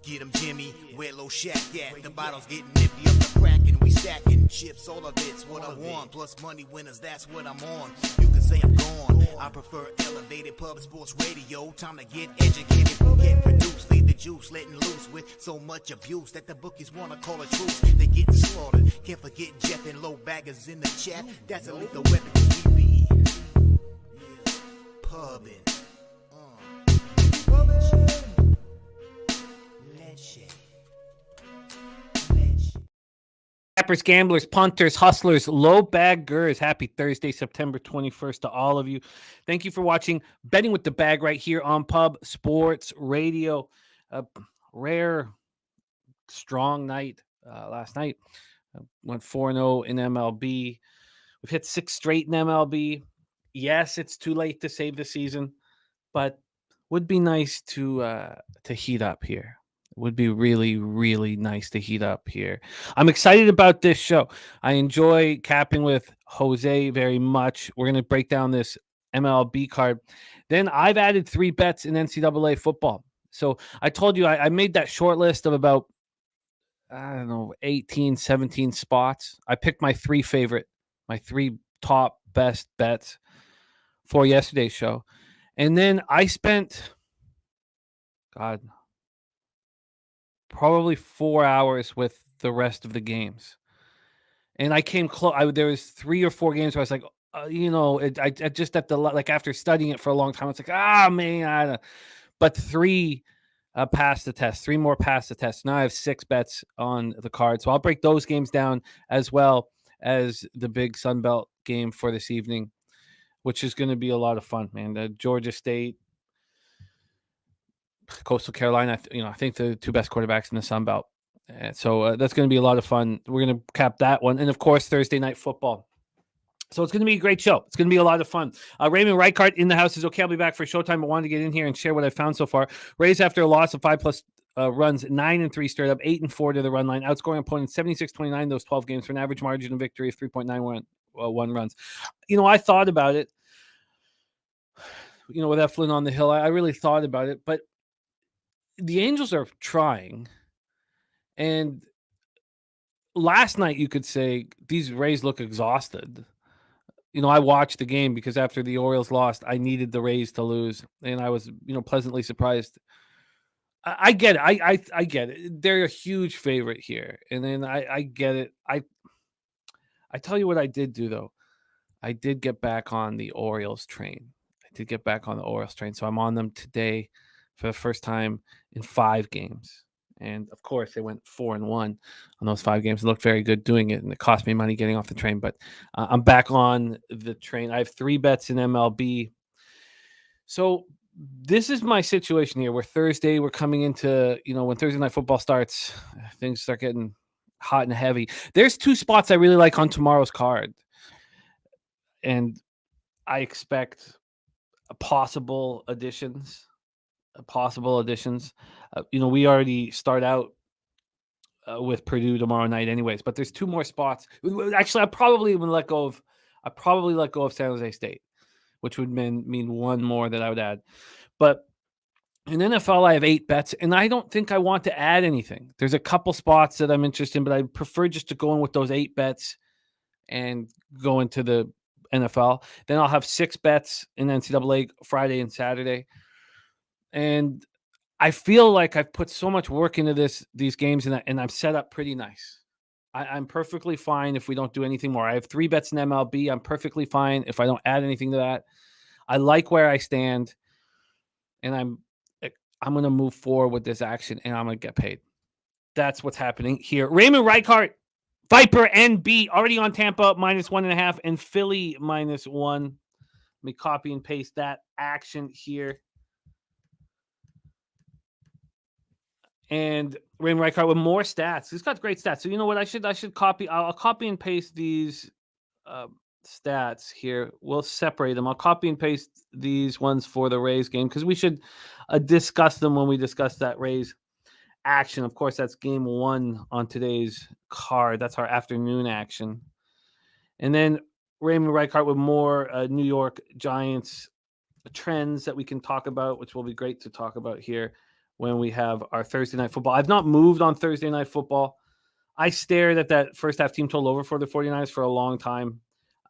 Get 'em, Jimmy, where low shack at? The bottle's getting empty up the crack and we stacking chips, all of it's what I want. Plus money winners, that's what I'm on. You can say I'm gone. I prefer elevated public sports radio. Time to get educated, get produced, leave the juice, letting loose with so much abuse that the bookies wanna call it truth. They getting slaughtered. Can't forget Jeff and low baggers in the chat. That's a lethal weapon 'cause we be pubbing. Rappers, gamblers, punters, hustlers, low baggers. Happy Thursday, September 21st to all of you. Thank you for watching Betting with the Bag right here on Pub Sports Radio. A rare, strong night last night. Went 4-0 in MLB. We've hit 6 straight in MLB. Yes, it's too late to save the season, but would be nice to heat up here. Would be really, really nice to heat up here. I'm excited about this show. I enjoy capping with Jose very much. We're going to break down this MLB card. Then I've added 3 bets in NCAA football. So I told you I made that short list of about, 18, 17 spots. I picked my 3 top best bets for yesterday's show. And then I spent, probably 4 hours with the rest of the games. And I came close. There was 3 or 4 games where I was like, I just after studying it for a long time, it's like, man. But 3 passed the test. 3 more passed the test. Now I have 6 bets on the card. So I'll break those games down as well as the big Sunbelt game for this evening, which is going to be a lot of fun, man. Georgia State, Coastal Carolina, I think the 2 best quarterbacks in the Sun Belt. So that's going to be a lot of fun. We're going to cap that one. And, of course, Thursday Night Football. So it's going to be a great show. It's going to be a lot of fun. Raymond Reichart in the house is okay. I'll be back for Showtime. I wanted to get in here and share what I found so far. Rays after a loss of 5+ runs, 9-3 straight up, 8-4 to the run line. Outscoring opponents 76-29 those 12 games for an average margin of victory of 3.91 runs. I thought about it. With Eflin on the hill, I really thought about it. But the Angels are trying, and last night you could say these Rays look exhausted. I watched the game because after the Orioles lost, I needed the Rays to lose, and I was, pleasantly surprised. I get it. I get it. They're a huge favorite here, and then I get it. I tell you what I did do though. I did get back on the Orioles train. So I'm on them today for the first time in 5 games. And, of course, they went 4-1 on those 5 games. It looked very good doing it, and it cost me money getting off the train. But I'm back on the train. I have 3 bets in MLB. So this is my situation here where Thursday we're coming into, when Thursday Night Football starts, things start getting hot and heavy. There's 2 spots I really like on tomorrow's card. And I expect possible additions. We already start out with Purdue tomorrow night anyways, but there's 2 more spots. Actually, I probably let go of San Jose State, which would mean 1 more that I would add. But in NFL, I have 8 bets, and I don't think I want to add anything. There's a couple spots that I'm interested in, but I prefer just to go in with those 8 bets and go into the NFL. Then I'll have 6 bets in NCAA Friday and Saturday. And I feel like I've put so much work into these games, and I'm set up pretty nice. I'm perfectly fine if we don't do anything more. I have 3 bets in MLB. I'm perfectly fine if I don't add anything to that. I like where I stand, and I'm going to move forward with this action, and I'm going to get paid. That's what's happening here. Raymond Reichart, Viper NB, already on Tampa, -1.5, and Philly -1. Let me copy and paste that action here. And Raymond Reichart with more stats. He's got great stats. So you know what? I should copy. I'll copy and paste these stats here. We'll separate them. I'll copy and paste these ones for the Rays game because we should discuss them when we discuss that Rays action. Of course, that's game 1 on today's card. That's our afternoon action. And then Raymond Reichart with more New York Giants trends that we can talk about, which will be great to talk about here when we have our Thursday night football. I've not moved on Thursday night football. I stared at that first half team total over for the 49ers for a long time,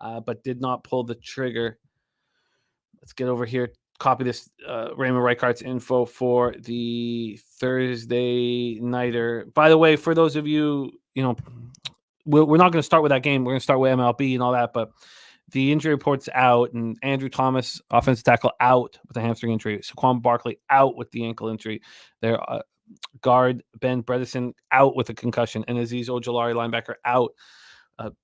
but did not pull the trigger. Let's get over here. Copy this Raymond Reichart's info for the Thursday nighter. By the way, for those of you, we're not going to start with that game. We're going to start with MLB and all that, but the injury report's out, and Andrew Thomas, offensive tackle, out with a hamstring injury. Saquon Barkley out with the ankle injury. Their guard, Ben Bredesen, out with a concussion, and Azeez Ojulari, linebacker, out.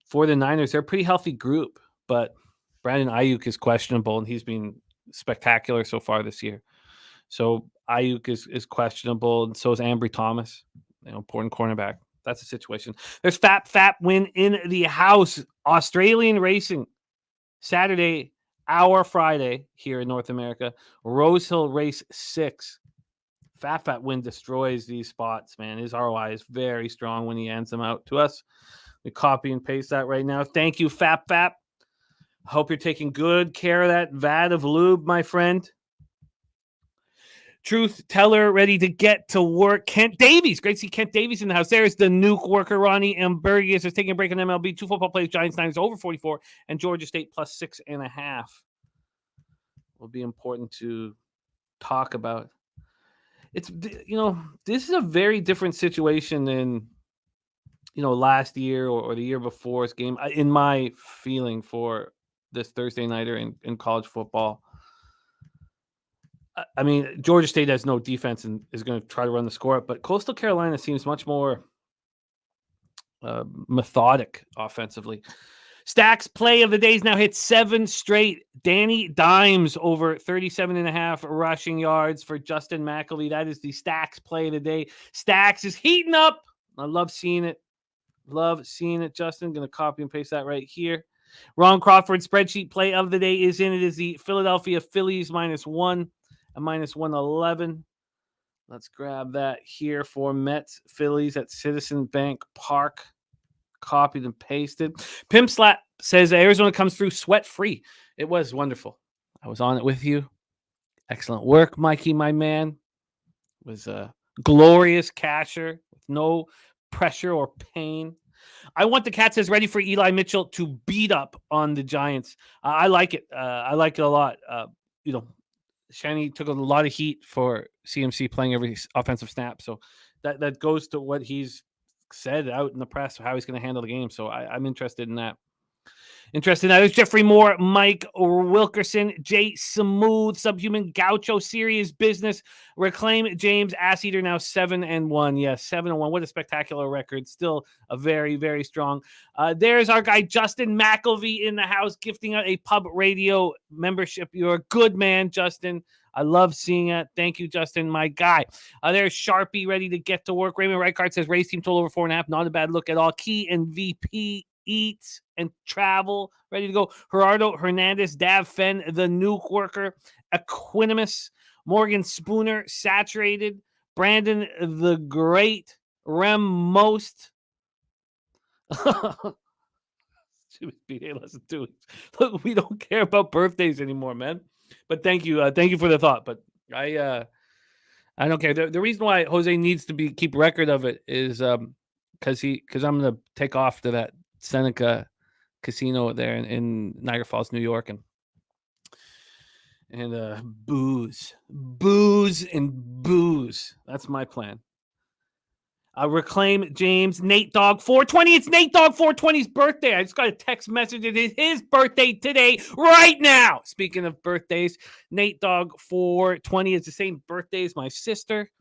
For the Niners, they're a pretty healthy group, but Brandon Ayuk is questionable, and he's been spectacular so far this year. So Ayuk is questionable, and so is Ambry Thomas, important cornerback. That's the situation. There's fat win in the house. Australian racing. Saturday, Friday here in North America. Rose Hill Race 6. Fat win destroys these spots, man. His ROI is very strong when he hands them out to us. We copy and paste that right now. Thank you, Fap. Hope you're taking good care of that vat of lube, my friend. Truth teller ready to get to work. Kent Davies. Great to see Kent Davies in the house. There's the nuke worker, Ronnie Ambergius is taking a break on MLB. 2 football plays, Giants, Niners over 44, and Georgia State plus 6.5. Will be important to talk about. It's, this is a very different situation than, last year or the year before's game, in my feeling, for this Thursday nighter in college football. I mean, Georgia State has no defense and is going to try to run the score up, but Coastal Carolina seems much more methodic offensively. Stacks play of the days now hit 7 straight. Danny Dimes over 37.5 rushing yards for Justin McElvey. That is the Stacks play of the day. Stacks is heating up. I love seeing it. Justin. Going to copy and paste that right here. Ron Crawford spreadsheet play of the day is in. It is the Philadelphia Phillies -1 and -111. Let's grab that here for Mets Phillies at Citizen Bank Park. Copied and pasted. Pimp Slap says Arizona comes through sweat-free. It was wonderful. I was on it with you. Excellent work, Mikey, my man. It was a glorious catcher with no pressure or pain. I want the Cats as ready for Eli Mitchell to beat up on the Giants. I like it. I like it a lot. Shanny took a lot of heat for CMC playing every offensive snap. So that goes to what he's said out in the press, how he's going to handle the game. So I'm interested in that. There's Jeffrey Moore, Mike Wilkerson, Jay Smooth, Subhuman Gaucho, Serious Business, Reclaim James, Ass Eater, now 7-1. Yes, 7-1. What a spectacular record. Still a very, very strong. There's our guy, Justin McElvey, in the house, gifting out a pub radio membership. You're a good man, Justin. I love seeing it. Thank you, Justin, my guy. There's Sharpie ready to get to work. Raymond Reichart says race team total over 4.5. Not a bad look at all. Key and VP eats and travel ready to go. Gerardo Hernandez, Dav Fenn, the nuke worker, Equinimus, Morgan Spooner, saturated, Brandon the Great, Rem Most. Less than 2 weeks. Look, we don't care about birthdays anymore, man. But thank you for the thought. But I don't care. The reason why Jose needs to keep record of it is because I'm gonna take off to that Seneca casino there in Niagara Falls, New York, and booze. That's my plan. Reclaim James, Nate Dogg 420. It's Nate Dogg 420's birthday. I just got a text message. It is his birthday today, right now. Speaking of birthdays, Nate Dogg 420 is the same birthday as my sister.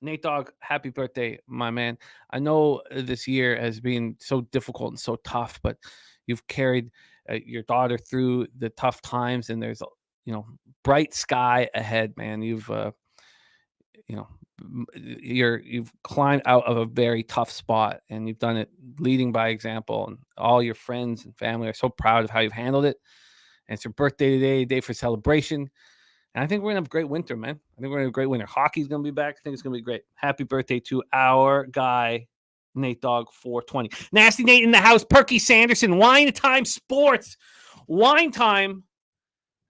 Nate Dogg, happy birthday, my man. I know this year has been so difficult and so tough, but you've carried your daughter through the tough times, and there's bright sky ahead, man. You've climbed out of a very tough spot, and you've done it leading by example, and all your friends and family are so proud of how you've handled it. And it's your birthday today, day for celebration. And I think we're going to have a great winter, man. I think we're going to have a great winter. Hockey's going to be back. I think it's going to be great. Happy birthday to our guy, Nate Dogg 420. Nasty Nate in the house. Perky Sanderson, Wine Time Sports. Wine Time,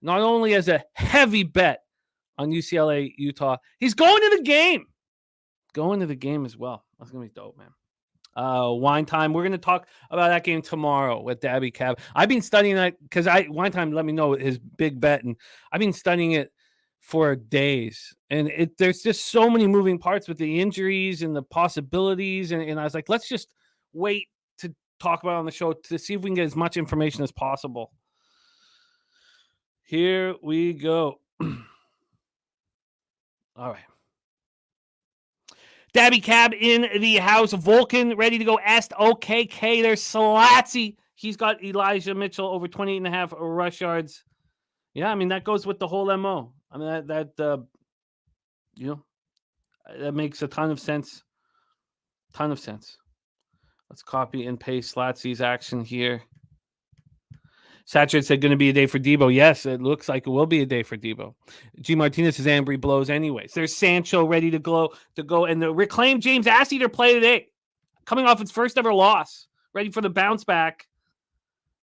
not only as a heavy bet on UCLA, Utah. He's going to the game. Going to the game as well. That's going to be dope, man. Wine Time. We're going to talk about that game tomorrow with Dabby Cab. I've been studying that because Wine Time let me know his big bet, and I've been studying it for days. And there's just so many moving parts with the injuries and the possibilities. And I was like, let's just wait to talk about it on the show to see if we can get as much information as possible. Here we go. All right. Dabby Cab in the house. Vulcan ready to go. Est OKK. There's Salatsy. He's got Elijah Mitchell over 28.5 rush yards. Yeah, I mean, that goes with the whole MO. I mean, that makes a ton of sense. Let's copy and paste Slatsy's action here. Satchard said going to be a day for Debo. Yes, it looks like it will be a day for Debo. G. Martinez says Ambry blows anyways. There's Sancho ready to go, and the reclaimed James Asseter play today. Coming off its first ever loss. Ready for the bounce back.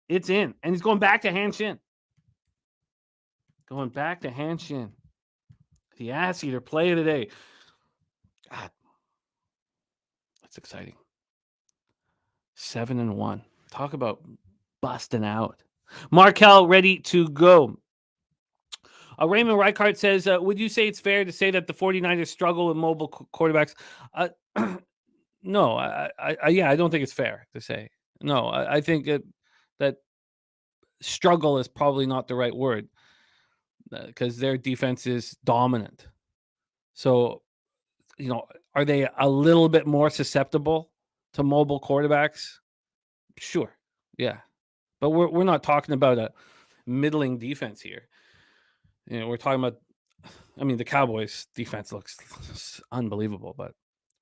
It's in. And he's going back to Hanshin. The Asseter play of the day. God. That's exciting. 7-1. Talk about busting out. Markel ready to go. Raymond Reichart says, would you say it's fair to say that the 49ers struggle with mobile quarterbacks? No, I don't think it's fair to say. No, I think that struggle is probably not the right word because their defense is dominant. So, are they a little bit more susceptible to mobile quarterbacks? Sure. Yeah. But we're not talking about a middling defense here. We're talking about, the Cowboys defense looks unbelievable, but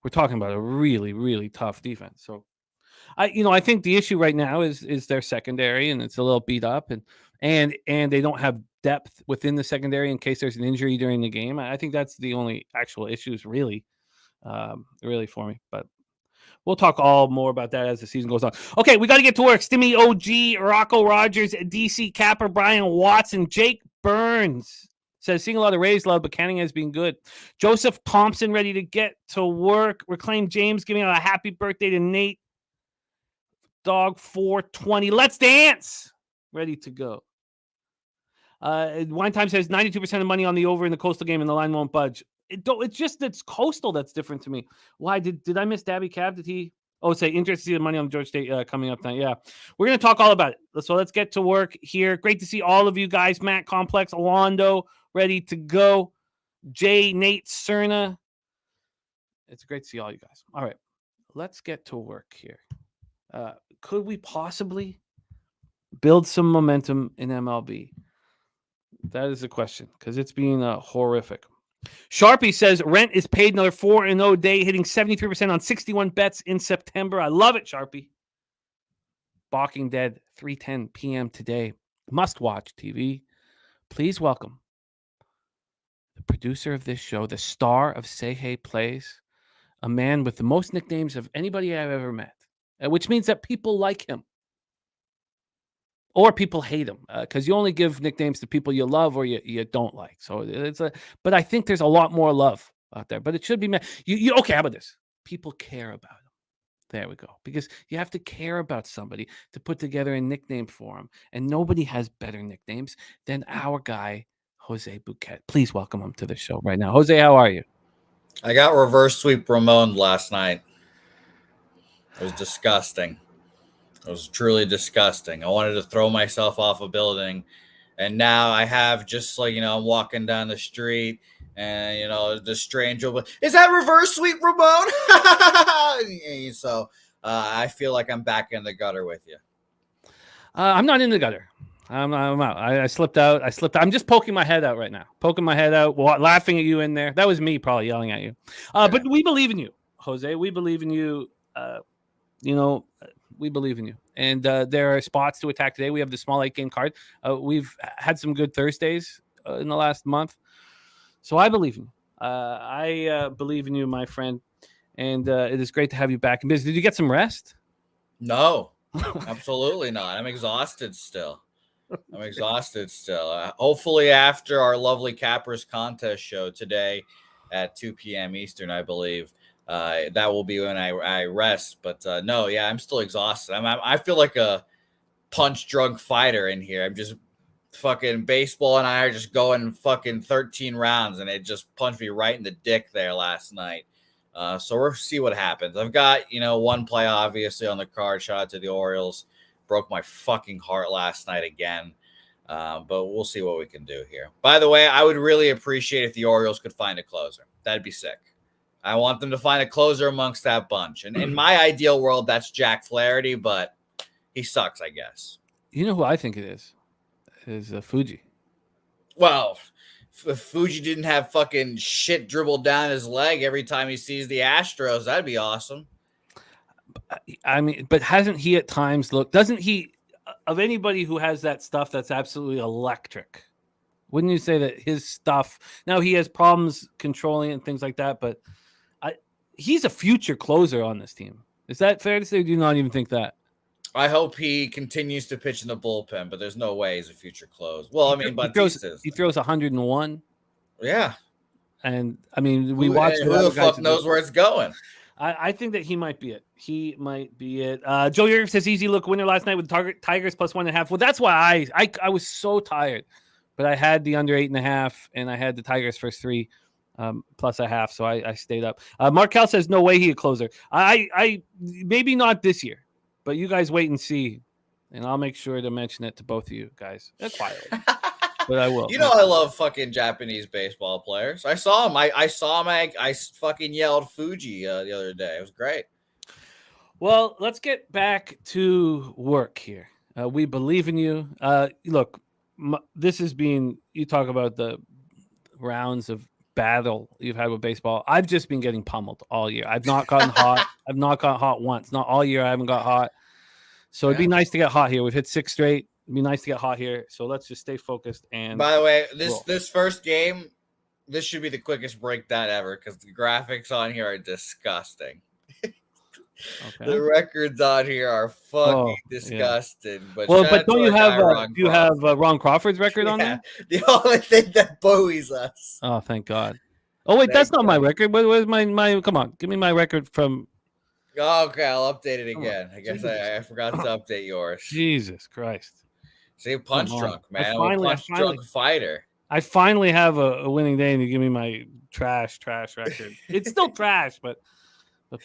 we're talking about a really, really tough defense. So I think the issue right now is their secondary, and it's a little beat up, and they don't have depth within the secondary in case there's an injury during the game. I think that's the only actual issues really for me, but we'll talk all more about that as the season goes on. Okay, we got to get to work. Stimmy OG, Rocco Rogers, DC Capper, Brian Watson, Jake Burns says, seeing a lot of Rays love, but Canning has been good. Joseph Thompson ready to get to work. Reclaimed James giving out a happy birthday to Nate. Dog 420. Let's dance. Ready to go. Wine Time says 92% of money on the over in the Coastal game and the line won't budge. It's Coastal that's different to me. Why did I miss Dabby Cab? Did he? Oh, say interested to see the money on Georgia State coming up tonight. Yeah, we're gonna talk all about it. So let's get to work here. Great to see all of you guys. Matt Complex, Alondo, ready to go. Jay, Nate, Cerna. It's great to see all you guys. All right, let's get to work here. Could we possibly build some momentum in MLB? That is the question because it's being horrific. Sharpie says rent is paid another 4-0 day, hitting 73% on 61 bets in September. I love it, Sharpie. Walking Dead, 3:10 p.m. today. Must watch TV. Please welcome the producer of this show, the star of Say Hey Plays, a man with the most nicknames of anybody I've ever met, which means that people like him. Or people hate him because you only give nicknames to people you love or you don't like. So but I think there's a lot more love out there. But it should be okay. How about this? People care about him. There we go. Because you have to care about somebody to put together a nickname for him, and nobody has better nicknames than our guy Jose Bouquett. Please welcome him to the show right now. Jose, how are you? I got reverse sweep Ramon last night. It was disgusting. It was truly disgusting. I wanted to throw myself off a building. And now I have just I'm walking down the street and, the stranger, is that reverse sweep Ramon? So I feel like I'm back in the gutter with you. I'm not in the gutter. I'm out. I slipped out. I'm just poking my head out right now. Laughing at you in there. That was me probably yelling at you. But we believe in you, Jose. We believe in you. We believe in you. And there are spots to attack today. We have the small 8-game card. We've had some good Thursdays in the last month. So I believe in you. I believe in you, my friend. And it is great to have you back in business. Did you get some rest? No, absolutely not. I'm exhausted still. I'm exhausted still. Hopefully, after our lovely Cappers contest show today at 2 p.m. Eastern, I believe, that will be when I rest. But no, yeah, I'm still exhausted. I feel like a punch drunk fighter in here. I'm just fucking baseball and I are just going fucking 13 rounds, and it just punched me right in the dick there last night. So we'll see what happens. I've got, one play obviously on the card. Shout out to the Orioles. Broke my fucking heart last night again. But we'll see what we can do here. By the way, I would really appreciate if the Orioles could find a closer. That'd be sick. I want them to find a closer amongst that bunch. And in my ideal world, that's Jack Flaherty, but he sucks, I guess. You know who I think it is? Is Fuji. Well, if Fuji didn't have fucking shit dribbled down his leg every time he sees the Astros, that'd be awesome. I mean, but hasn't he at times doesn't he, of anybody who has that stuff that's absolutely electric, wouldn't you say that his stuff, now he has problems controlling it and things like that, but he's a future closer on this team. Is that fair to say? Or do you not even think that? I hope he continues to pitch in the bullpen, but there's no way he's a future close. Well, I mean, but he throws 101. Yeah. And I mean, we watched. Who the fuck knows where it's going? I think that he might be it. He might be it. Joe Yergin says easy look winner last night with Tigers plus 1.5. Well, that's why I was so tired, but I had the under 8.5 and I had the Tigers first 3 plus a half. So I stayed up. Markel says no way he a closer. I maybe not this year, but you guys wait and see. And I'll make sure to mention it to both of you guys. Quietly. But I will. I love fucking Japanese baseball players. I saw him. I saw him. I fucking yelled Fuji the other day. It was great. Well, let's get back to work here. We believe in you. Look, this has been, you talk about the rounds of battle you've had with baseball. I've just been getting pummeled all year. I've not gotten hot. I've not gotten hot once. Not all year. I haven't got hot. So it'd be nice to get hot here. We've hit 6 straight. It'd be nice to get hot here. So let's just stay focused. And by the way, this first game, this should be the quickest breakdown ever because the graphics on here are disgusting. Okay. The records on here are fucking disgusting. Yeah. But don't you have do you have Ron Crawford's record on there? The only thing that buoys us. Oh, thank God. Oh wait, that's not my record. Where's my? Come on, give me my record from. Okay, I'll update it again. I guess I forgot to update yours. Jesus Christ. See, punch drunk, man. Punch drunk fighter. I finally have a winning day, and you give me my trash record. It's still trash, but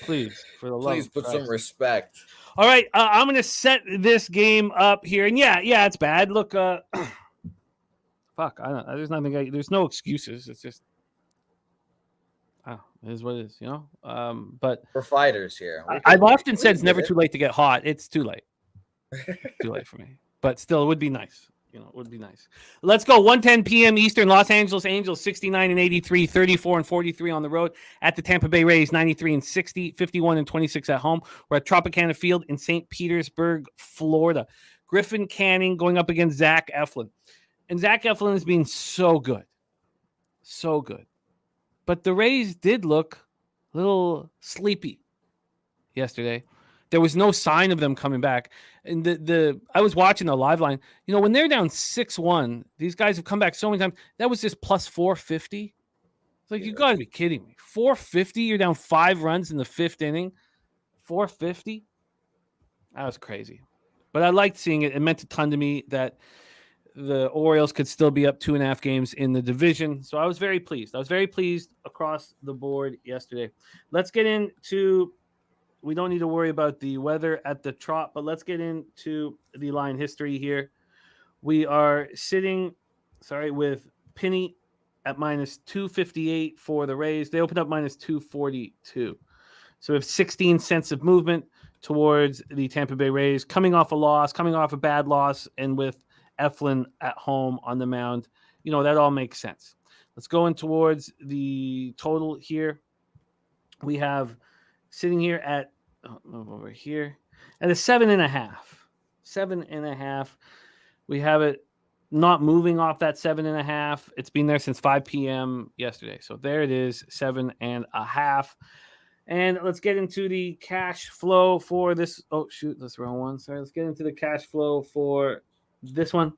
please, for the love, please put some respect. All right, I'm going to set this game up here, and yeah, it's bad. Look, fuck, I don't. There's nothing. There's no excuses. It's just, it is what it is, But we're fighters here. I've often said it's never too late to get hot. It's too late. Too late for me. But still, it would be nice. It would be nice. Let's go. 1:10 p.m. Eastern. Los Angeles Angels 69-83, 34-43 on the road. At the Tampa Bay Rays 93-60, 51-26 at home. We're at Tropicana Field in St. Petersburg, Florida. Griffin Canning going up against Zach Eflin. And Zach Eflin has been so good. So good. But the Rays did look a little sleepy yesterday. There was no sign of them coming back. And I was watching the live line. When they're down 6-1, these guys have come back so many times. That was just plus 450. It's like, you got to be kidding me. 450? You're down 5 runs in the 5th inning. 450? That was crazy. But I liked seeing it. It meant a ton to me that the Orioles could still be up 2.5 games in the division. So I was very pleased. I was very pleased across the board yesterday. Let's get into... We don't need to worry about the weather at the Trop, but let's get into the line history here. We are sitting, with Penny at minus 258 for the Rays. They opened up minus 242. So we have 16 cents of movement towards the Tampa Bay Rays, coming off a bad loss, and with Eflin at home on the mound. That all makes sense. Let's go in towards the total here. We have sitting here at over here at a 7.5. 7.5. We have it not moving off that 7.5. It's been there since 5 p.m. yesterday. So there it is, 7.5. And let's get into the cash flow for this. Oh, shoot, that's the wrong one. Sorry. Let's get into the cash flow for this one.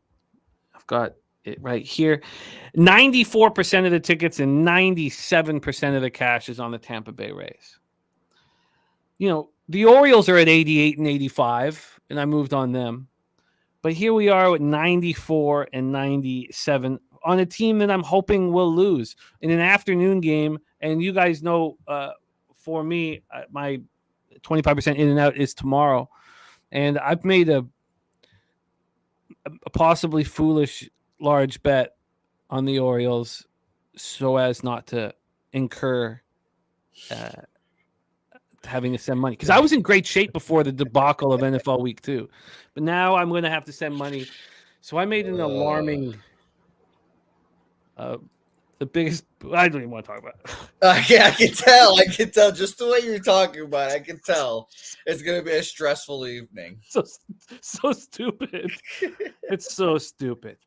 I've got it right here. 94% of the tickets and 97% of the cash is on the Tampa Bay Rays. The Orioles are at 88 and 85, and I moved on them. But here we are with 94 and 97 on a team that I'm hoping will lose in an afternoon game. And you guys know, for me, my 25% in and out is tomorrow. And I've made a possibly foolish large bet on the Orioles so as not to incur having to send money, because I was in great shape before the debacle of NFL Week 2, but now I'm going to have to send money. So I made an alarming, the biggest. I don't even want to talk about it. I can tell just the way you're talking about it. I can tell it's going to be a stressful evening. So stupid. It's so stupid.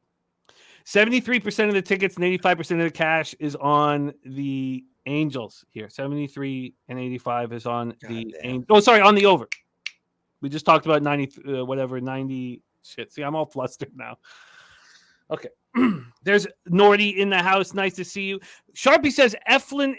73% of the tickets and 85% of the cash is on the Angels here. 73 and 85 is on the Angels. Oh, sorry, on the over. We just talked about 90 shit. See, I'm all flustered now. Okay. There's Nordy in the house. Nice to see you. Sharpie says Eflin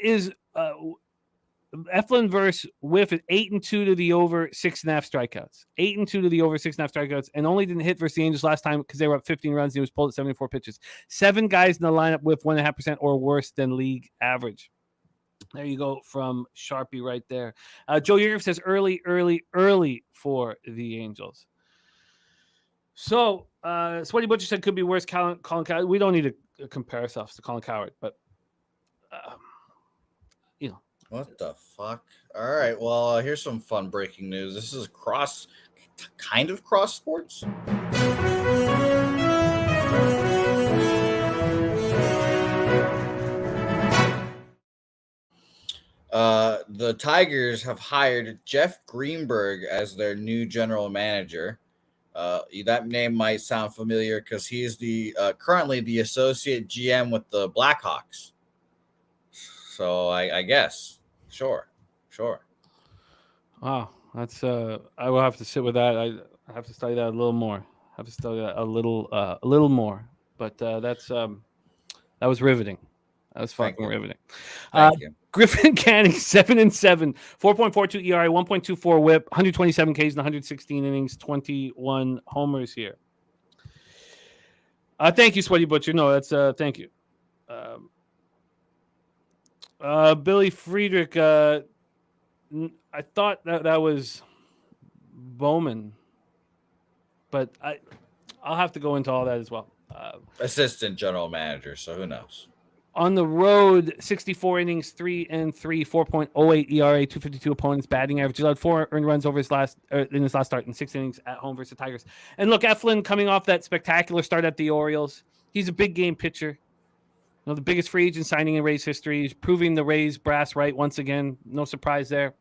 versus Whiff is 8-2 to the over 6.5 strikeouts. 8-2 to the over 6.5 strikeouts, and only didn't hit versus the Angels last time because they were up 15 runs. And he was pulled at 74 pitches. 7 guys in the lineup with 1.5% or worse than league average. There you go from Sharpie right there. Joe Yeager says early for the Angels. So, Sweaty Butcher said could be worse. Colin Coward. We don't need to compare ourselves to Colin Coward, but What the fuck? All right. Well, here's some fun breaking news. This is kind of cross sports. The Tigers have hired Jeff Greenberg as their new general manager. That name might sound familiar because he's the currently the associate GM with the Blackhawks. So I guess. Sure. Wow, that's I will have to sit with that. I have to study that a little more. I have to study that a little more. But that was riveting. That was fucking riveting. Thank you. Griffin Canning, 7-7, 4.42 ERA, 1.24 WHIP, 127 Ks in 116 innings, 21 homers here. Thank you, Sweaty Butcher. No, that's thank you. Billy Friedrich, I thought that was Bowman, but I'll have to go into all that as well. Assistant general manager, so who knows? On the road, 64 innings, 3-3, 4.08 ERA, 252 opponents, batting average. He allowed 4 earned runs over in his last start in 6 innings at home versus the Tigers. And look, Eflin coming off that spectacular start at the Orioles. He's a big game pitcher. The biggest free agent signing in Rays history. He's proving the Rays brass right once again. No surprise there.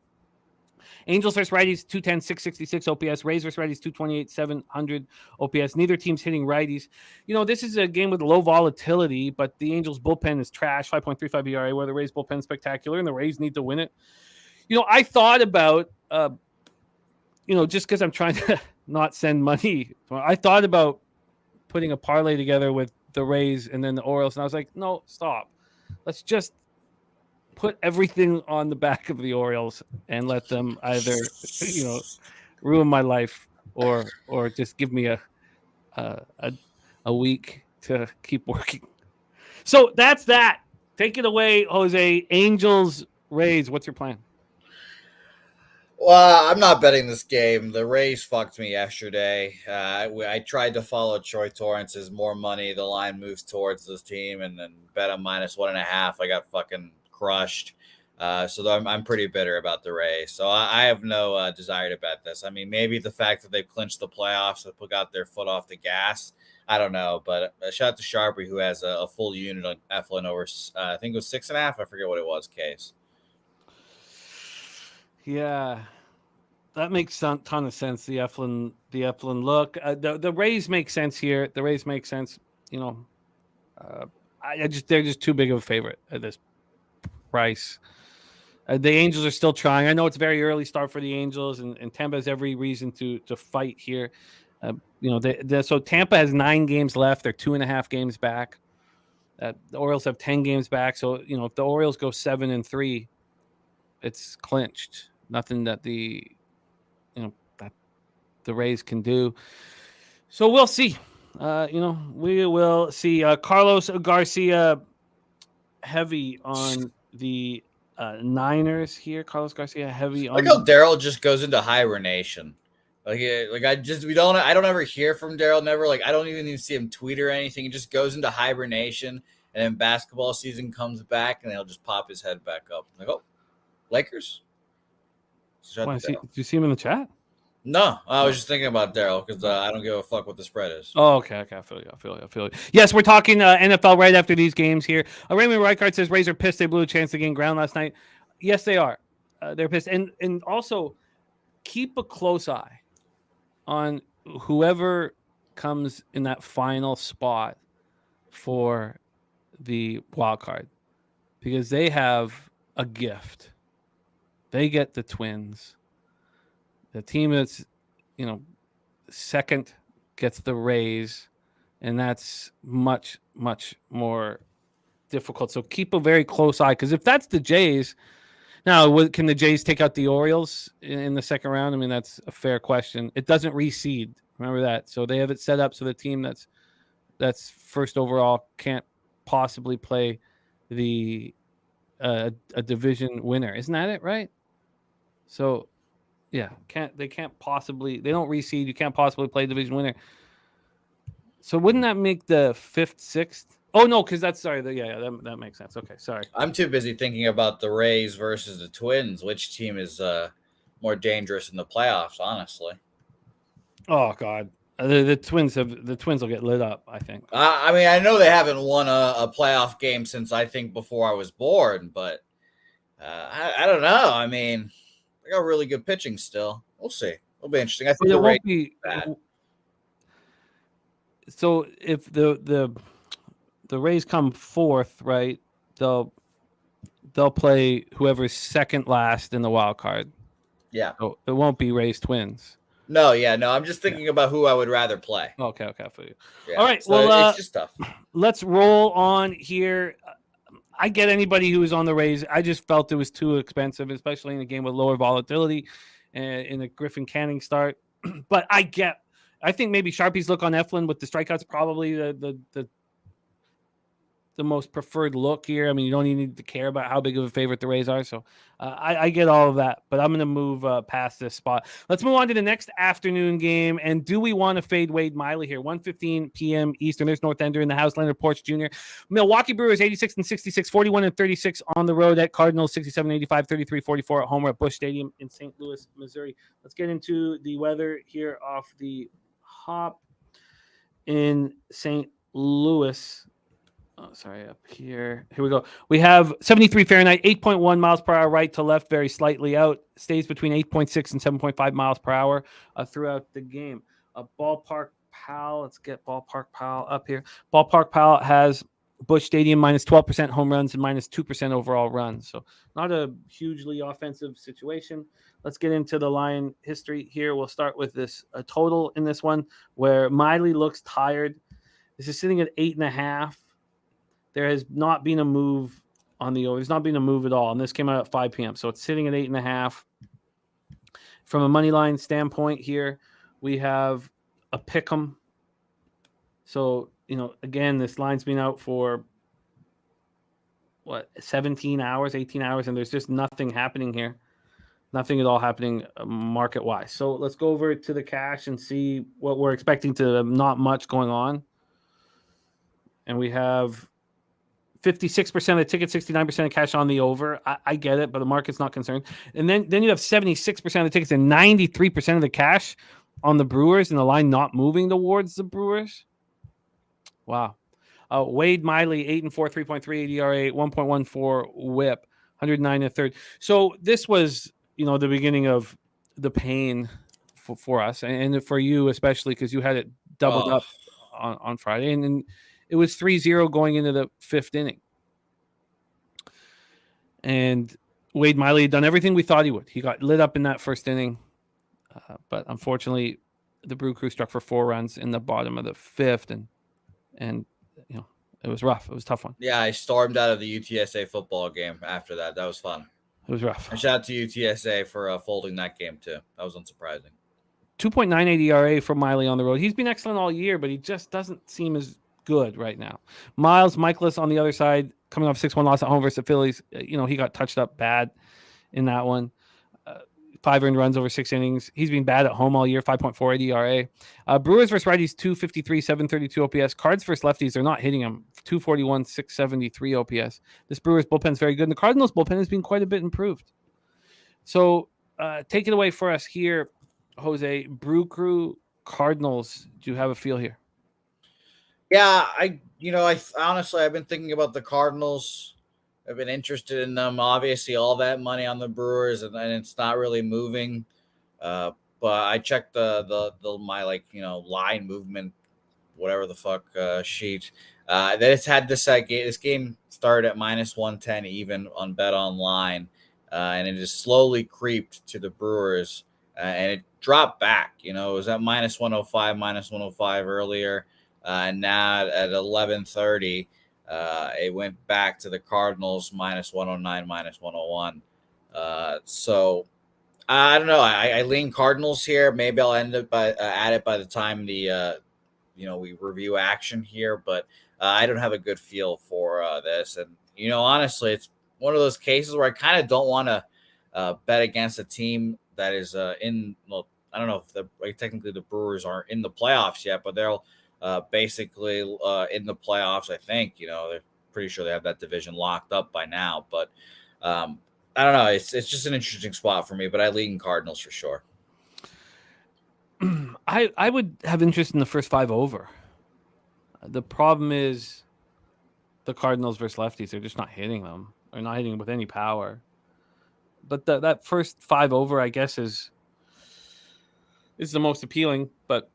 Angels versus righties, 210, 666 OPS. Rays versus righties, 228, 700 OPS. Neither team's hitting righties. This is a game with low volatility, but the Angels bullpen is trash, 5.35 ERA, where the Rays bullpen is spectacular, and the Rays need to win it. I thought about, just because I'm trying to not send money, I thought about putting a parlay together with the Rays and then the Orioles, and I was like, no, stop. Let's just put everything on the back of the Orioles and let them either, ruin my life or just give me a week to keep working. So that's that. Take it away, Jose. Angels, Rays. What's your plan? Well, I'm not betting this game. The Rays fucked me yesterday. I tried to follow Troy Torrance's more money. The line moves towards this team, and then bet on -1.5. I got fucking crushed. So I'm pretty bitter about the Rays. So I have no desire to bet this. I mean, maybe the fact that they've clinched the playoffs, they got their foot off the gas. I don't know, but shout out to Sharpie, who has a full unit on Eflin over, I think it was 6.5. I forget what it was, Case. Yeah, that makes a ton of sense. The Eflin look. The Rays make sense here. The Rays make sense. They're just too big of a favorite at this price. The Angels are still trying. I know it's very early start for the Angels, and Tampa has every reason to fight here. So Tampa has 9 games left. They're 2.5 games back. The Orioles have 10 games back. So, if the Orioles go 7-3, it's clinched. Nothing that the Rays can do. So we'll see. We will see. Carlos Garcia heavy on the Niners here. Carlos Garcia heavy on. Like how Daryl just goes into hibernation. I don't ever hear from Daryl. Never I don't even see him tweet or anything. He just goes into hibernation, and then basketball season comes back, and he'll just pop his head back up. Lakers. Did you see him in the chat? No, I was just thinking about Daryl because I don't give a fuck what the spread is. Oh, okay. I feel you. Yes, we're talking NFL right after these games here. Raymond Reichart says Rays are pissed they blew a chance to gain ground last night. Yes, they are. They're pissed, and also keep a close eye on whoever comes in that final spot for the wild card, because they have a gift. They get the Twins. The team that's, second gets the Rays, and that's much, much more difficult. So keep a very close eye, because if that's the Jays, now can the Jays take out the Orioles in the second round? I mean, that's a fair question. It doesn't reseed. Remember that. So they have it set up so the team that's first overall can't possibly play the a division winner. Isn't that it, right? So yeah, they don't reseed. You can't possibly play division winner. So wouldn't that make the 5th, 6th? Oh no, because that makes sense. Okay, sorry. I'm too busy thinking about the Rays versus the Twins. Which team is more dangerous in the playoffs? Honestly. Oh God, the Twins will get lit up. I think. I know they haven't won a playoff game since I think before I was born, but I don't know. I mean, they got really good pitching still. We'll see. It'll be interesting. I think it won't be bad. So if the Rays come 4th, right? They'll play whoever's second last in the wild card. Yeah. So it won't be Rays Twins. No. I'm just thinking about who I would rather play. Okay, for you. Yeah. All right. So well, it's just tough. Let's roll on here. I get anybody who was on the Rays. I just felt it was too expensive, especially in a game with lower volatility and in a Griffin Canning start. But I think maybe Sharpie's look on Eflin with the strikeouts probably the most preferred look here. I mean, you don't even need to care about how big of a favorite the Rays are. So I get all of that, but I'm going to move past this spot. Let's move on to the next afternoon game. And do we want to fade Wade Miley here? 1:15 p.m. Eastern. There's North Ender in the house. Leonard Porch Jr. Milwaukee Brewers 86-66, 41-36 on the road at Cardinals 67-85, 33-44 at home at Busch Stadium in St. Louis, Missouri. Let's get into the weather here off the hop in St. Louis. Up here. Here we go. We have 73 Fahrenheit, 8.1 miles per hour right to left, very slightly out. Stays between 8.6 and 7.5 miles per hour throughout the game. Ballpark Pal. Let's get Ballpark Pal up here. Ballpark Pal has Busch Stadium minus 12% home runs and minus 2% overall runs. So not a hugely offensive situation. Let's get into the line history here. We'll start with this total in this one where Miley looks tired. This is sitting at 8.5. There has not been a move on the over. There's not been a move at all. And this came out at 5 p.m. So it's sitting at 8.5. From a money line standpoint here, we have a pick 'em. So, again, this line's been out for 17 hours, 18 hours, and there's just nothing happening here. Nothing at all happening market-wise. So let's go over to the cash and see what we're expecting to not much going on. And we have 56% of the ticket, 69% of cash on the over. I get it, but the market's not concerned. And then you have 76% of the tickets and 93% of the cash on the Brewers, and the line not moving towards the Brewers. Wow. Wade Miley, 8-4, 3.38 ERA, 1.14 WHIP, 109 1/3. So this was, the beginning of the pain for us and for you especially, because you had it doubled up on Friday, and it was 3-0 going into the 5th inning. And Wade Miley had done everything we thought he would. He got lit up in that first inning, but unfortunately the Brew Crew struck for 4 runs in the bottom of the 5th, and it was rough. It was a tough one. Yeah, I stormed out of the UTSA football game after that. That was fun. It was rough. And shout out to UTSA for folding that game too. That was unsurprising. 2.98 ERA for Miley on the road. He's been excellent all year, but he just doesn't seem as good right now. Miles Michaelis on the other side, coming off 6-1 loss at home versus the Phillies. He got touched up bad in that one. 5 earned runs over 6 innings. He's been bad at home all year, 5.48 ERA. Brewers versus righties, 253, 732 OPS. Cards versus lefties, they're not hitting him. 241, 673 OPS. This Brewers bullpen is very good. And the Cardinals bullpen has been quite a bit improved. So take it away for us here, Jose. Brew Crew, Cardinals. Do you have a feel here? Yeah, I honestly, I've been thinking about the Cardinals. I've been interested in them. Obviously, all that money on the Brewers, and it's not really moving. But I checked my line movement, whatever the fuck sheet. That it's had this game started at -110 even on Bet Online, and it has slowly creeped to the Brewers, and it dropped back. It was at -105, -105 earlier, and now at 11:30. It went back to the Cardinals -109, -101. So I don't know. I lean Cardinals here. Maybe I'll end up at it by the time the we review action here. But I don't have a good feel for this. And honestly, it's one of those cases where I kind of don't want to bet against a team that is in. Well, I don't know if technically the Brewers aren't in the playoffs yet, but they'll. Basically in the playoffs, I think, they're pretty sure they have that division locked up by now, but I don't know. It's just an interesting spot for me, but I lean Cardinals for sure. I would have interest in the first 5 over. The problem is the Cardinals versus lefties. They're just not hitting them. They're not hitting them with any power. But that first 5 over, I guess, is the most appealing, but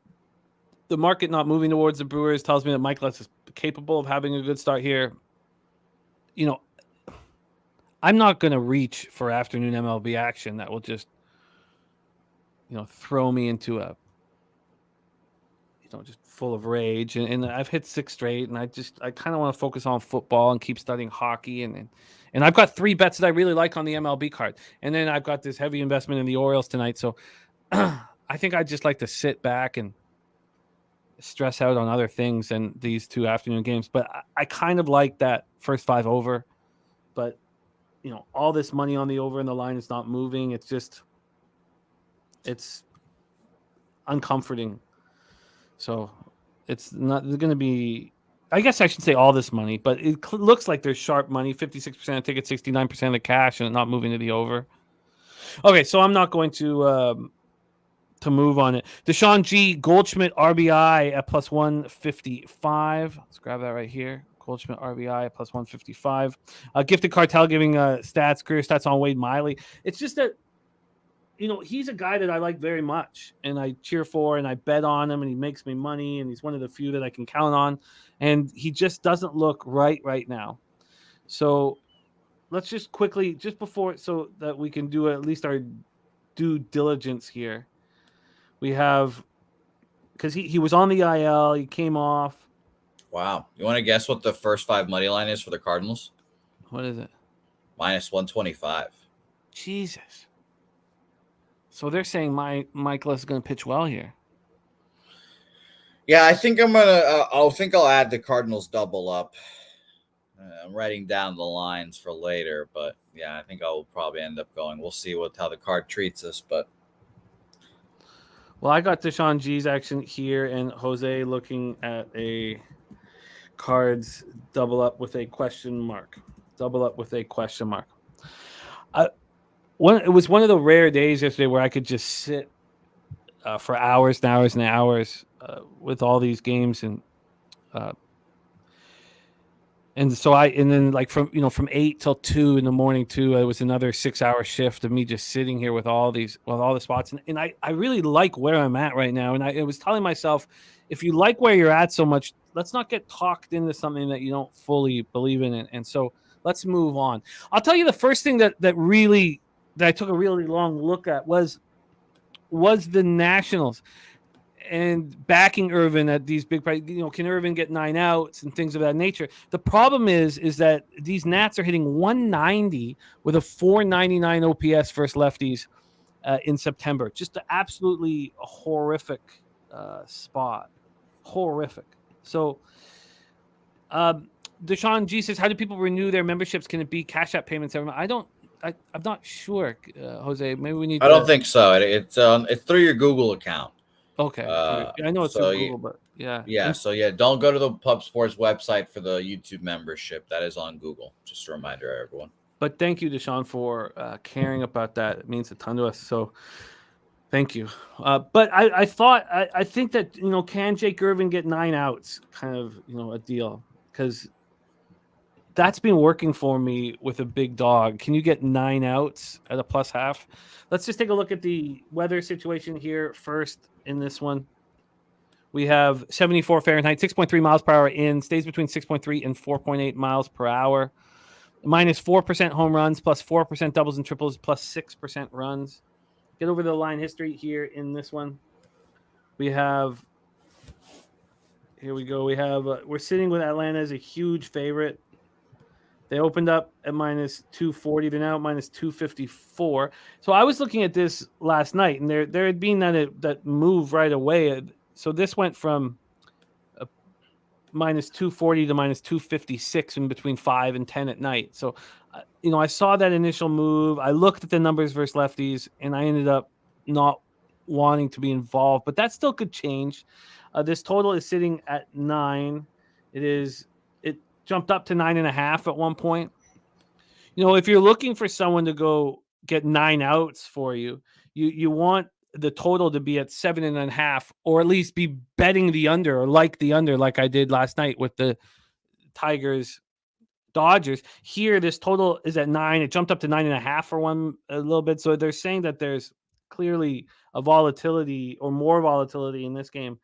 the market not moving towards the Brewers tells me that Michaelis is capable of having a good start here. I'm not going to reach for afternoon MLB action that will just, throw me into a, just full of rage. And I've hit 6 straight, and I kind of want to focus on football and keep studying hockey. And I've got 3 bets that I really like on the MLB card. And then I've got this heavy investment in the Orioles tonight. So I think I'd just like to sit back and stress out on other things than these 2 afternoon games. But I kind of like that first 5 over. But, all this money on the over and the line is not moving. It's uncomforting. So it's not going to be, I guess I should say all this money, but it looks like there's sharp money, 56% of tickets, 69% of cash, and not moving to the over. Okay, so I'm not going to move on it. Deshaun G. Goldschmidt RBI at +155. Let's grab that right here. Goldschmidt RBI at +155. Gifted Cartel giving career stats on Wade Miley. It's just that, he's a guy that I like very much, and I cheer for, and I bet on him, and he makes me money, and he's one of the few that I can count on, and he just doesn't look right now. So let's just quickly, just before, so that we can do at least our due diligence here. We have, because he was on the IL, he came off. Wow. You want to guess what the first 5 money line is for the Cardinals? What is it? -125. Jesus. So they're saying Michaelis is going to pitch well here. Yeah, I think I'll add the Cardinals double up. I'm writing down the lines for later, but yeah, I think I will probably end up going. We'll see how the card treats us, but. Well, I got Deshaun G's action here, and Jose looking at a Cards double up with a question mark. It was one of the rare days yesterday where I could just sit for hours and hours and hours with all these games, and so then like from 8 till 2 in the morning too, it was another 6-hour shift of me just sitting here with all the spots, and I really like where I'm at right now, and I was telling myself, if you like where you're at so much, let's not get talked into something that you don't fully believe in, and so let's move on. I'll tell you the first thing that I took a really long look at was the Nationals. and backing Irvin at these big prices. Can Irvin get 9 outs and things of that nature? The problem is that these Nats are hitting 190 with a 499 OPS versus lefties in September. Just an absolutely horrific spot. Horrific. So Deshaun G says, how do people renew their memberships? Can it be Cash App payments every month? I'm not sure, Jose. Maybe we need I don't think so. It's through your Google account. Okay. I know it's so through Google, but yeah. Yeah. So don't go to the Pub Sports website for the YouTube membership. That is on Google. Just a reminder, everyone. But thank you, Deshaun, for caring about that. It means a ton to us. So thank you. But I think that, can Jake Irvin get 9 outs? Kind of, a deal, because that's been working for me with a big dog. Can you get 9 outs at a plus half? Let's just take a look at the weather situation here first in this one. We have 74 Fahrenheit, 6.3 miles per hour in, stays between 6.3 and 4.8 miles per hour. Minus 4% home runs, plus 4% doubles and triples, plus 6% runs. Get over the line history here in this one. Here we go. We're sitting with Atlanta as a huge favorite. They opened up at minus 240. They're now at minus 254. So I was looking at this last night, and there had been that move right away. So this went from minus 240 to minus 256 in between 5 and 10 at night. So, I saw that initial move. I looked at the numbers versus lefties, and I ended up not wanting to be involved. But that still could change. This total is sitting at 9. It jumped up to 9.5 at one point. If you're looking for someone to go get 9 outs for you, you want the total to be at 7.5, or at least be betting the under, or like the under, like I did last night with the Tigers Dodgers. Here, this total is at 9. It jumped up to 9.5 for a little bit. So they're saying that there's clearly a volatility, or more volatility in this game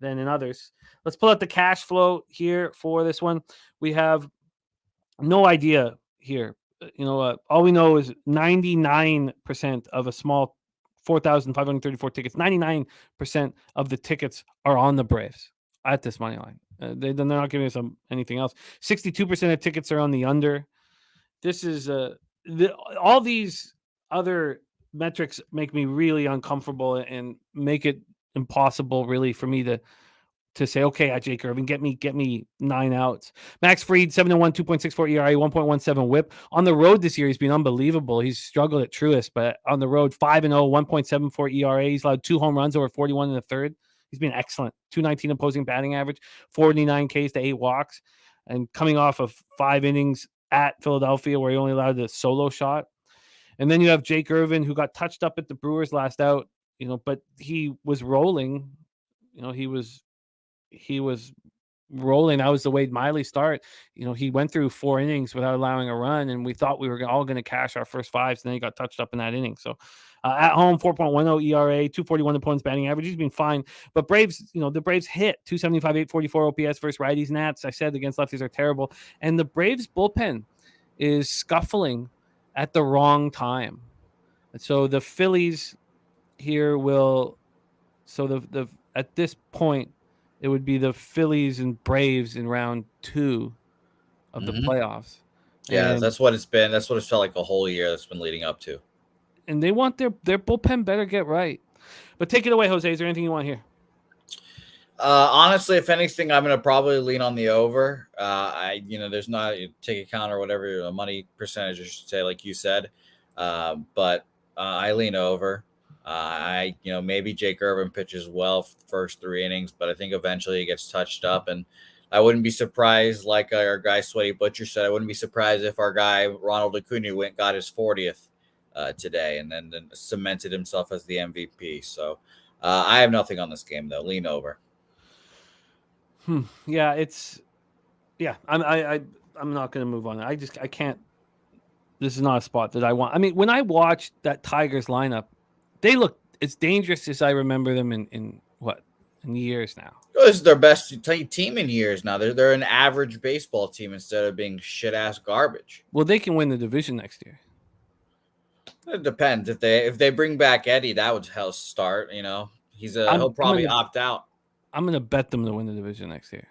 than in others. Let's pull out the cash flow here for this one. We have no idea here. All we know is 99% of a small 4,534 tickets. 99% of the tickets are on the Braves at this money line. They're not giving us anything else. 62% of tickets are on the under. This is all these other metrics make me really uncomfortable and make it impossible, really, for me to say, okay, Jake Irvin, get me 9 outs. Max Fried, 7-1, 2.64 ERA, 1.17 WHIP. On the road this year, he's been unbelievable. He's struggled at Truist, but on the road, 5-0, 1.74 ERA. He's allowed 2 home runs over 41 in the third. He's been excellent. 219 opposing batting average, 49 Ks to 8 walks, and coming off of 5 innings at Philadelphia where he only allowed a solo shot. And then you have Jake Irvin, who got touched up at the Brewers last out, but he was rolling. He was rolling. That was the Wade Miley start. He went through 4 innings without allowing a run, and we thought we were all going to cash our first 5s, and then he got touched up in that inning. So at home, 4.10 ERA, 241 opponents batting average. He's been fine. But Braves, the Braves hit 275, 844 OPS versus righties. Nats, I said, against lefties are terrible. And the Braves bullpen is scuffling at the wrong time. And so the Phillies here at this point, it would be the Phillies and Braves in round 2 of the playoffs. Yeah, that's what it's been. That's what it's felt like a whole year that's been leading up to. And they want their bullpen better get right. But take it away, Jose. Is there anything you want here? Honestly, if anything, I'm going to probably lean on the over. There's not a ticket count or whatever, a money percentage, I should say, like you said. But I lean over. Maybe Jake Irvin pitches well first 3 innings, but I think eventually he gets touched up. And I wouldn't be surprised, like our guy Sweaty Butcher said, I wouldn't be surprised if our guy Ronald Acuna got his 40th today and then cemented himself as the MVP. So I have nothing on this game, though. Lean over. Yeah, I'm not going to move on. I can't. This is not a spot that I want. I mean, when I watched that Tigers lineup, they look as dangerous as I remember them in years now. This is their best team in years now. They're an average baseball team instead of being shit ass garbage. Well, they can win the division next year. It depends. If they bring back Eddie, that would hell start. He'll probably opt out. I'm gonna bet them to win the division next year.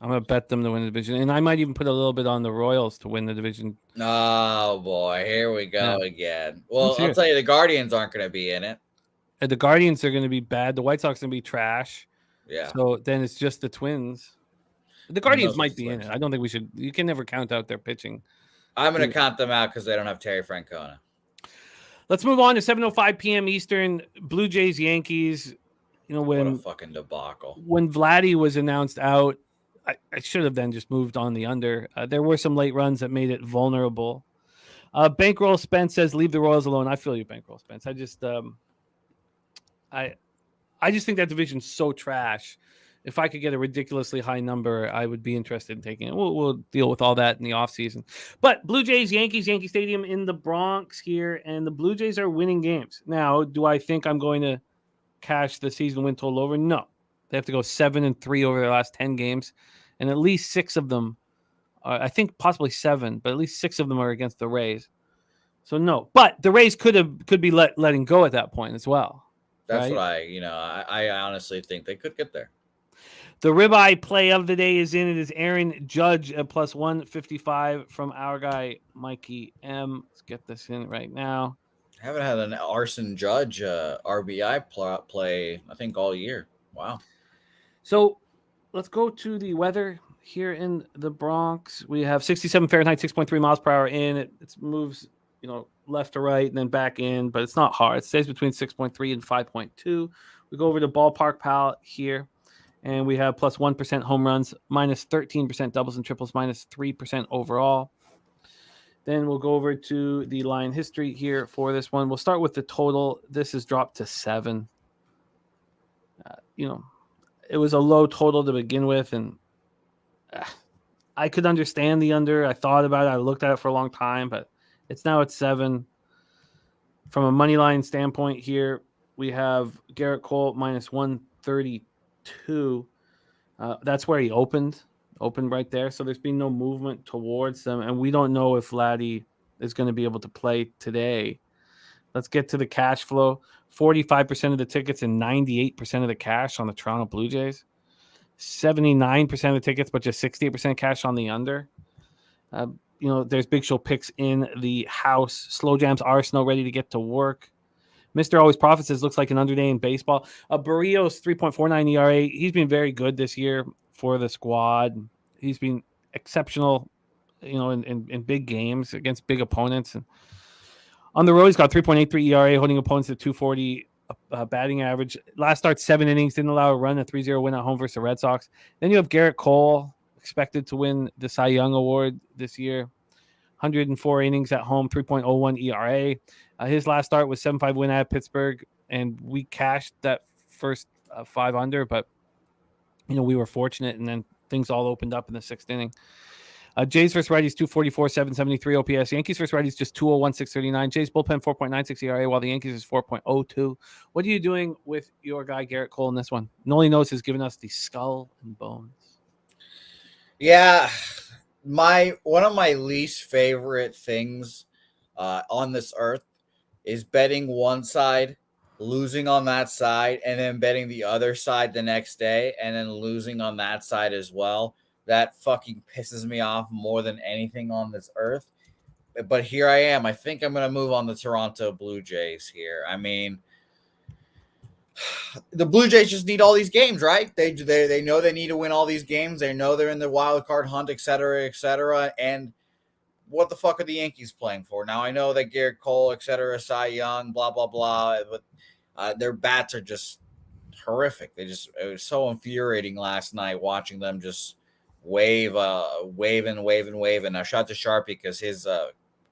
I'm gonna bet them to win the division, and I might even put a little bit on the Royals to win the division. Oh boy, here we go again. Well, serious. I'll tell you, the Guardians aren't going to be in it. The Guardians are going to be bad. The White Sox are going to be trash. Yeah. So then it's just the Twins. The Guardians might be in it. I don't think we should. You can never count out their pitching. I'm going to count them out because they don't have Terry Francona. Let's move on to 7:05 p.m. Eastern. Blue Jays, Yankees. You know, when what a fucking debacle. When Vladdy was announced out, I should have then just moved on the under. There were some late runs that made it vulnerable. Bankroll Spence says, "Leave the Royals alone." I feel you, Bankroll Spence. I just think that division's so trash. If I could get a ridiculously high number, I would be interested in taking it. We'll deal with all that in the offseason. But Blue Jays, Yankees, Yankee Stadium in the Bronx here, and the Blue Jays are winning games. Now, do I think I'm going to cash the season win total over? No. They have to go 7-3 over their last 10 games, and at least 6 of them, I think possibly 7, but at least 6 of them are against the Rays. So no. But the Rays could be letting go at that point as well. That's right? what I honestly think they could get there. The ribeye play of the day is in. It is Aaron Judge at plus 155 from our guy, Mikey M. Let's get this in right now. I haven't had an Arson Judge RBI play, I think, all year. Wow. So let's go to the weather here in the Bronx. We have 67 Fahrenheit, 6.3 miles per hour in. It moves, left to right and then back in, but it's not hard. It stays between 6.3 and 5.2. We go over to Ballpark Pal here. And we have plus 1% home runs, minus 13% doubles and triples, minus 3% overall. Then we'll go over to the line history here for this one. We'll start with the total. This has dropped to 7. It was a low total to begin with, and I could understand the under. I thought about it. I looked at it for a long time, but it's now at 7. From a money line standpoint here, we have Garrett Cole minus 132. That's where he opened right there. So there's been no movement towards them, and we don't know if Vladdy is going to be able to play today. Let's get to the cash flow. 45% of the tickets and 98% of the cash on the Toronto Blue Jays. 79% of the tickets, but just 68% cash on the under. There's Big Show picks in the house. Slow jams Arsenal ready to get to work. Mr. Always Profits says looks like an underday in baseball. Barrios 3.49 ERA. He's been very good this year for the squad. He's been exceptional, in big games against big opponents. And on the road, he's got 3.83 ERA, holding opponents at 240 batting average. Last start, 7 innings, didn't allow a run, a 3-0 win at home versus the Red Sox. Then you have Garrett Cole, expected to win the Cy Young Award this year. 104 innings at home, 3.01 ERA. His last start was 7-5 win at Pittsburgh, and we cashed that first 5 under, but we were fortunate, and then things all opened up in the 6th inning. Jays versus righties 244, 773 OPS. Yankees versus righties just 201, 639. Jays bullpen 4.96 ERA, while the Yankees is 4.02. What are you doing with your guy Garrett Cole in this one? Noli Knows has given us the skull and bones. Yeah, one of my least favorite things on this earth is betting one side, losing on that side, and then betting the other side the next day, and then losing on that side as well. That fucking pisses me off more than anything on this earth. But here I am. I think I'm going to move on the Toronto Blue Jays here. I mean, the Blue Jays just need all these games, right? They know they need to win all these games. They know they're in the wild card hunt, et cetera, and what the fuck are the Yankees playing for? Now, I know that Garrett Cole, et cetera, Cy Young, blah, blah, blah, but their bats are just horrific. It was so infuriating last night watching them just wave. Now, shout out to Sharpie because his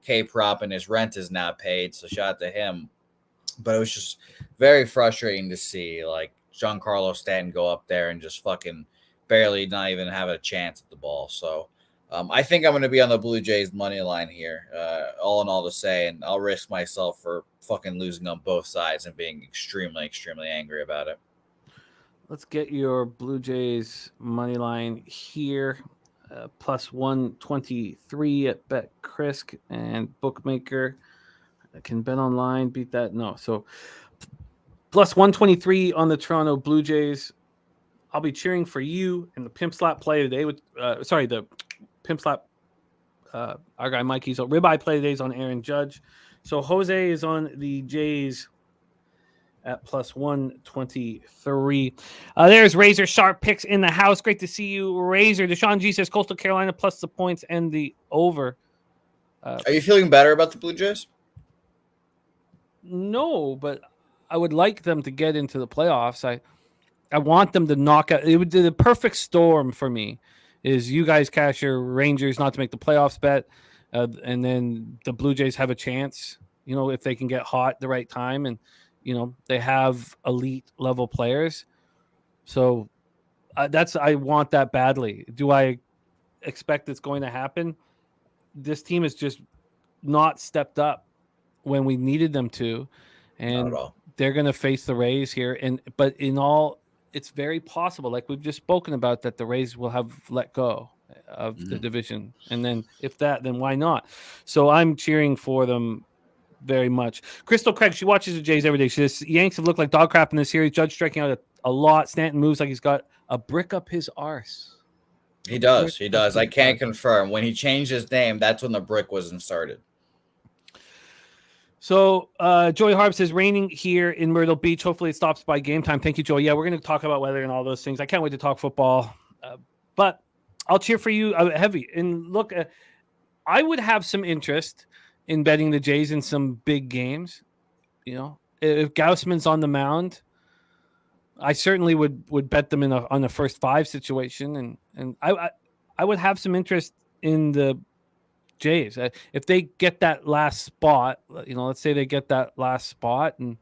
K-prop and his rent is now paid, so shout out to him. But it was just very frustrating to see, like, Giancarlo Stanton go up there and just fucking barely not even have a chance at the ball. So I think I'm going to be on the Blue Jays money line here, all in all to say, and I'll risk myself for fucking losing on both sides and being extremely, extremely angry about it. Let's get your Blue Jays money line here. Plus 123 at BetCrisk and Bookmaker. Can Bet Online beat that? No. So Plus 123 on the Toronto Blue Jays. I'll be cheering for you in the Pimp Slap play today with the Pimp Slap our guy Mikey's ribeye play today is on Aaron Judge. So Jose is on the Jays at plus 123. There's Razor Sharp picks in the house. Great to see you, Razor. Deshaun G says Coastal Carolina plus the points and the over. Are you feeling better about the Blue Jays? No, but I would like them to get into the playoffs. I want them to knock out. It would be the perfect storm for me. Is you guys cash your Rangers not to make the playoffs bet, and then the Blue Jays have a chance. If they can get hot at the right time, and they have elite level players. So I want that badly. Do I expect it's going to happen? This team has just not stepped up when we needed them to, and they're going to face the Rays here. But in all, it's very possible, like we've just spoken about, that the Rays will have let go of the division. And then then why not? So I'm cheering for them very much. Crystal Craig, she watches the Jays every day. She says Yanks have looked like dog crap in this series. Judge striking out a lot. Stanton moves like he's got a brick up his arse. He does. I can't confirm. When he changed his name, that's when the brick was inserted. So Joey Harb says raining here in Myrtle Beach. Hopefully it stops by game time. Thank you, Joey. Yeah, we're going to talk about weather and all those things. I can't wait to talk football. But I'll cheer for you heavy. And look, I would have some interest in betting the Jays in some big games. If Gaussman's on the mound, I certainly would bet them on the first 5 situation. And I would have some interest in the Jays if they get that last spot. Let's say they get that last spot, and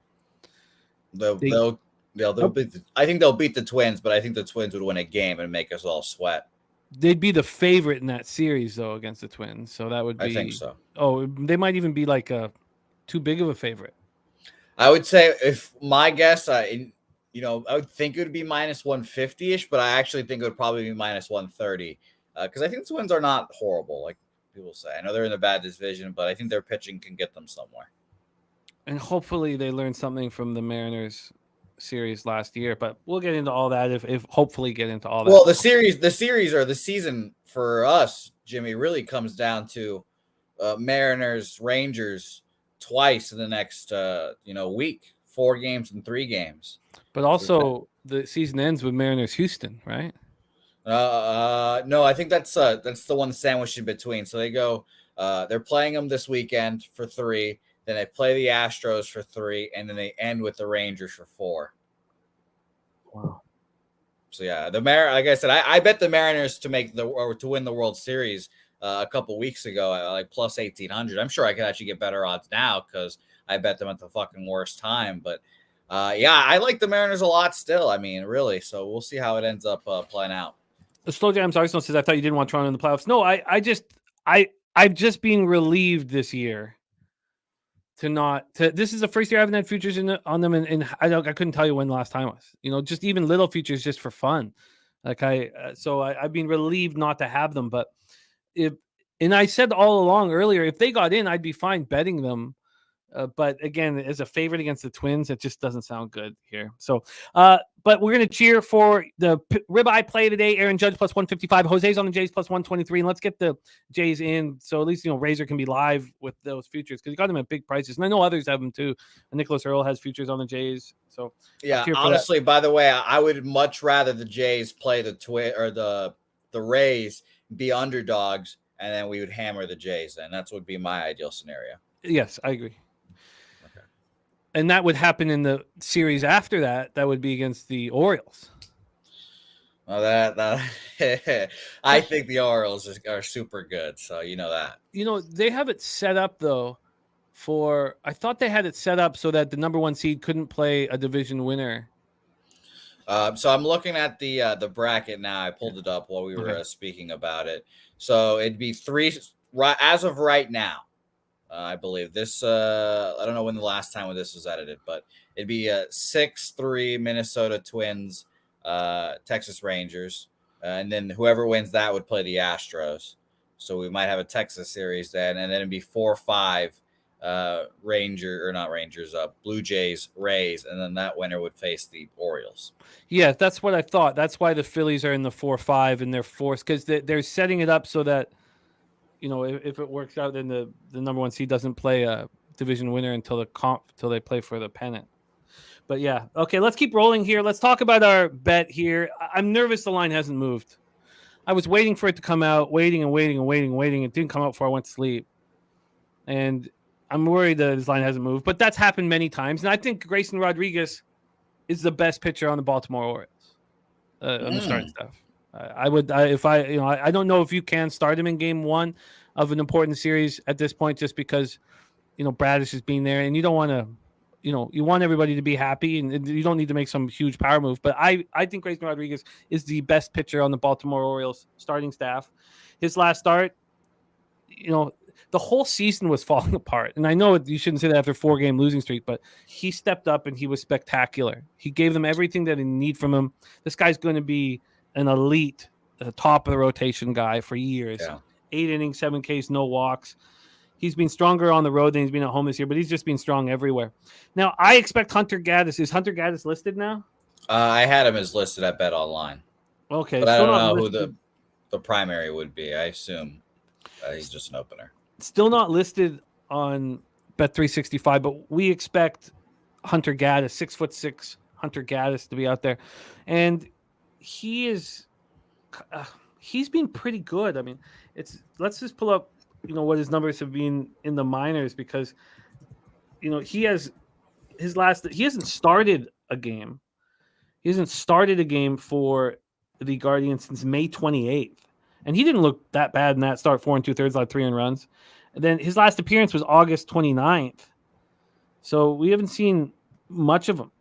they'll beat. I think they'll beat the Twins, but I think the Twins would win a game and make us all sweat. They'd be the favorite in that series though against the Twins, so that would be. I think so. Oh, they might even be like too big of a favorite. I would say, if my guess, I would think it would be minus 150-ish, but I actually think it would probably be minus 130 because I think the Twins are not horrible, like people say. I know they're in a bad division, but I think their pitching can get them somewhere. And hopefully they learned something from the Mariners series last year, but we'll get into all that if hopefully get into all that. Well, the series or the season for us, Jimmy, really comes down to Mariners, Rangers twice in the next week, 4 games and 3 games. But also the season ends with Mariners Houston, right? No, I think that's the one sandwiched in between. So they go, they're playing them this weekend for 3, then they play the Astros for 3, and then they end with the Rangers for 4. Wow. So yeah, like I said, I bet the Mariners to win the World Series a couple weeks ago at like plus 1,800. I'm sure I could actually get better odds now because I bet them at the fucking worst time. But yeah, I like the Mariners a lot still. I mean, really. So we'll see how it ends up playing out. The Slow Jams Arsenal says, I thought you didn't want Toronto in the playoffs. No, I'm just being relieved this year this is the first year I haven't had futures on them, and I couldn't tell you when the last time was. Just even little futures just for fun. Like I've been relieved not to have them, but and I said all along earlier, if they got in, I'd be fine betting them. But again, as a favorite against the Twins, it just doesn't sound good here. So, but we're going to cheer for the ribeye play today. Aaron Judge plus 155. Jose's on the Jays plus 123. And let's get the Jays in. So at least, Razor can be live with those futures because he got them at big prices. And I know others have them too. Nicholas Earl has futures on the Jays. So yeah, honestly, by the way, I would much rather the Jays play the Rays, be underdogs, and then we would hammer the Jays. And that would be my ideal scenario. Yes, I agree. And that would happen in the series after that. That would be against the Orioles. Well, that I think the Orioles are super good. So that. They have it set up though I thought they had it set up so that the number 1 seed couldn't play a division winner. So I'm looking at the bracket now. I pulled it up while we were speaking about it. So it'd be 3 as of right now. I believe this. I don't know when the last time when this was edited, but it'd be 6-3 Minnesota Twins, Texas Rangers, and then whoever wins that would play the Astros. So we might have a Texas series then, and then it'd be 4-5 Blue Jays, Rays, and then that winner would face the Orioles. Yeah, that's what I thought. That's why the Phillies are in the 4-5 and they're forced because they're setting it up so that, if it works out, then the number one seed doesn't play a division winner until they play for the pennant. But yeah, okay, let's keep rolling here. Let's talk about our bet here. I'm nervous the line hasn't moved. I was waiting for it to come out, waiting. It didn't come out before I went to sleep. And I'm worried that his line hasn't moved, but that's happened many times. And I think Grayson Rodriguez is the best pitcher on the Baltimore Orioles on the starting staff. I don't know if you can start him in game one of an important series at this point, just because, Bradish is being there and you don't want to, you want everybody to be happy and you don't need to make some huge power move. But I think Grayson Rodriguez is the best pitcher on the Baltimore Orioles starting staff. His last start, the whole season was falling apart. And I know you shouldn't say that after a 4-game losing streak, but he stepped up and he was spectacular. He gave them everything that they need from him. This guy's going to be an elite, top of the rotation guy for years. Yeah. 8 innings, 7 Ks, no walks. He's been stronger on the road than he's been at home this year, but he's just been strong everywhere. Now, I expect Hunter Gaddis. Is Hunter Gaddis listed now? I had him as listed at Bet Online. Okay. But I don't know who the primary would be. I assume he's just an opener. Still not listed on Bet365, but we expect Hunter Gaddis, 6'6" Hunter Gaddis, to be out there. And he's been pretty good. I mean, let's just pull up, what his numbers have been in the minors, because, he hasn't started a game. He hasn't started a game for the Guardians since May 28th. And he didn't look that bad in that start, 4 2/3, like 3 runs. And then his last appearance was August 29th. So we haven't seen much of him.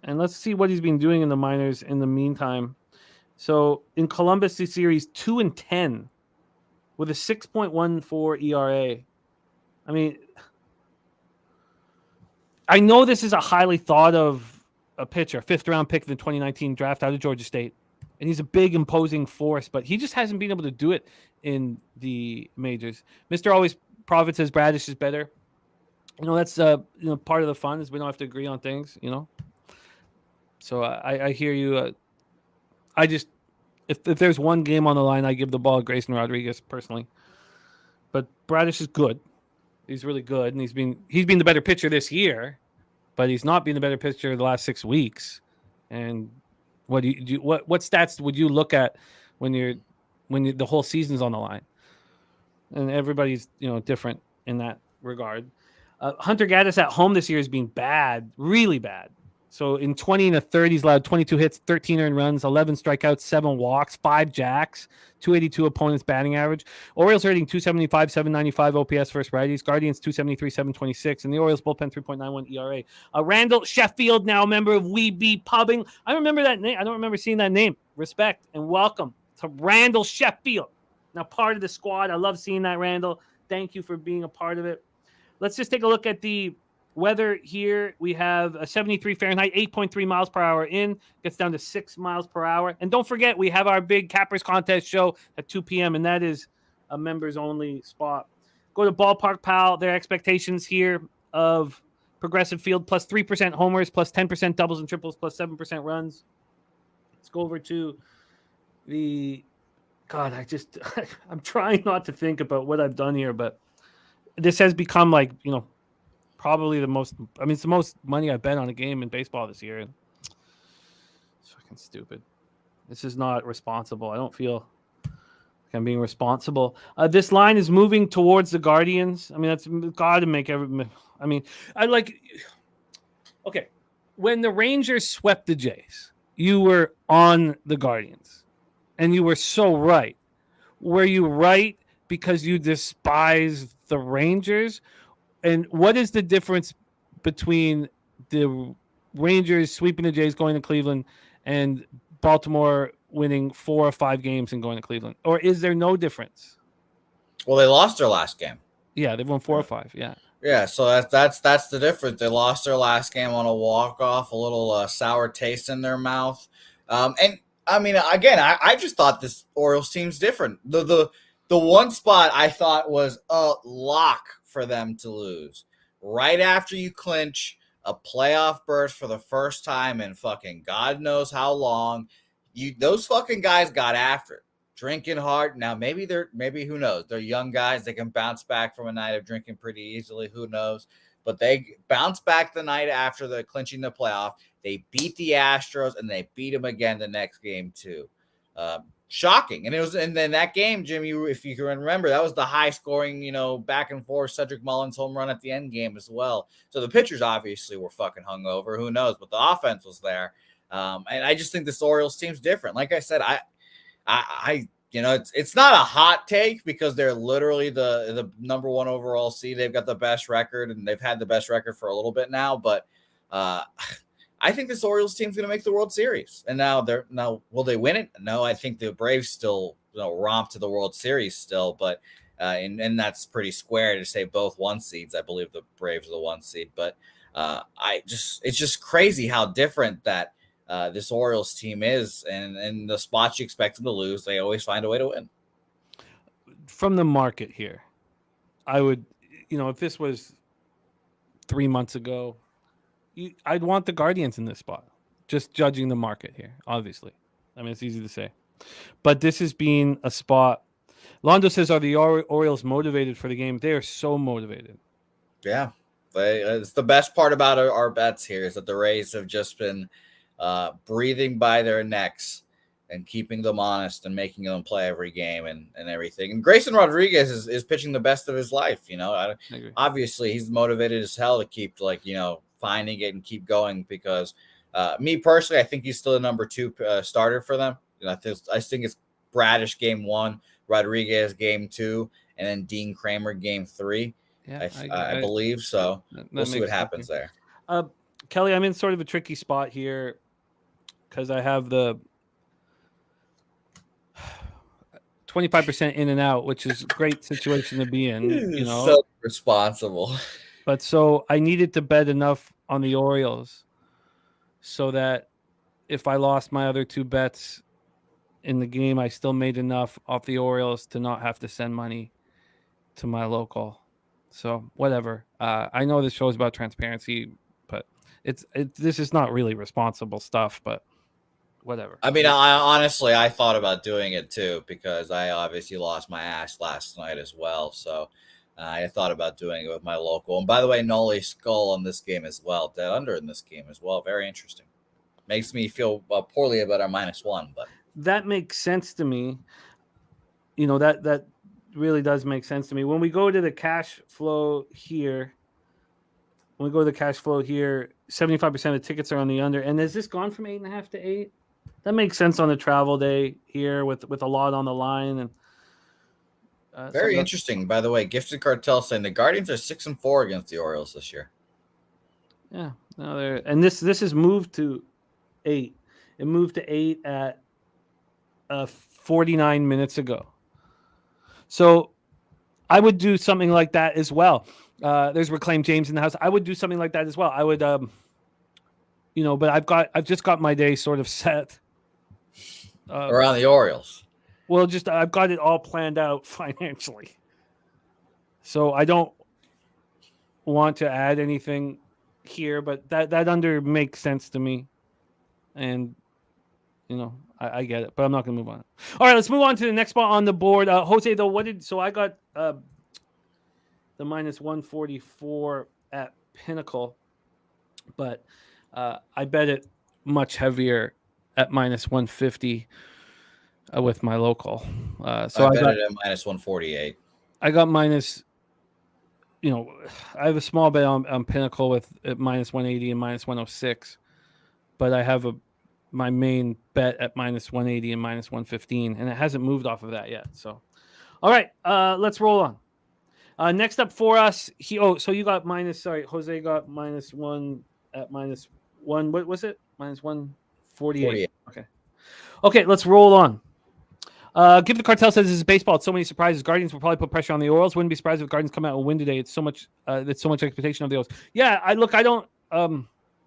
And let's see what he's been doing in the minors in the meantime. So in Columbus this year, he's 2-10 with a 6.14 ERA. I mean, I know this is a highly thought of a pitcher, 5th-round pick of the 2019 draft out of Georgia State. And he's a big, imposing force, but he just hasn't been able to do it in the majors. Mr. Always Prophet says Bradish is better. That's part of the fun is we don't have to agree on things, So I hear you. I just if there's one game on the line, I give the ball to Grayson Rodriguez personally. But Bradish is good. He's really good, and he's been the better pitcher this year, but he's not been the better pitcher the last 6 weeks. And what stats would you look at when the whole season's on the line? And everybody's different in that regard. Hunter Gaddis at home this year has been bad, really bad. So in 20 and a third, he's allowed 22 hits, 13 earned runs, 11 strikeouts, 7 walks, 5 jacks, 282 opponents batting average. Orioles are hitting 275, 795 OPS versus righties. Guardians 273, 726, and the Orioles bullpen 3.91 ERA. Randall Sheffield, now a member of We Be Pubbing. I remember that name. I don't remember seeing that name. Respect and welcome to Randall Sheffield. Now part of the squad. I love seeing that, Randall. Thank you for being a part of it. Let's just take a look at the weather here. We have a 73 Fahrenheit, 8.3 miles per hour in, gets down to 6 miles per hour. And don't forget, we have our big Cappers contest show at 2 p.m., and that is a members-only spot. Go to Ballpark Pal. Their expectations here of Progressive Field, plus 3% homers, plus 10% doubles and triples, plus 7% runs. Let's go over to the... God, I'm trying not to think about what I've done here, but this has become probably the most, it's the most money I've bet on a game in baseball this year. It's fucking stupid. This is not responsible. I don't feel like I'm being responsible. This line is moving towards the Guardians. that's got to make okay. When the Rangers swept the Jays, you were on the Guardians and you were so right. Were you right because you despise the Rangers? And what is the difference between the Rangers sweeping the Jays, going to Cleveland, and Baltimore winning 4 or 5 games and going to Cleveland? Or is there no difference? Well, they lost their last game. Yeah, they've won 4 or 5. Yeah. Yeah, so that's the difference. They lost their last game on a walk-off, a little sour taste in their mouth. And again, I just thought this Orioles team's different. The one spot I thought was a lock for them to lose. Right after you clinch a playoff berth for the first time in fucking God knows how long, those fucking guys got after it. Drinking hard. Now, maybe who knows? They're young guys. They can bounce back from a night of drinking pretty easily. Who knows? But they bounced back the night after the clinching the playoff. They beat the Astros, and they beat them again the next game, too. Shocking. And then that game, Jim, if you can remember, that was the high scoring, back and forth Cedric Mullins home run at the end game as well. So the pitchers obviously were fucking hungover. Who knows? But the offense was there. And I just think this Orioles team's different. Like I said, it's not a hot take because they're literally the number one overall seed. They've got the best record, and they've had the best record for a little bit now. But I think this Orioles team's going to make the World Series. And now will they win it? No, I think the Braves still romp to the World Series still. But and that's pretty square to say both one seeds. I believe the Braves are the one seed. But it's just crazy how different that this Orioles team is, and the spots you expect them to lose, they always find a way to win. From the market here, I would, if this was 3 months ago, I'd want the Guardians in this spot. Just judging the market here, obviously. I mean, it's easy to say, but this has been a spot. Londo says, "Are the Orioles motivated for the game?" They are so motivated. Yeah, it's the best part about our bets here is that the Rays have just been breathing by their necks and keeping them honest and making them play every game and everything. And Grayson Rodriguez is pitching the best of his life. Obviously he's motivated as hell to keep finding it and keep going because me personally, I think he's still the number 2 starter for them. I think it's Bradish game 1, Rodriguez game 2, and then Dean Kramer game 3. Yeah, I believe so. We'll see what happens there. Kelly, I'm in sort of a tricky spot here because I have the 25% in and out, which is a great situation to be in. So responsible. But so I needed to bet enough on the Orioles so that if I lost my other 2 bets in the game, I still made enough off the Orioles to not have to send money to my local. So whatever. I know this show is about transparency, but this is not really responsible stuff, but whatever. I mean, I honestly thought about doing it too because I obviously lost my ass last night as well. So I thought about doing it with my local. And by the way, Noli Skull on this game as well. Dead under in this game as well. Very interesting. Makes me feel poorly about our -1, but that makes sense to me. That really does make sense to me. When we go to the cash flow here, 75% of tickets are on the under. And has this gone from 8.5 to 8? That makes sense on the travel day here with a lot on the line. And very interesting, by the way. Gifted Cartel saying the Guardians are 6-4 against the Orioles this year. Yeah, no, and this has moved to 8. It moved to 8 at 49 minutes ago. So I would do something like that as well. There's Reclaim James in the house. I would do something like that as well. I would, but I've just got my day sort of set around the Orioles. Well, I've got it all planned out financially. So I don't want to add anything here, but that under makes sense to me. And, I get it, but I'm not going to move on. All right, let's move on to the next spot on the board. Jose, though, so I got the -144 at Pinnacle, but I bet it much heavier at -150 with my local. So I bet it at -148. I got minus. I have a small bet on Pinnacle with at -180 and -106, but I have my main bet at -180 and -115, and it hasn't moved off of that yet. So, all right, let's roll on. Next up for us, so you got Jose got -1 at -1. What was it? -148. Okay, let's roll on. Give the Cartel says this is baseball. It's so many surprises. Guardians will probably put pressure on the Orioles. Wouldn't be surprised if Guardians come out and win today. It's so much. It's so much expectation of the Orioles. Yeah, I don't.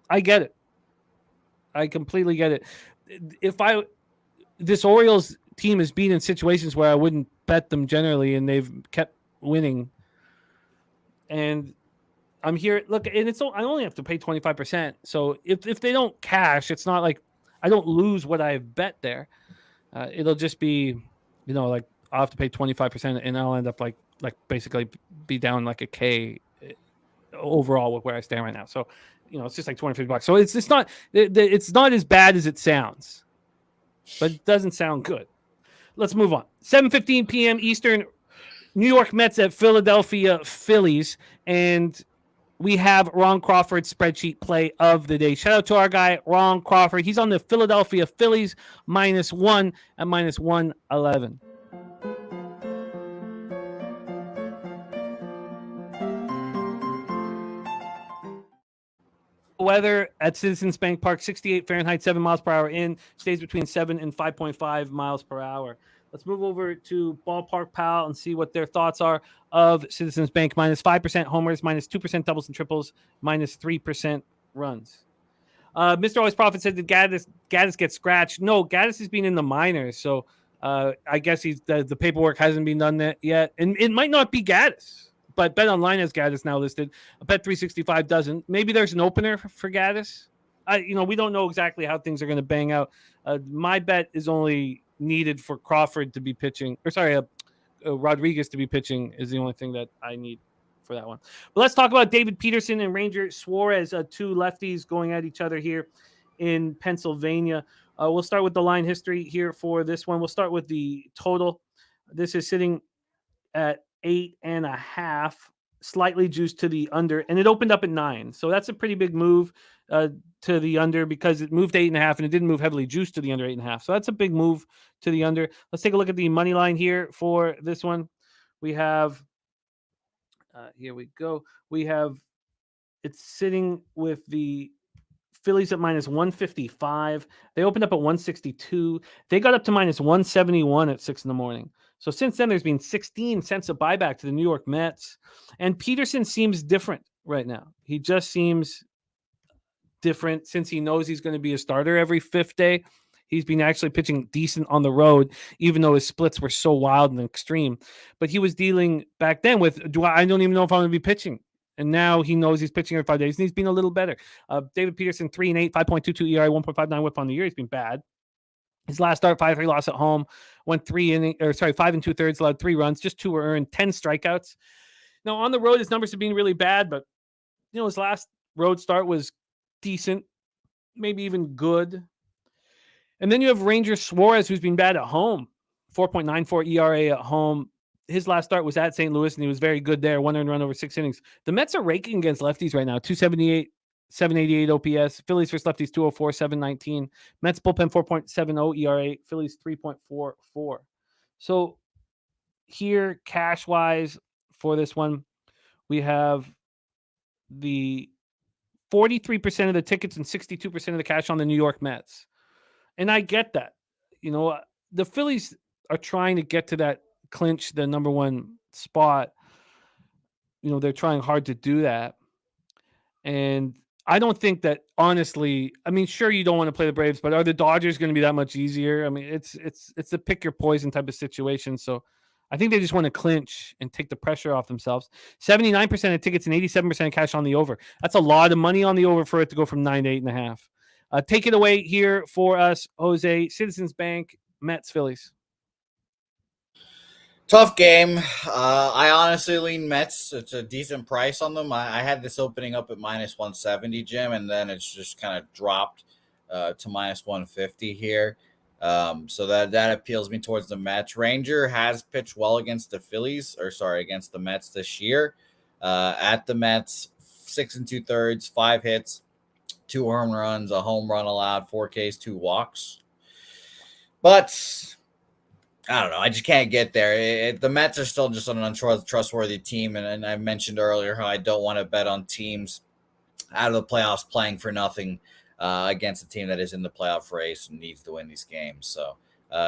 I get it. I completely get it. This Orioles team has been in situations where I wouldn't bet them generally, and they've kept winning. and I'm here. Look, and I only have to pay 25%. So if they don't cash, it's not like I don't lose what I've bet there. It'll just be, like I'll have to pay 25%, and I'll end up like basically be down like a K overall with where I stand right now. So, it's just like $250. So it's not as bad as it sounds, but it doesn't sound good. Let's move on. 7:15 p.m. Eastern. New York Mets at Philadelphia Phillies, and we have Ron Crawford's spreadsheet play of the day. Shout out to our guy, Ron Crawford. He's on the Philadelphia Phillies -1 at -111. Weather at Citizens Bank Park, 68 Fahrenheit, 7 miles per hour in, stays between 7 and 5.5 miles per hour. Let's move over to Ballpark Pal and see what their thoughts are of Citizens Bank. -5% homers, -2% doubles and triples, -3% runs. Mr. Always Prophet said that Gaddis gets scratched. No, Gaddis has been in the minors, so I guess the paperwork hasn't been done yet. And it might not be Gaddis, but Bet Online has Gaddis now listed. Bet 365 doesn't. Maybe there's an opener for Gaddis. We don't know exactly how things are going to bang out. My bet is only needed for Crawford to be pitching, Rodriguez to be pitching is the only thing that I need for that one. But let's talk about David Peterson and Ranger Suarez, two lefties going at each other here in Pennsylvania. We'll start with the line history here for this one. We'll start with the total. This is sitting at 8.5, slightly juiced to the under, and it opened up at 9. So that's a pretty big move to the under because it moved 8.5 and it didn't move heavily juiced to the under 8.5. So that's a big move to the under. Let's take a look at the money line here for this one. We have, here we go. We have, it's sitting with the Phillies at -155. They opened up at 162. They got up to -171 at 6 a.m. So since then, there's been 16 cents of buyback to the New York Mets. And Peterson seems different right now. He just seems different since he knows he's going to be a starter every fifth day. He's been actually pitching decent on the road, even though his splits were so wild and extreme. But he was dealing back then with, I don't even know if I'm going to be pitching. And now he knows he's pitching every 5 days, and he's been a little better. David Peterson, 3-8, 5.22 ERA, 1.59 WHIP on the year. He's been bad. His last start, 5-3 loss at home, went 5 2/3, allowed 3 runs, just 2 were earned, 10 strikeouts. Now on the road, his numbers have been really bad, but his last road start was decent, maybe even good. And then you have Ranger Suarez, who's been bad at home, 4.94 ERA at home. His last start was at St. Louis, and he was very good there. 1 earned run over 6 innings. The Mets are raking against lefties right now. 278, 788 OPS. Phillies versus lefties, 204, 719. Mets bullpen, 4.70 ERA. Phillies, 3.44. So here, cash-wise, for this one, we have the 43% of the tickets and 62% of the cash on the New York Mets. And I get that. The Phillies are trying to get to that clinch the number 1 spot. They're trying hard to do that. And I don't think that, honestly, sure, you don't want to play the Braves, but are the Dodgers going to be that much easier? It's a pick your poison type of situation. So I think they just want to clinch and take the pressure off themselves. 79% of tickets and 87% of cash on the over. That's a lot of money on the over for it to go from 9 to 8.5. Take it away here for us, Jose. Citizens Bank, Mets, Phillies. Tough game. I honestly lean Mets. It's a decent price on them. I had this opening up at -170, Jim, and then it's just kind of dropped to -150 here. So that appeals me towards the Mets. Ranger has pitched well against against the Mets this year. At the Mets, 6 2/3, 5 hits, 2 home runs, a home run allowed, 4 Ks, 2 walks. But I don't know. I just can't get there. The Mets are still just an untrustworthy team. And I mentioned earlier how I don't want to bet on teams out of the playoffs playing for nothing against a team that is in the playoff race and needs to win these games. So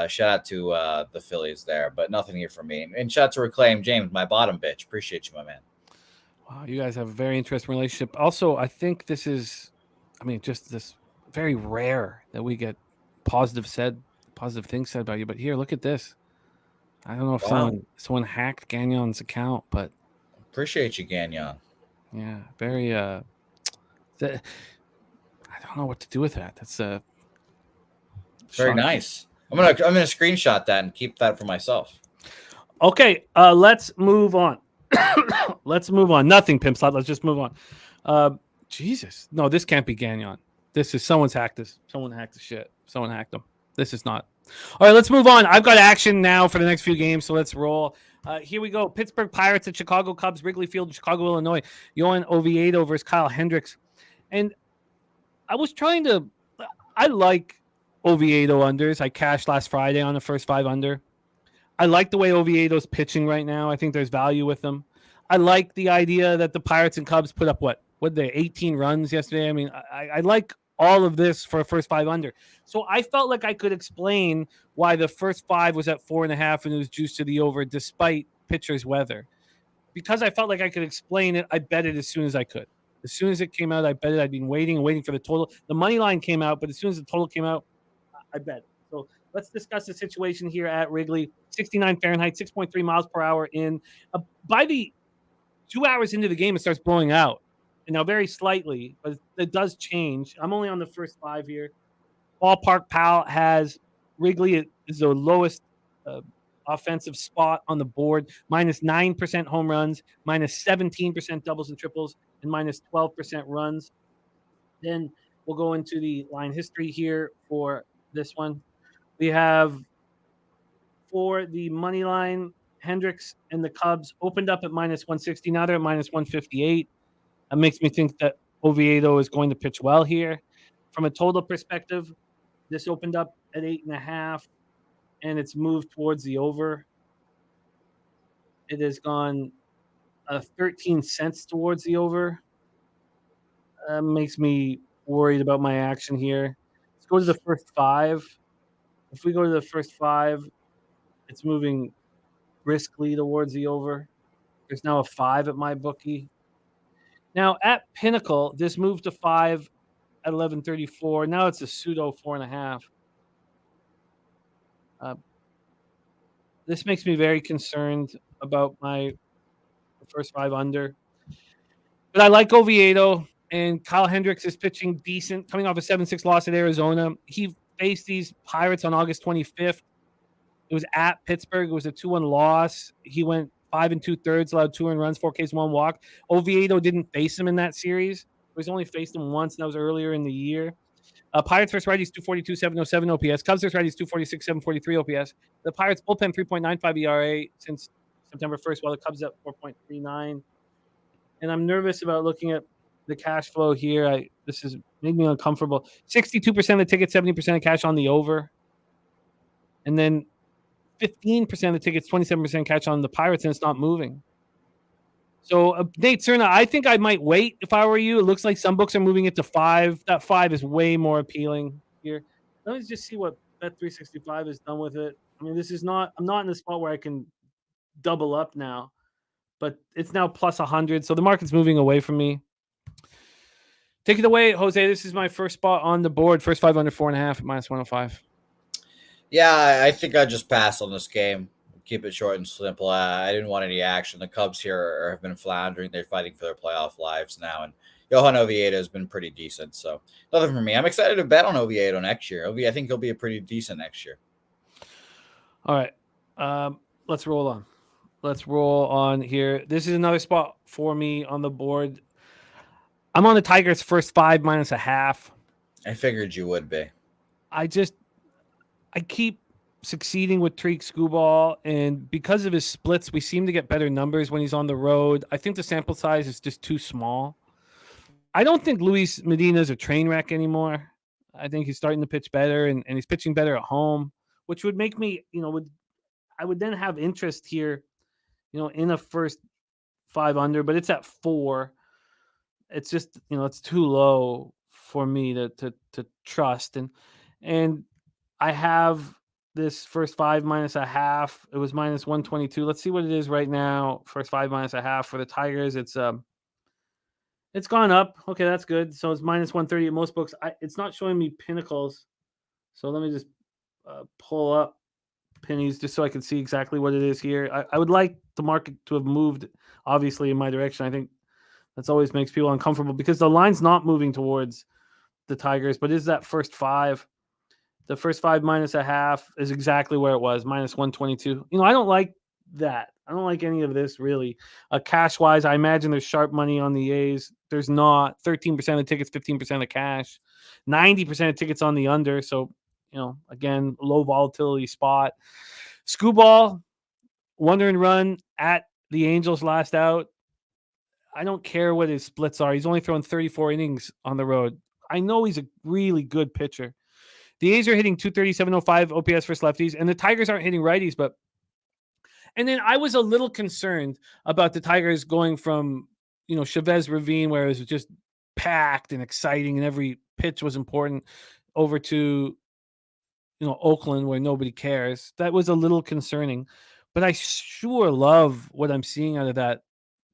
shout out to the Phillies there, but nothing here for me. And shout out to Reclaim James, my bottom bitch. Appreciate you, my man. Wow, you guys have a very interesting relationship. Also, I think this is, just this very rare that we get positive things said about you. But here, look at this. I don't know if someone hacked Gagnon's account, but Appreciate you, Gagnon. Yeah, very. I don't know what to do with that. That's Very nice. I'm gonna screenshot that and keep that for myself. Okay, let's move on. Let's move on. Nothing, Pimp Slot. Let's just move on. Jesus, no, this can't be Gagnon. This is someone's hacked this. Someone hacked the shit. Someone hacked them. This is not. All right, let's move on. I've got action now for the next few games, so let's roll. Here we go. Pittsburgh Pirates at Chicago Cubs, Wrigley Field, Chicago, Illinois. Yohan Oviedo versus Kyle Hendricks. And I was trying to – I like Oviedo unders. I cashed last Friday on the first 5 under. I like the way Oviedo's pitching right now. I think there's value with them. I like the idea that the Pirates and Cubs put up what they 18 runs yesterday. I mean, I like all of this for a first 5 under. So I felt like I could explain why the first 5 was at 4.5 and it was juiced to the over despite pitcher's weather. Because I felt like I could explain it, I bet it as soon as I could. As soon as it came out, I bet it. I'd been waiting for the total. The money line came out, but as soon as the total came out, I bet. So let's discuss the situation here at Wrigley. 69 Fahrenheit, 6.3 miles per hour in. By the 2 hours into the game, it starts blowing out. And now very slightly, but it does change. I'm only on the first 5 here. Ballpark Pal has Wrigley is the lowest offensive spot on the board, minus 9% home runs, minus 17% doubles and triples, and minus 12% runs. Then we'll go into the line history here for this one. We have for the money line, Hendricks and the Cubs opened up at minus 160. Now they're at minus 158. That makes me think that Oviedo is going to pitch well here. From a total perspective, this opened up at 8.5, and it's moved towards the over. It has gone 13 cents towards the over. Makes me worried about my action here. Let's go to the first 5. If we go to the first 5, it's moving briskly towards the over. There's now a 5 at my bookie. Now at Pinnacle, this moved to 5 at 11:34. Now it's a pseudo 4.5. This makes me very concerned about my first 5 under. But I like Oviedo, and Kyle Hendricks is pitching decent, coming off a 7-6 loss at Arizona. He faced these Pirates on August 25th. It was at Pittsburgh. It was a 2-1 loss. He went 5 2/3, allowed 2 earned runs, 4 Ks, 1 walk. Oviedo didn't face him in that series. He's only faced him once, and that was earlier in the year. Pirates versus righties, 242, 707 OPS. Cubs versus righties, 246, 743 OPS. The Pirates bullpen, 3.95 ERA since September 1st, while the Cubs at 4.39. And I'm nervous about looking at the cash flow here. This is making me uncomfortable. 62% of the tickets, 70% of cash on the over. And then 15% of the tickets, 27% cash on the Pirates, and it's not moving. So, Nate Cerna, I think I might wait if I were you. It looks like some books are moving it to 5. That 5 is way more appealing here. Let me just see what Bet365 has done with it. I mean, I'm not in the spot where I can double up now, but it's now plus 100. So the market's moving away from me. Take it away, Jose. This is my first spot on the board. First 5 under 4.5 at minus 105. Yeah, I think I just passed on this game. Keep it short and simple. I didn't want any action. The Cubs here have been floundering. They're fighting for their playoff lives now. And Yohan Oviedo has been pretty decent. So nothing for me. I'm excited to bet on Oviedo next year. I think he'll be a pretty decent next year. All right. Let's roll on. Let's roll on here. This is another spot for me on the board. I'm on the Tigers first 5 minus a half. I figured you would be. I keep succeeding with Tariq Skubal, and because of his splits, we seem to get better numbers when he's on the road. I think the sample size is just too small. I don't think Luis Medina is a train wreck anymore. I think he's starting to pitch better, and he's pitching better at home, which would make me, I would then have interest here, in a first 5 under, but it's at 4. It's just, it's too low for me to trust. And I have this first 5 minus a half. It was minus 122. Let's see what it is right now. First 5 minus a half for the Tigers. It's gone up. Okay, that's good. So it's minus 130 at most books. It's not showing me Pinnacles. So let me just pull up pennies just so I can see exactly what it is here. I would like the market to have moved, obviously, in my direction. I think that's always makes people uncomfortable because the line's not moving towards the Tigers, but is that first 5? The first 5 minus a half is exactly where it was, minus 122. I don't like that. I don't like any of this, really. Cash-wise, I imagine there's sharp money on the A's. There's not. 13% of tickets, 15% of cash. 90% of tickets on the under. So, again, low volatility spot. Screwball, 1 run at the Angels last out. I don't care what his splits are. He's only thrown 34 innings on the road. I know he's a really good pitcher. The A's are hitting 237.05 OPS versus lefties, and the Tigers aren't hitting righties. And then I was a little concerned about the Tigers going from, Chavez Ravine, where it was just packed and exciting and every pitch was important, over to, Oakland, where nobody cares. That was a little concerning. But I sure love what I'm seeing out of that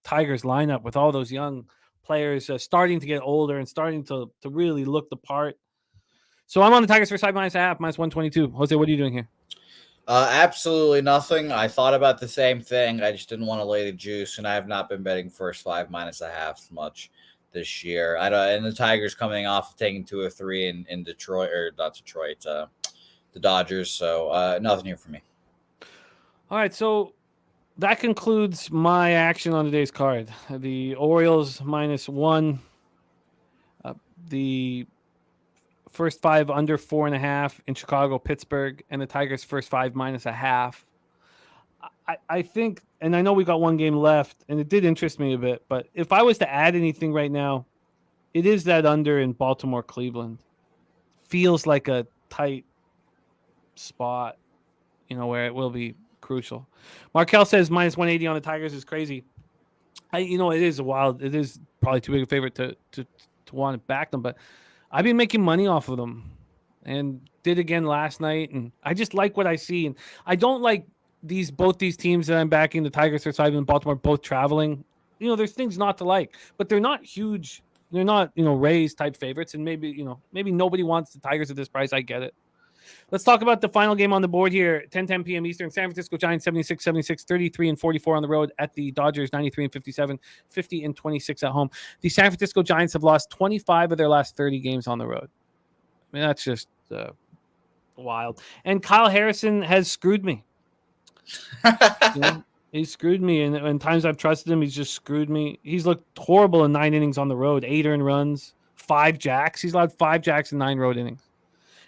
Tigers lineup with all those young players starting to get older and starting to really look the part. So I'm on the Tigers for 5 minus a half, minus 122. Jose, what are you doing here? Absolutely nothing. I thought about the same thing. I just didn't want to lay the juice, and I have not been betting first 5 minus a half much this year. And the Tigers coming off of taking 2 or 3 in Detroit, or not Detroit, the Dodgers. So nothing here for me. All right, so that concludes my action on today's card. The Orioles -1. The first 5 under 4.5 in Chicago, Pittsburgh, and the Tigers first 5 minus a half. I think, and I know we got 1 game left, and it did interest me a bit, but if I was to add anything right now, it is that under in Baltimore, Cleveland. Feels like a tight spot, where it will be crucial. Markel says -180 on the Tigers is crazy. It is wild. It is probably too big a favorite to want to back them, but I've been making money off of them and did again last night. And I just like what I see. And I don't like both these teams that I'm backing, the Tigers, and Baltimore, both traveling. There's things not to like, but they're not huge. They're not, Rays type favorites. And maybe nobody wants the Tigers at this price. I get it. Let's talk about the final game on the board here. 10:10 p.m. Eastern. San Francisco Giants 76-76, 33-44 on the road at the Dodgers 93-57, 50-26 at home. The San Francisco Giants have lost 25 of their last 30 games on the road. I mean, that's just wild. And Kyle Harrison has screwed me. He screwed me, and times I've trusted him, he's just screwed me. He's looked horrible in 9 innings on the road, 8 earned runs, 5 jacks. He's allowed 5 jacks in 9 road innings.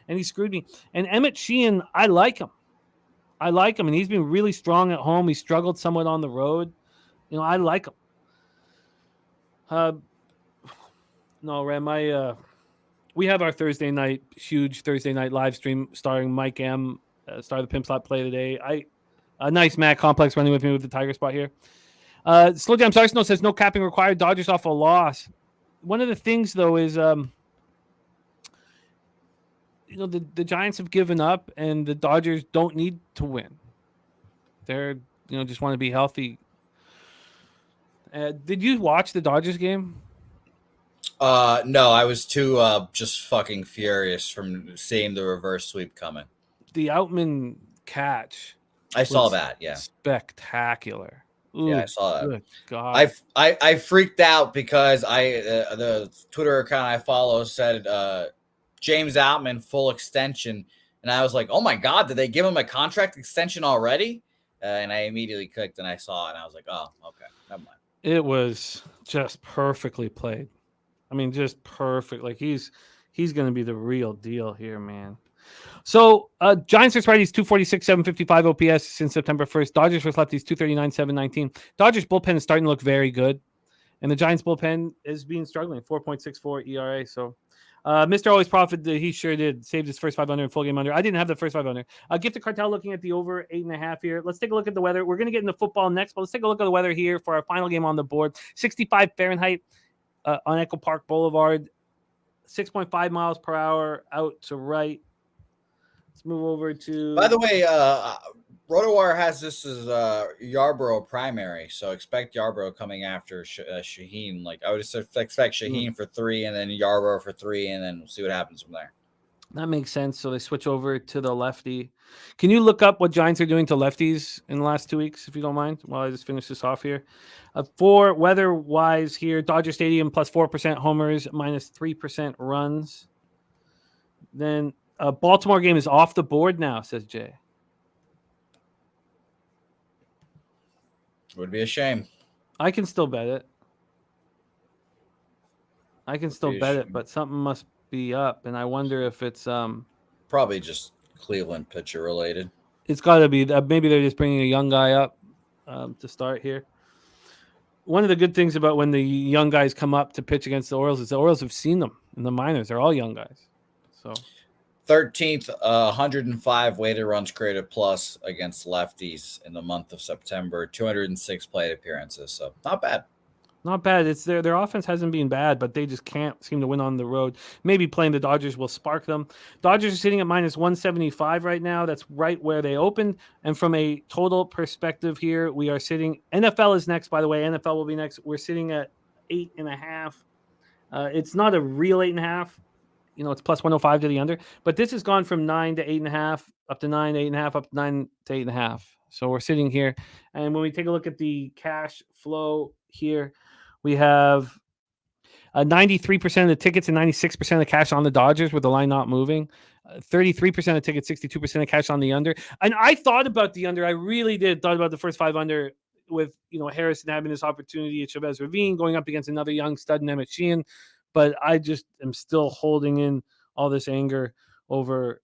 And he screwed me. And Emmett Sheehan, I like him. And he's been really strong at home. He struggled somewhat on the road. I like him. No, Ram, we have our huge Thursday night live stream starring Mike M, star of the Pimp Slot play today. A nice Matt Complex running with me with the Tiger spot here. Slow Jam Sarcino says no capping required. Dodgers off a loss. One of the things, though, is the Giants have given up, and the Dodgers don't need to win. They're, just want to be healthy. Did you watch the Dodgers game? No, I was too just fucking furious from seeing the reverse sweep coming. The Outman catch. I saw that, yeah. Spectacular. Ooh, yeah, I saw that. Good God. I freaked out because the Twitter account I follow said James Outman full extension, and I was like, oh my God, did they give him a contract extension already? And I immediately clicked and I saw it, and I was like, oh, okay, never mind. It was just perfectly played. I mean, just perfect. Like he's going to be the real deal here, man. So Giants versus righties 246, 755 OPS since September 1st. Dodgers versus lefties 239, 719. Dodgers bullpen is starting to look very good, and the Giants bullpen is being struggling. 4.64 ERA. So Mr. Always Profit, he sure did. Saved his first 5 under and full game under. I didn't have the first 5 under. Gift Cartel looking at the over 8.5 here. Let's take a look at the weather. We're going to get into football next, but let's take a look at the weather here for our final game on the board. 65 Fahrenheit on Echo Park Boulevard. 6.5 miles per hour out to right. Let's move over to... By the way, RotoWire has this as Yarborough primary, so expect Yarborough coming after Shaheen. Like I would expect Shaheen for 3, and then Yarborough for 3, and then we'll see what happens from there. That makes sense. So they switch over to the lefty. Can you look up what Giants are doing to lefties in the last 2 weeks, if you don't mind, while I just finish this off here? For weather-wise here, Dodger Stadium plus 4% homers, minus 3% runs. Then Baltimore game is off the board now, says Jay. Would be a shame. I can still bet it. But something must be up, and I wonder if it's probably just Cleveland pitcher related. It's got to be maybe they're just bringing a young guy up to start here. One of the good things about when the young guys come up to pitch against the Orioles is the Orioles have seen them in the minors. They're all young guys. So 13th, 105 weighted runs created plus against lefties in the month of September. 206 plate appearances. So not bad. Not bad. It's their offense hasn't been bad, but they just can't seem to win on the road. Maybe playing the Dodgers will spark them. Dodgers are sitting at minus 175 right now. That's right where they opened. And from a total perspective here, we are sitting. NFL is next, by the way. NFL will be next. We're sitting at 8.5. It's not a real 8.5. It's plus 105 to the under. But this has gone from 9 to 8.5, up to 9 to 8.5, up to 9 to 8.5. So we're sitting here. And when we take a look at the cash flow here, we have 93% of the tickets and 96% of the cash on the Dodgers with the line not moving. 33% of tickets, 62% of cash on the under. And I thought about the under. I really did. Thought about the first 5 under with, Harrison having this opportunity at Chavez Ravine going up against another young stud in Emmett Sheehan. But I just am still holding in all this anger over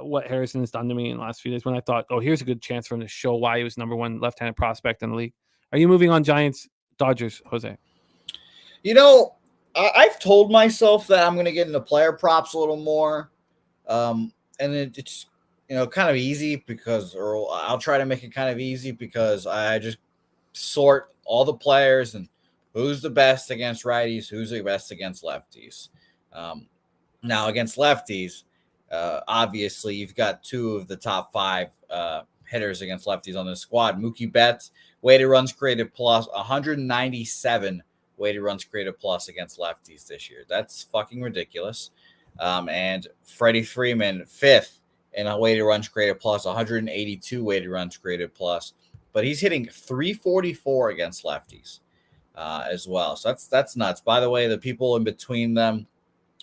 what Harrison has done to me in the last few days when I thought, here's a good chance for him to show why he was number 1 left-handed prospect in the league. Are you moving on Giants, Dodgers, Jose? I've told myself that I'm going to get into player props a little more. And it's, kind of easy or I'll try to make it kind of easy because I just sort all the players and who's the best against righties, who's the best against lefties. Now against lefties, obviously you've got 2 of the top 5 hitters against lefties on the squad. Mookie Betts, weighted runs created plus 197 weighted runs created plus against lefties this year. That's fucking ridiculous. And Freddie Freeman, 5th in a weighted runs created plus, 182 weighted runs created plus, but he's hitting 344 against lefties as well. So that's nuts. By the way, the people in between them,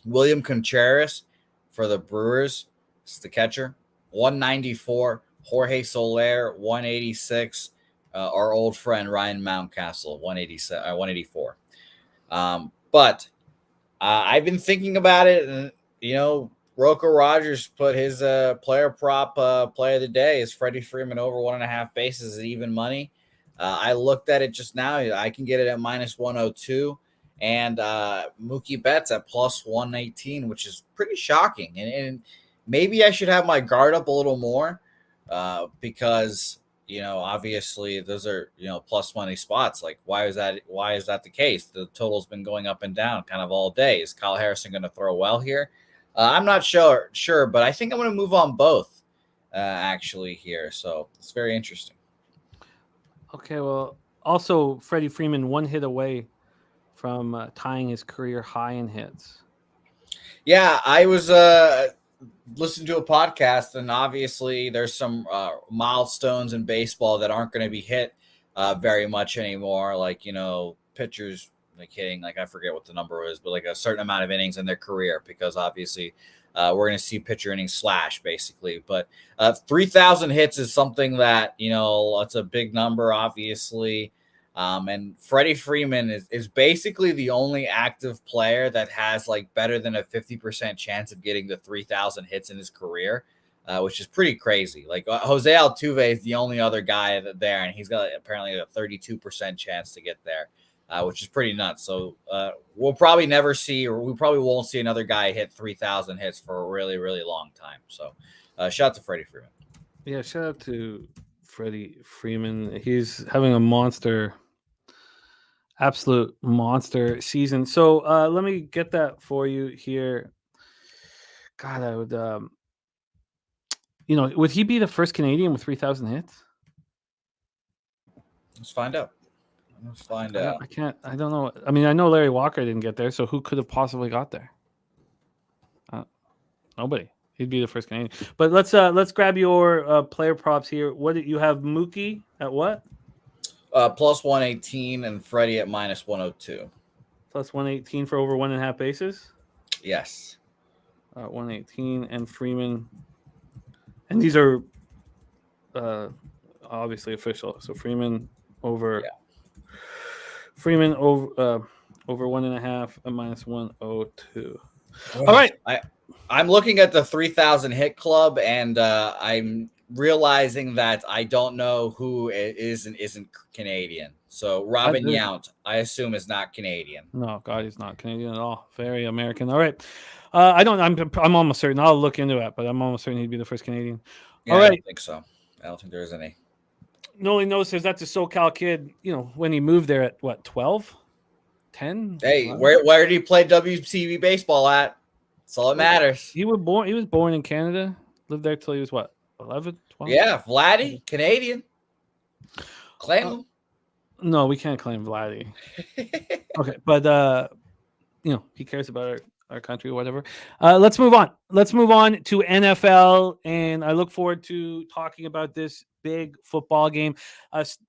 William Contreras for the Brewers, it's the catcher, 194. Jorge Soler, 186. Our old friend Ryan Mountcastle, 184. But I've been thinking about it, and Rocco Rogers put his player prop play of the day is Freddie Freeman over 1.5 bases at even money. I looked at it just now. I can get it at minus 102, and Mookie Betts at plus 118, which is pretty shocking. And maybe I should have my guard up a little more because obviously those are, plus money spots. Like, why is that the case? The total's been going up and down kind of all day. Is Kyle Harrison going to throw well here? I'm not sure, but I think I'm going to move on both actually here. So it's very interesting. Okay. Well, also Freddie Freeman 1 hit away from tying his career high in hits. Yeah, I was listening to a podcast, and obviously there's some milestones in baseball that aren't going to be hit very much anymore. Like, pitchers like hitting, like I forget what the number is, but like a certain amount of innings in their career, because obviously we're going to see pitcher innings slash basically. But 3,000 hits is something that, it's a big number, obviously. And Freddie Freeman is basically the only active player that has like better than a 50% chance of getting the 3,000 hits in his career, which is pretty crazy. Like Jose Altuve is the only other guy there, and he's got apparently a 32% chance to get there, which is pretty nuts. So we'll probably never see, or we probably won't see another guy hit 3,000 hits for a really, really long time. So shout out to Freddie Freeman. Yeah, shout out to Freddie Freeman. He's having a absolute monster season. So let me get that for you here. God, I would, would he be the first Canadian with 3,000 hits? Let's find out. I don't know. I mean, I know Larry Walker didn't get there, so who could have possibly got there? Nobody. He'd be the first Canadian. But let's grab your player props here. What you have? Mookie at what? Plus 118 and Freddie at minus 102. Plus 118 for over 1.5 bases. Yes. 118 and Freeman. And these are obviously official. So Freeman over. Yeah. Freeman over 1.5 at minus 102. All right. I'm looking at the 3,000 hit club, and I'm realizing that I don't know who is and isn't Canadian. So Robin Yount, I assume, is not Canadian. No, God, he's not Canadian at all. Very American. All right. I'm almost certain. I'll look into it, but I'm almost certain he'd be the first Canadian. Yeah, all right. I don't think so. I don't think there's any. Noli knows that's a SoCal kid, when he moved there at what, 12? 10? Hey, where did he play WCB baseball at? That's all that matters. He was born in Canada, lived there till he was what, 11, 12? Yeah, Vladdy, Canadian. Claim him. No, we can't claim Vladdy. Okay, but he cares about our country or whatever. Let's move on. Let's move on to NFL, and I look forward to talking about this big football game.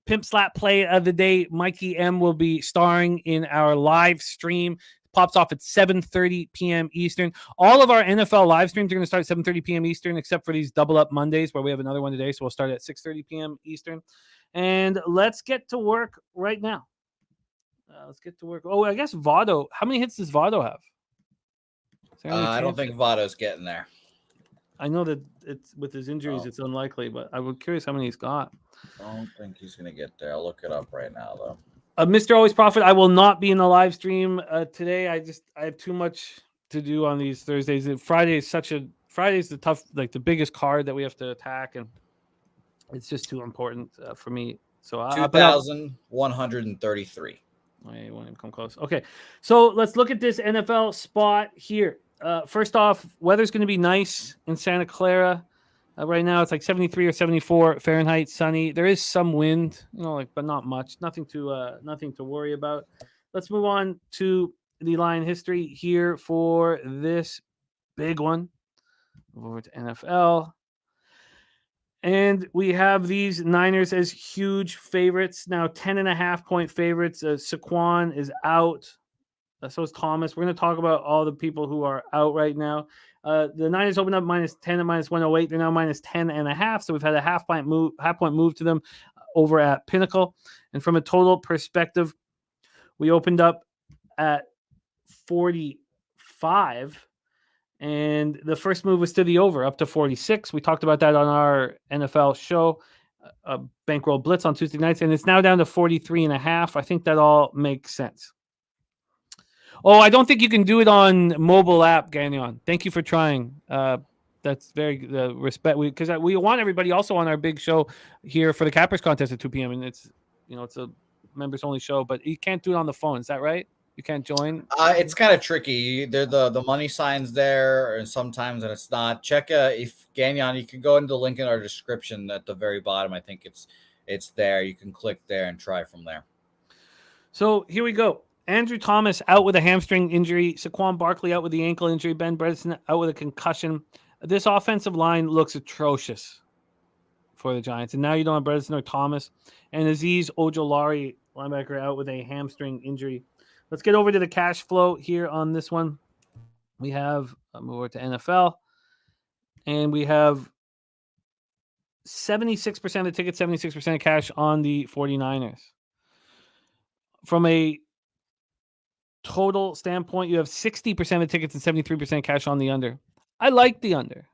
Pimp Slap Play of the Day. Mikey M will be starring in our live stream. Pops off at 7:30 p.m. Eastern. All of our NFL live streams are going to start at 7:30 p.m. Eastern, except for these double up Mondays where we have another one today. So we'll start at 6:30 p.m. Eastern. And let's get to work right now. Let's get to work. Oh, I guess Votto. How many hits does Votto have? I don't think Votto's getting there. I know that it's with his injuries, it's unlikely, but I was curious how many he's got. I don't think he's going to get there. I'll look it up right now, though. Mr. Always Profit, I will not be in the live stream today. I have too much to do on these Thursdays. Friday's the tough, like the biggest card that we have to attack, and it's just too important for me. So 2,133. I won't even come close. Okay, so let's look at this NFL spot here. First off, weather's going to be nice in Santa Clara. Right now, it's like 73 or 74 Fahrenheit, sunny. There is some wind, but not much. Nothing to worry about. Let's move on to the line history here for this big one. Over to NFL. And we have these Niners as huge favorites. Now, 10.5-point favorites. Saquon is out. So is Thomas. We're going to talk about all the people who are out right now. The Niners opened up minus 10 and minus 108. They're now minus 10.5. So we've had a half-point move to them over at Pinnacle. And from a total perspective, we opened up at 45. And the first move was to the over, up to 46. We talked about that on our NFL show, Bankroll Blitz on Tuesday nights. And it's now down to 43.5. I think that all makes sense. Oh, I don't think you can do it on mobile app, Gagnon. Thank you for trying. That's very respect. Because we want everybody also on our big show here for the Cappers contest at 2 p.m. And it's a members only show, but you can't do it on the phone. Is that right? You can't join? It's kind of tricky. The money signs there, and sometimes it's not. Check if Gagnon, you can go into the link in our description at the very bottom. I think it's there. You can click there and try from there. So here we go. Andrew Thomas out with a hamstring injury. Saquon Barkley out with the ankle injury. Ben Bredeson out with a concussion. This offensive line looks atrocious for the Giants. And now you don't have Bredeson or Thomas. And Azeez Ojulari, linebacker, out with a hamstring injury. Let's get over to the cash flow here on this one. We have, move over to NFL. And we have 76% of the tickets, 76% of cash on the 49ers. From a total standpoint, you have 60% of tickets and 73% cash on the under. I like the under.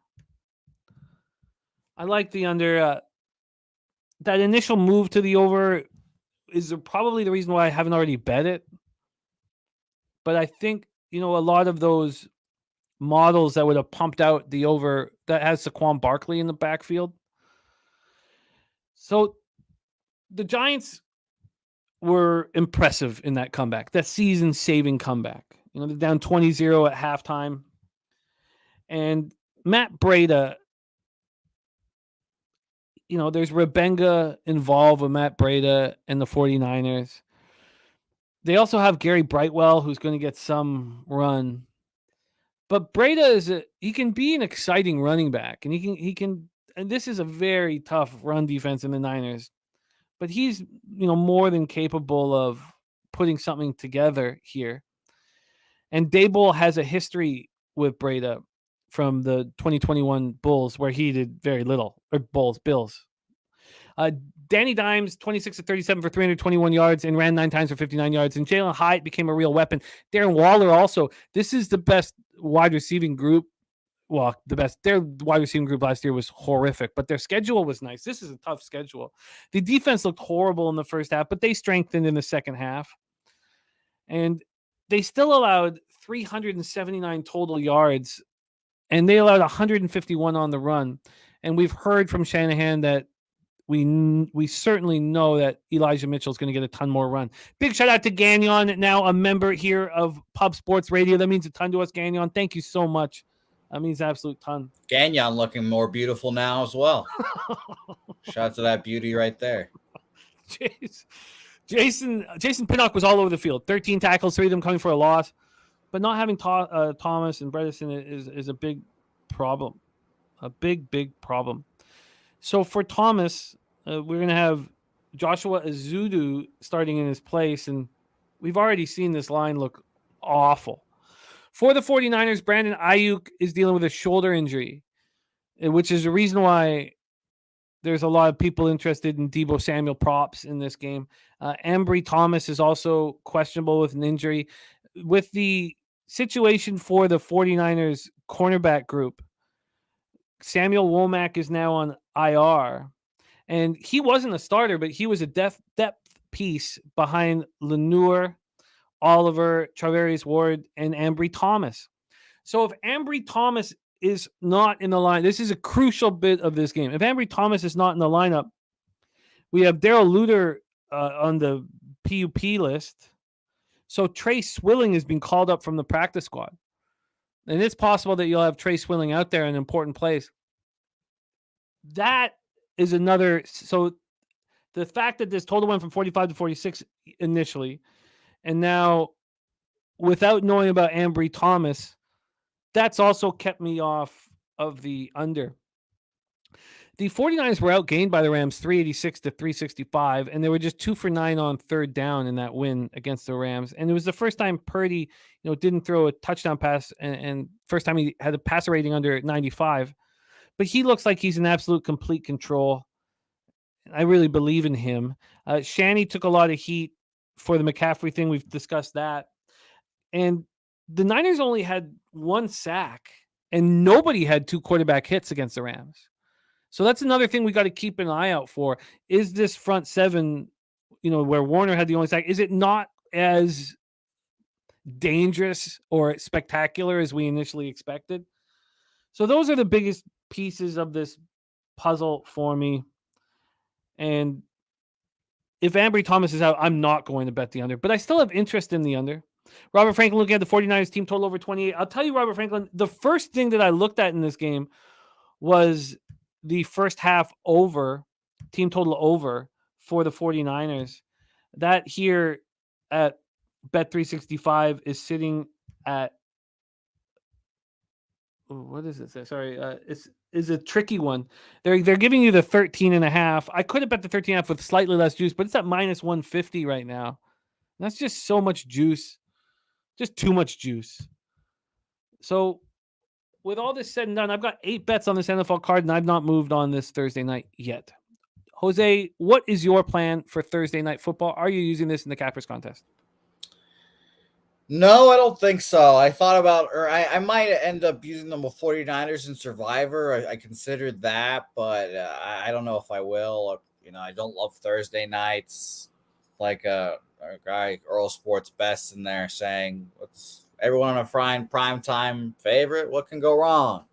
That initial move to the over is probably the reason why I haven't already bet it. But I think, a lot of those models that would have pumped out the over that has Saquon Barkley in the backfield. So the Giants were impressive in that comeback, that season-saving comeback. They're down 20-0 at halftime. And Matt Breida, there's Rebenga involved with Matt Breida and the 49ers. They also have Gary Brightwell, who's going to get some run. But Breda he can be an exciting running back, and he can, and this is a very tough run defense in the Niners, but he's, more than capable of putting something together here. And Daboll has a history with Breda from the 2021 Bulls where he did very little, or Bills. Danny Dimes, 26 of 37 for 321 yards and ran 9 times for 59 yards. And Jalen Hyatt became a real weapon. Darren Waller also. This is the best wide receiving group. Well, their wide receiving group last year was horrific, but their schedule was nice. This is a tough schedule. The defense looked horrible in the first half, but they strengthened in the second half. And they still allowed 379 total yards, and they allowed 151 on the run. And we've heard from Shanahan that we certainly know that Elijah Mitchell is going to get a ton more run. Big shout out to Gagnon, now a member here of Pub Sports Radio. That means a ton to us, Gagnon. Thank you so much. That means an absolute ton. Gagnon looking more beautiful now as well. Shout out to that beauty right there. Jason Pinnock was all over the field. 13 tackles, 3 of them coming for a loss. But not having Thomas and Bredesen is a big problem. A big, big problem. So for Thomas, we're going to have Joshua Azudu starting in his place, and we've already seen this line look awful. For the 49ers, Brandon Ayuk is dealing with a shoulder injury, which is the reason why there's a lot of people interested in Deebo Samuel props in this game. Ambry Thomas is also questionable with an injury. With the situation for the 49ers cornerback group, Samuel Womack is now on IR, and he wasn't a starter, but he was a depth piece behind Lenoir, Oliver, Travarius Ward, and Ambry Thomas. So if Ambry Thomas is not in the line, this is a crucial bit of this game. If Ambry Thomas is not in the lineup, we have Darrell Luter on the PUP list. So Trey Swilling has been called up from the practice squad. And it's possible that you'll have Trey Swilling out there in an important place. That is another. So the fact that this total went from 45 to 46 initially, and now without knowing about Ambry Thomas, that's also kept me off of the under. The 49ers were outgained by the Rams 386 to 365, and they were just 2 for 9 on third down in that win against the Rams. And it was the first time Purdy, didn't throw a touchdown pass, and first time he had a passer rating under 95. But he looks like he's in absolute complete control. I really believe in him. Shanny took a lot of heat for the McCaffrey thing. We've discussed that. And the Niners only had 1 sack, and nobody had 2 quarterback hits against the Rams. So that's another thing we got to keep an eye out for. Is this front seven, where Warner had the only sack, is it not as dangerous or spectacular as we initially expected? So those are the biggest pieces of this puzzle for me. And if Ambry Thomas is out, I'm not going to bet the under, but I still have interest in the under. Robert Franklin looking at the 49ers team total over 28. I'll tell you, Robert Franklin, the first thing that I looked at in this game was the first half over, team total over for the 49ers. That here at Bet365 is sitting at, what is it? Sorry, it's a tricky one. They're giving you the 13.5. I could have bet the 13.5 with slightly less juice, but it's at minus 150 right now. That's just so much juice. Just too much juice. So with all this said and done, I've got 8 bets on this NFL card, and I've not moved on this Thursday night yet. Jose, what is your plan for Thursday night football? Are you using this in the Cappers contest? No, I don't think so. I thought about, or I might end up using them with 49ers in Survivor. I considered that, but I don't know if I will. I don't love Thursday nights. Like our guy Earl Sports Best in there saying, "What's everyone on a prime time favorite? What can go wrong?"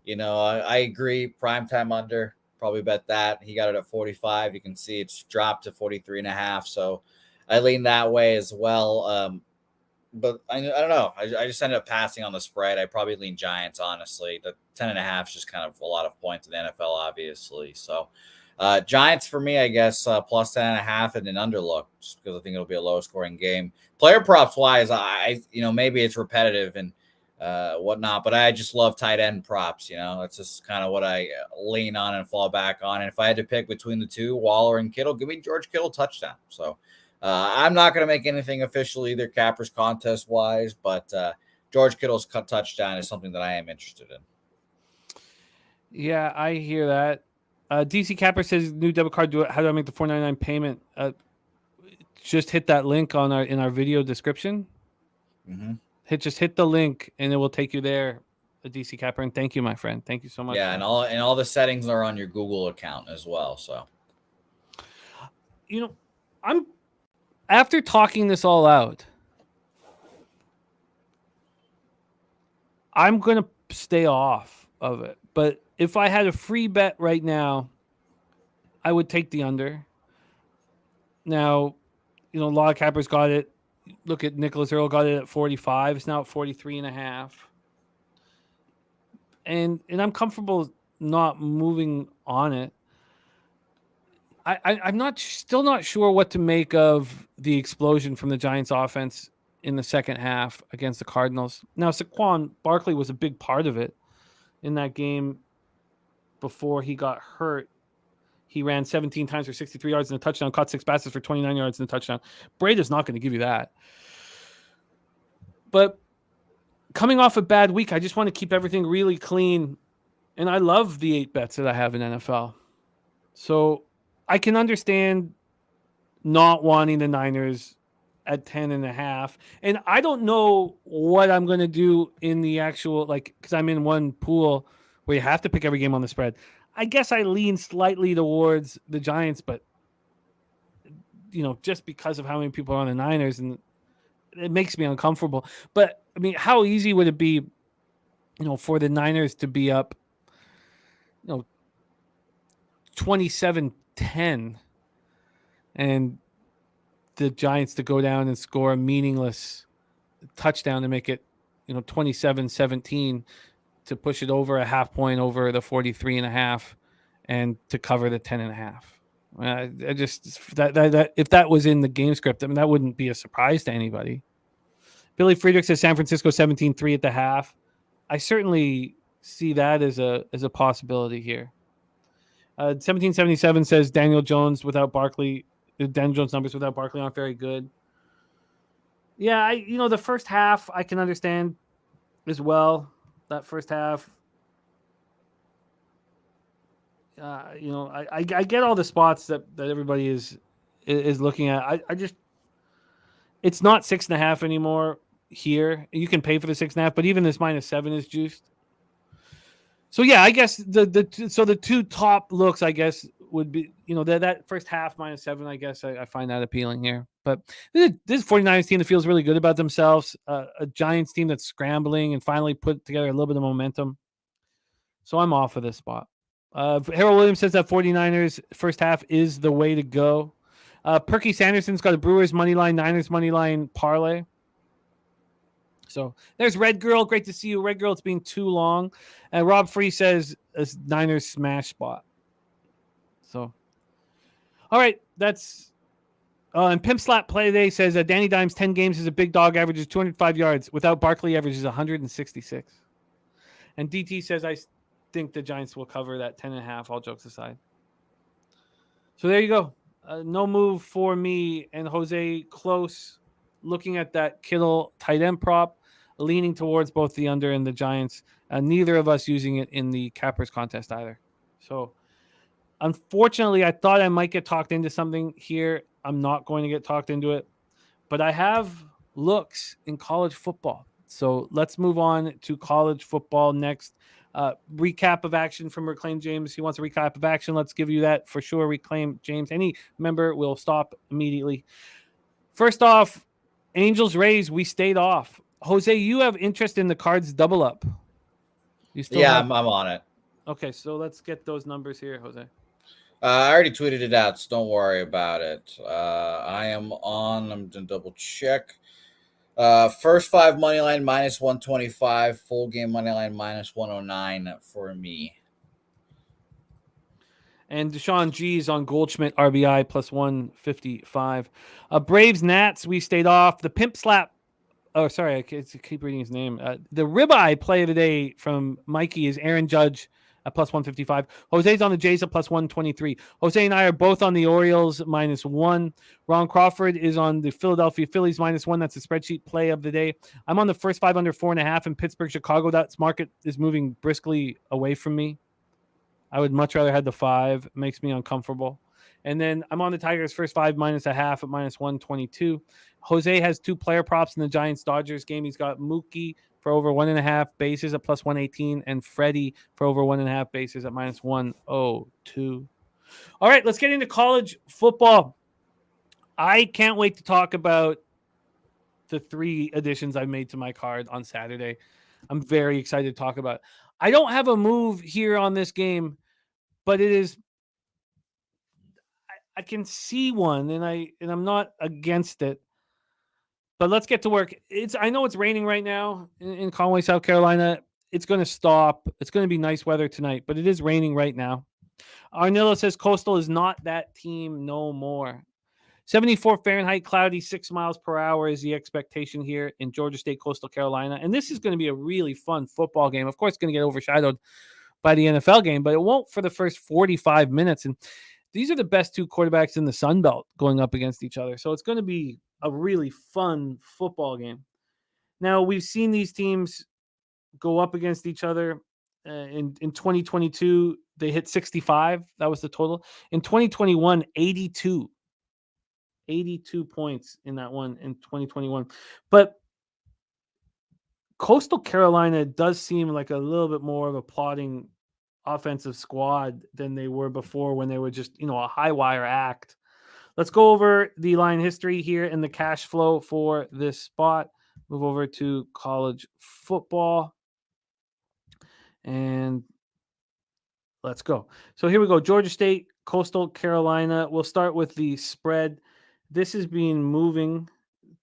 I agree. Primetime under, probably bet that. He got it at 45. You can see it's dropped to 43.5. So I lean that way as well. But I don't know. I just ended up passing on the spread. I probably lean Giants, honestly. The 10.5 is just kind of a lot of points in the NFL, obviously. So Giants for me, I guess, plus 10.5 and an underlook, just because I think it'll be a low scoring game. Player props wise, maybe it's repetitive, and whatnot. But I just love tight end props. That's just kind of what I lean on and fall back on. And if I had to pick between the two, Waller and Kittle, give me George Kittle touchdown. So I'm not going to make anything official either, Cappers contest wise, but George Kittle's touchdown is something that I am interested in. Yeah, I hear that. DC Capper says new debit card. How do I make the $4.99 payment? Just hit that link in our video description. Mm-hmm. Just hit the link and it will take you there. DC Capper, and thank you, my friend. Thank you so much. Yeah, and all the settings are on your Google account as well. So, I'm after talking this all out, I'm gonna stay off of it. But if I had a free bet right now, I would take the under. Now, a lot of cappers got it. Look at Nicholas Earl, got it at 45. It's now at 43.5. And I'm comfortable not moving on it. I'm still not sure what to make of the explosion from the Giants offense in the second half against the Cardinals. Now, Saquon Barkley was a big part of it in that game before he got hurt. He ran 17 times for 63 yards and a touchdown, caught 6 passes for 29 yards and a touchdown. Brady's not going to give you that. But coming off a bad week, I just want to keep everything really clean. And I love the 8 bets that I have in NFL. So I can understand not wanting the Niners at 10.5. And I don't know what I'm going to do in the actual, because I'm in one pool where you have to pick every game on the spread. I guess I lean slightly towards the Giants, but, just because of how many people are on the Niners, and it makes me uncomfortable. But, I mean, how easy would it be, for the Niners to be up, 27-10 and the Giants to go down and score a meaningless touchdown to make it, 27-17 to push it over a half point over the 43.5 and to cover the 10.5. I just that if that was in the game script, I mean, that wouldn't be a surprise to anybody. Billy Friedrich says San Francisco 17-3 at the half. I certainly see that as a possibility here. 1777 says Daniel Jones without Barkley. Daniel Jones numbers without Barkley aren't very good. Yeah, the first half I can understand as well. That first half, I get all the spots that everybody is looking at. I just, it's not 6.5 anymore here. You can pay for the 6.5, but even this -7 is juiced. So yeah, I guess the two top looks, I guess, would be, that first half -7. I guess I find that appealing here. But this 49ers team that feels really good about themselves, a Giants team that's scrambling and finally put together a little bit of momentum. So I'm off of this spot. Harold Williams says that 49ers first half is the way to go. Perky Sanderson's got a Brewers money line, Niners money line parlay. So there's Red Girl. Great to see you, Red Girl. It's been too long. And Rob Free says a Niners smash spot. So, all right, that's and Pimp Slap Play Day says Danny Dimes 10 games is a big dog, averages 205 yards. Without Barkley, averages 166. And DT says I think the Giants will cover that 10.5. All jokes aside. So there you go. No move for me and Jose close. Looking at that Kittle tight end prop, leaning towards both the under and the Giants. Neither of us using it in the Cappers contest either. So, unfortunately, I thought I might get talked into something here. I'm not going to get talked into it. But I have looks in college football. So, let's move on to college football next. Recap of action from Reclaim James. He wants a recap of action. Let's give you that for sure. Reclaim James. Any member will stop immediately. First off, Angels Rays, we stayed off. Jose, you have interest in the Cards double up. You still I'm on it. Okay, so let's get those numbers here, Jose. I already tweeted it out, so don't worry about it. I am on. I'm going to double check. First 5 money line -125, full game money line -109 for me. And Deshaun G's on Goldschmidt RBI +155. Braves Nats, we stayed off. The Pimp Slap Oh, sorry, I keep reading his name. The ribeye play of the day from Mikey is Aaron Judge at plus 155. Jose's on the Jays at plus 123. Jose and I are both on the Orioles -1. Ron Crawford is on the Philadelphia Phillies -1. That's the spreadsheet play of the day. I'm on the first 5 under 4.5 in Pittsburgh, Chicago. That market is moving briskly away from me. I would much rather have the 5. It makes me uncomfortable. And then I'm on the Tigers first 5 -0.5 at -122. Jose has 2 player props in the Giants-Dodgers game. He's got Mookie for over 1.5 bases at plus 118 and Freddie for over 1.5 bases at -102. All right, let's get into college football. I can't wait to talk about the 3 additions I made to my card on Saturday. I'm very excited to talk about it. I don't have a move here on this game, but it is I can see one and I'm not against it. But let's get to work. I know it's raining right now in Conway, South Carolina. It's going to stop. It's going to be nice weather tonight, but it is raining right now. Arnillo says Coastal is not that team no more. 74 Fahrenheit, cloudy, 6 miles per hour is the expectation here in Georgia State, Coastal Carolina. And this is going to be a really fun football game. Of course, it's going to get overshadowed by the NFL game, but it won't for the first 45 minutes. And these are the best 2 quarterbacks in the Sun Belt going up against each other. So it's going to be a really fun football game. Now, we've seen these teams go up against each other. In 2022, they hit 65. That was the total. In 2021, 82 points in that one in 2021. But Coastal Carolina does seem like a little bit more of a plodding offensive squad than they were before when they were just, a high wire act. Let's go over the line history here and the cash flow for this spot. Move over to college football. And let's go. So here we go. Georgia State, Coastal Carolina. We'll start with the spread. This has been moving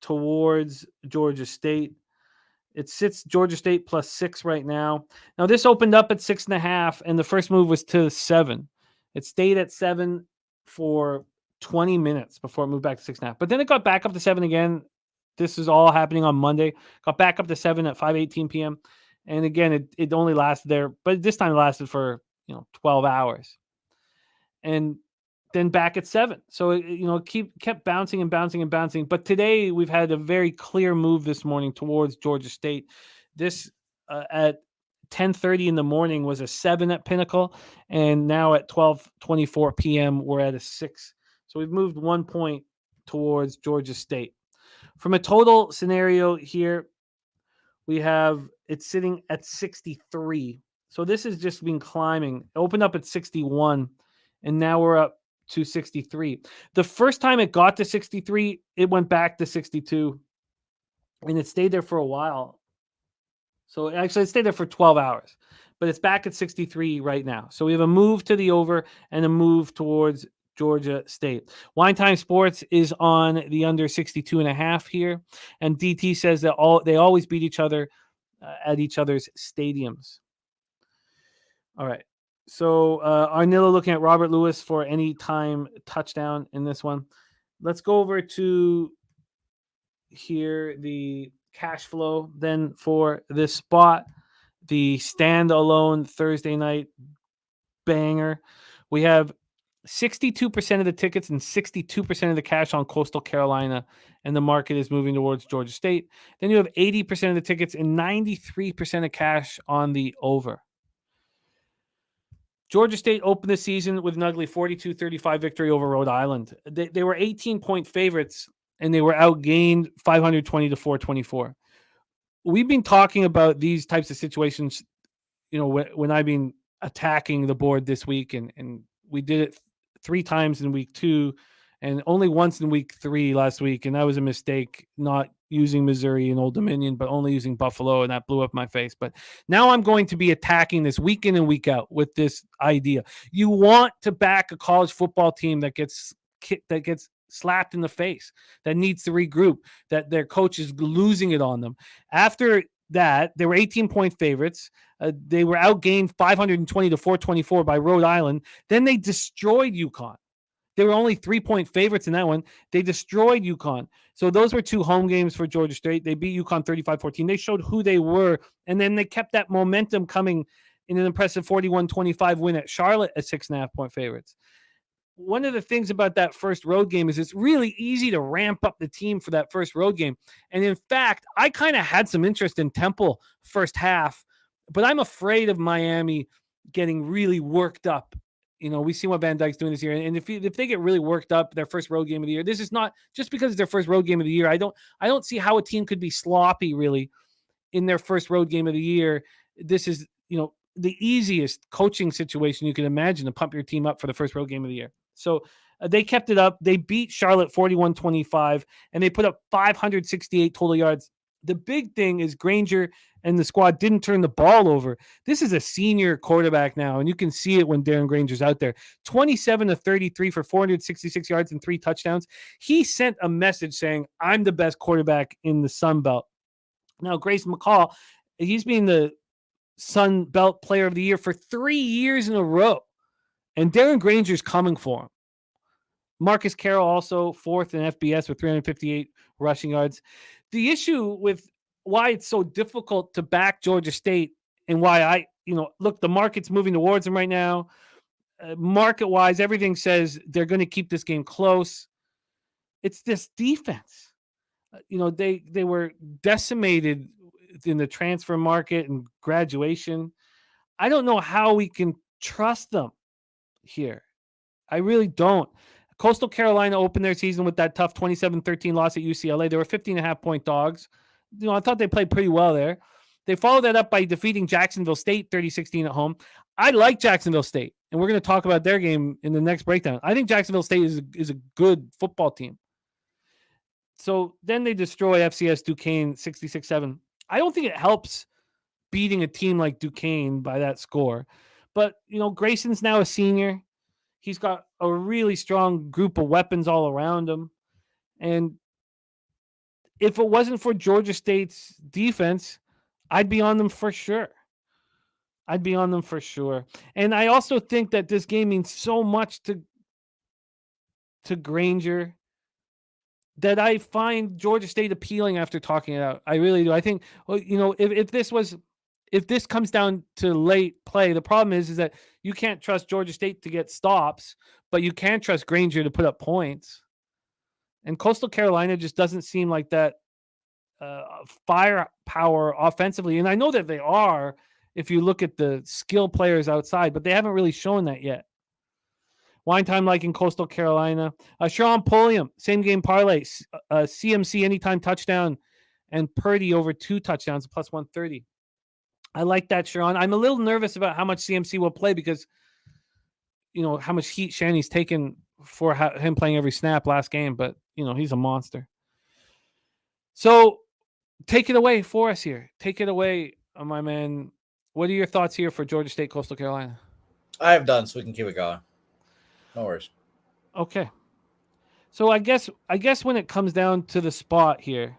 towards Georgia State. It sits Georgia State +6 right now. Now, this opened up at 6.5, and the first move was to 7. It stayed at 7 for 20 minutes before it moved back to 6.5. But then it got back up to 7 again. This is all happening on Monday. Got back up to 7 at 5:18 p.m. And again, it only lasted there, but this time it lasted for 12 hours. And then back at 7. So it kept bouncing and bouncing and bouncing. But today we've had a very clear move this morning towards Georgia State. This at 10:30 in the morning was a 7 at Pinnacle, and now at 12:24 p.m. we're at a 6. So we've moved 1 point towards Georgia State. From a total scenario here, we have it sitting at 63. So this has just been climbing. It opened up at 61, and now we're up to 63. The first time it got to 63, it went back to 62, and it stayed there for a while. So actually, it stayed there for 12 hours, but it's back at 63 right now. So we have a move to the over and a move towards Georgia State. Wine Time Sports is on the under 62.5 here, and DT says that they always beat each other at each other's stadiums. All right. So Arnillo looking at Robert Lewis for any time touchdown in this one. Let's go over to here the cash flow then for this spot. The standalone Thursday night banger. We have 62% of the tickets and 62% of the cash on Coastal Carolina, and the market is moving towards Georgia State. Then you have 80% of the tickets and 93% of cash on the over. Georgia State opened the season with an ugly 42-35 victory over Rhode Island. They were 18-point favorites, and they were outgained 520 to 424. We've been talking about these types of situations, when I've been attacking the board this week, and we did it 3 times in week 2 and only once in week 3 last week. And that was a mistake, not using Missouri and Old Dominion, but only using Buffalo. And that blew up my face. But now I'm going to be attacking this week in and week out with this idea. You want to back a college football team that gets slapped in the face, that needs to regroup, that their coach is losing it on them. After that, they were 18-point favorites. They were outgained 520 to 424 by Rhode Island. Then they destroyed UConn. They were only 3-point favorites in that one. They destroyed UConn. So those were 2 home games for Georgia State. They beat UConn 35-14. They showed who they were, and then they kept that momentum coming in an impressive 41-25 win at Charlotte at 6.5-point favorites. One of the things about that first road game is it's really easy to ramp up the team for that first road game. And in fact, I kind of had some interest in Temple first half, but I'm afraid of Miami getting really worked up. You know, we see what Van Dyke's doing this year. And if they get really worked up their first road game of the year, this is not just because it's their first road game of the year. I don't see how a team could be sloppy really in their first road game of the year. This is, the easiest coaching situation you can imagine to pump your team up for the first road game of the year. So they kept it up. They beat Charlotte 41-25, and they put up 568 total yards. The big thing is Granger and the squad didn't turn the ball over. This is a senior quarterback now, and you can see it when Darren Granger's out there. 27-33 for 466 yards and 3 touchdowns. He sent a message saying, I'm the best quarterback in the Sun Belt. Now, Grayson McCall, he's been the Sun Belt Player of the Year for 3 years in a row. And Darren Granger's coming for him. Marcus Carroll also 4th in FBS with 358 rushing yards. The issue with why it's so difficult to back Georgia State and why look, the market's moving towards them right now. Market-wise, everything says they're going to keep this game close. It's this defense. They were decimated in the transfer market and graduation. I don't know how we can trust them here. I really don't. Coastal Carolina opened their season with that tough 27-13 loss at UCLA. They were 15.5-point dogs. I thought they played pretty well there. They followed that up by defeating Jacksonville State 30-16 at home. I like Jacksonville State, and we're going to talk about their game in the next breakdown. I think Jacksonville State is a good football team. So then they destroy FCS Duquesne 66-7. I don't think it helps beating a team like Duquesne by that score. But, Grayson's now a senior. He's got a really strong group of weapons all around him. And if it wasn't for Georgia State's defense, I'd be on them for sure. And I also think that this game means so much to Granger that I find Georgia State appealing after talking it out. I really do. I think, if this comes down to late play, the problem is that you can't trust Georgia State to get stops, but you can trust Granger to put up points. And Coastal Carolina just doesn't seem like that firepower offensively. And I know that they are if you look at the skill players outside, but they haven't really shown that yet. Wine time like in Coastal Carolina. Sean Pulliam, same game parlay. CMC anytime touchdown and Purdy over 2 touchdowns, plus 130. I like that, Sharon. I'm a little nervous about how much CMC will play because, how much heat Shanny's taken for him playing every snap last game. But, he's a monster. So take it away for us here. Take it away, my man. What are your thoughts here for Georgia State, Coastal Carolina? I have done, so we can keep it going. No worries. Okay. So I guess when it comes down to the spot here,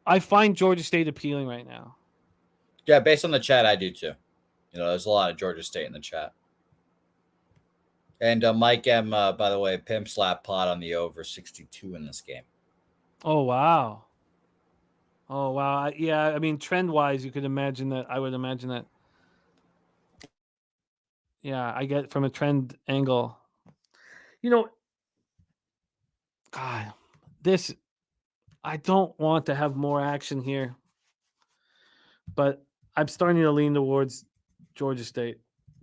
I find Georgia State appealing right now. Yeah, based on the chat, I do too. There's a lot of Georgia State in the chat. And Mike M, by the way, pimp slap pot on the over 62 in this game. Oh, wow. Yeah, I mean, trend-wise, you could imagine that. I would imagine that. Yeah, I get from a trend angle. God, I don't want to have more action here, but I'm starting to lean towards Georgia State,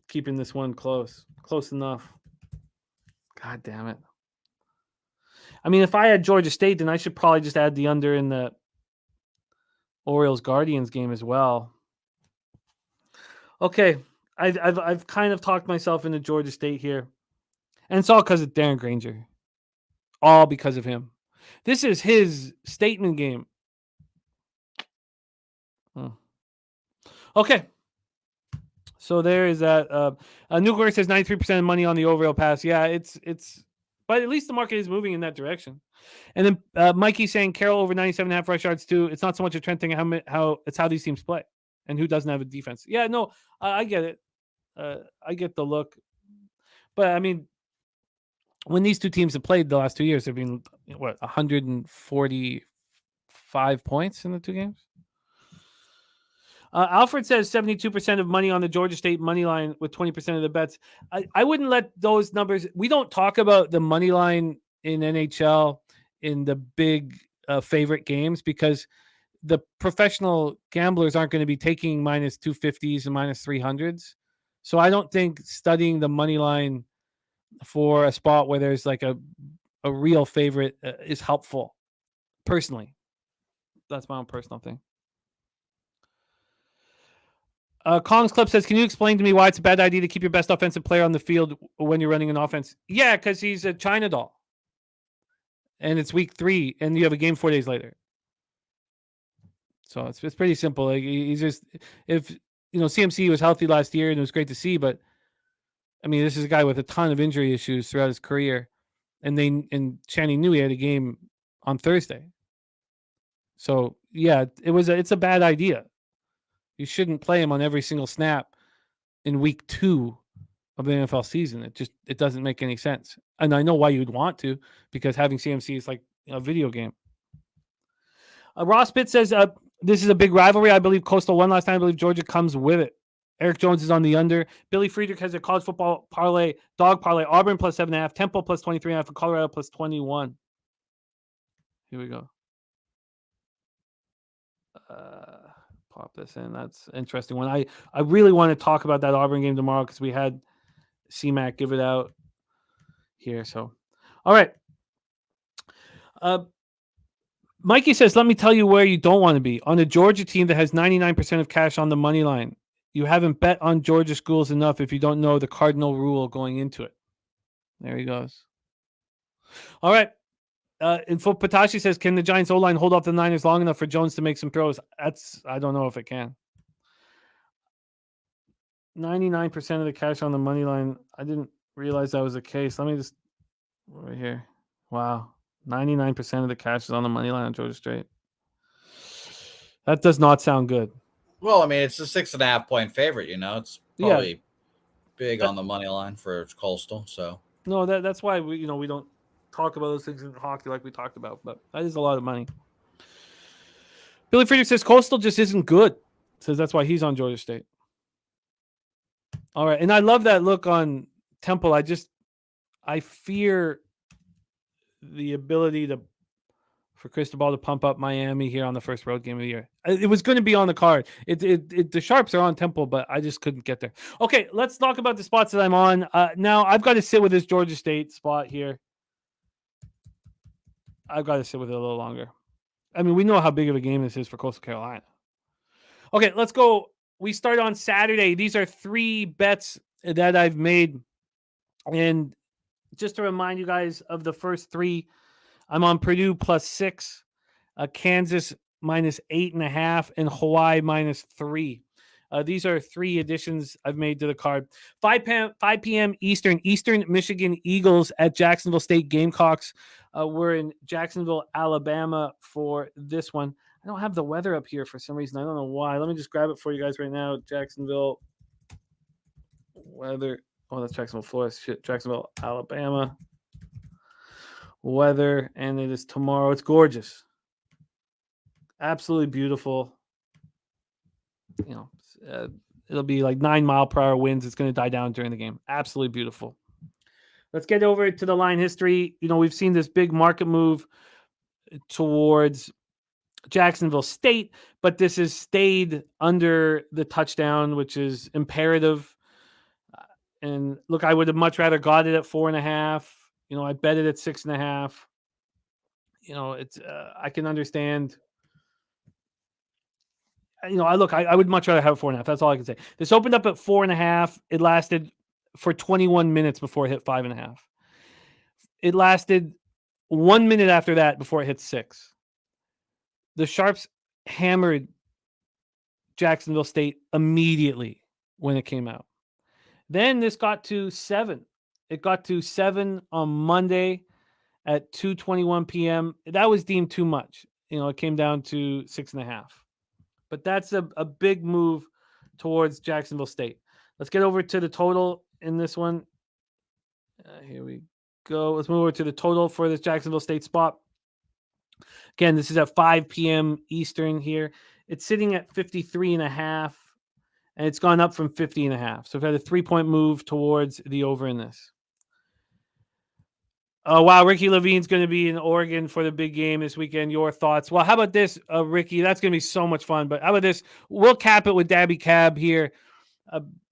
keeping this one close enough. God damn it. I mean, if I had Georgia State, then I should probably just add the under in the Orioles Guardians game as well. Okay, I've kind of talked myself into Georgia State here, and it's all because of Darren Granger. All because of him. This is his statement game. Okay. So there is that. Newkirk says 93% of money on the over pass. Yeah, it's but at least the market is moving in that direction. And then Mikey saying Carroll over 97.5 rush yards too. It's not so much a trend thing, how it's how these teams play and who doesn't have a defense. Yeah, no, I get it. I get the look. But I mean, when these two teams have played the last 2 years, they've been 145 points in the two games. Alfred says 72% of money on the Georgia State money line with 20% of the bets. I wouldn't let those numbers. We don't talk about the money line in NHL in the big favorite games because the professional gamblers aren't going to be taking minus 250s and minus 300s. So I don't think studying the money line for a spot where there's like a real favorite is helpful. Personally, that's my own personal thing. Collins Club says, can you explain to me why it's a bad idea to keep your best offensive player on the field when you're running an offense? Yeah, because he's a China doll. And it's week 3, and you have a game 4 days later. So it's pretty simple. Like, he's just, if, CMC was healthy last year, and it was great to see, but, I mean, this is a guy with a ton of injury issues throughout his career. And Channing knew he had a game on Thursday. So, yeah, it's a bad idea. You shouldn't play him on every single snap in week 2 of the NFL season. It doesn't make any sense. And I know why you'd want to, because having CMC is like a video game. Ross Pitt says, this is a big rivalry. I believe Coastal won last time. I believe Georgia comes with it. Eric Jones is on the under. Billy Friedrich has a college football parlay, dog parlay. Auburn plus 7.5, Temple plus 23.5, and Colorado plus 21. Here we go. Pop this in. That's an interesting one. I really want to talk about that Auburn game tomorrow because we had CMAC give it out here. So, all right. Mikey says, let me tell you where you don't want to be. On a Georgia team that has 99% of cash on the money line. You haven't bet on Georgia schools enough if you don't know the cardinal rule going into it. There he goes. All right. Info Patashi says, can the Giants O-line hold off the Niners long enough for Jones to make some throws? I don't know if it can. 99% of the cash on the money line. I didn't realize that was the case. Let me just right here. Wow. 99% of the cash is on the money line on Georgia State. That does not sound good. Well, I mean, it's a 6.5 point favorite, it's probably big on the money line for Coastal. So no, that's why we don't talk about those things in hockey like we talked about, but that is a lot of money. Billy Friedrich says Coastal just isn't good. Says that's why he's on Georgia State. All right, and I love that look on Temple. I fear the ability for Cristobal to pump up Miami here on the first road game of the year. It was going to be on the card. The Sharps are on Temple, but I just couldn't get there. Okay, let's talk about the spots that I'm on. Now I've got to sit with this Georgia State spot here. I've got to sit with it a little longer. I mean, we know how big of a game this is for Coastal Carolina. Okay, let's go. We start on Saturday. These are 3 bets that I've made. And just to remind you guys of the first 3, I'm on Purdue plus 6, Kansas minus 8.5, and Hawaii minus 3. These are 3 additions I've made to the card. 5 p.m. Eastern Michigan Eagles at Jacksonville State Gamecocks. We're in Jacksonville, Alabama for this one. I don't have the weather up here for some reason. I don't know why. Let me just grab it for you guys right now. Jacksonville weather. Oh, that's Jacksonville, Florida. Shit, Jacksonville, Alabama weather. And it is tomorrow. It's gorgeous. Absolutely beautiful. It'll be like 9-mile-per-hour winds. It's going to die down during the game. Absolutely beautiful. Let's get over to the line history. We've seen this big market move towards Jacksonville State, but this has stayed under the touchdown, which is imperative. And look, I would have much rather got it at 4.5. I bet it at 6.5. It's I can understand. I would much rather have 4.5. That's all I can say. This opened up at 4.5. It lasted for 21 minutes before it hit 5.5. It lasted 1 minute after that before it hit 6. The Sharps hammered Jacksonville State immediately when it came out. Then this got to 7. It got to 7 on Monday at 2:21 p.m. That was deemed too much. It came down to 6.5. But that's a big move towards Jacksonville State. Let's get over to the total in this one. Here we go. Let's move over to the total for this Jacksonville State spot. Again, this is at 5 p.m. Eastern here. It's sitting at 53.5, and it's gone up from 50.5. So we've had a 3-point move towards the over in this. Oh, wow. Ricky Levine's going to be in Oregon for the big game this weekend. Your thoughts? Well, how about this, Ricky? That's going to be so much fun. But how about this? We'll cap it with Dabby Cab here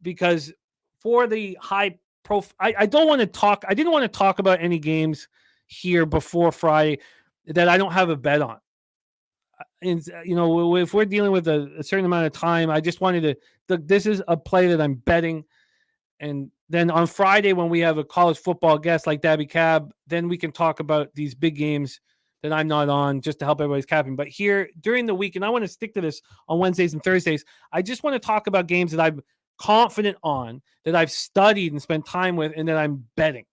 because for the high profile, I don't want to talk. I didn't want to talk about any games here before Friday that I don't have a bet on. And, if we're dealing with a certain amount of time, I just wanted to, this is a play that I'm betting. And then on Friday, when we have a college football guest like Dabby Cab, then we can talk about these big games that I'm not on just to help everybody's capping. But here during the week, and I want to stick to this on Wednesdays and Thursdays, I just want to talk about games that I'm confident on, that I've studied and spent time with, and that I'm betting.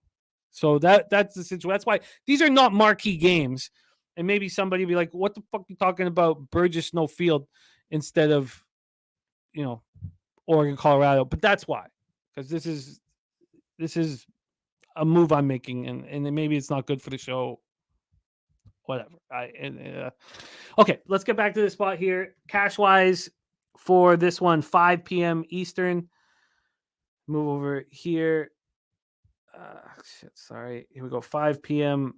So that's the situation. That's why these are not marquee games. And maybe somebody will be like, what the fuck are you talking about Burgess Snow Field instead of, Oregon, Colorado? But that's why. Because this is a move I'm making, and maybe it's not good for the show. Whatever. Okay, let's get back to the spot here. Cash wise for this one, 5 p.m. Eastern. Move over here. Sorry. Here we go. 5 p.m.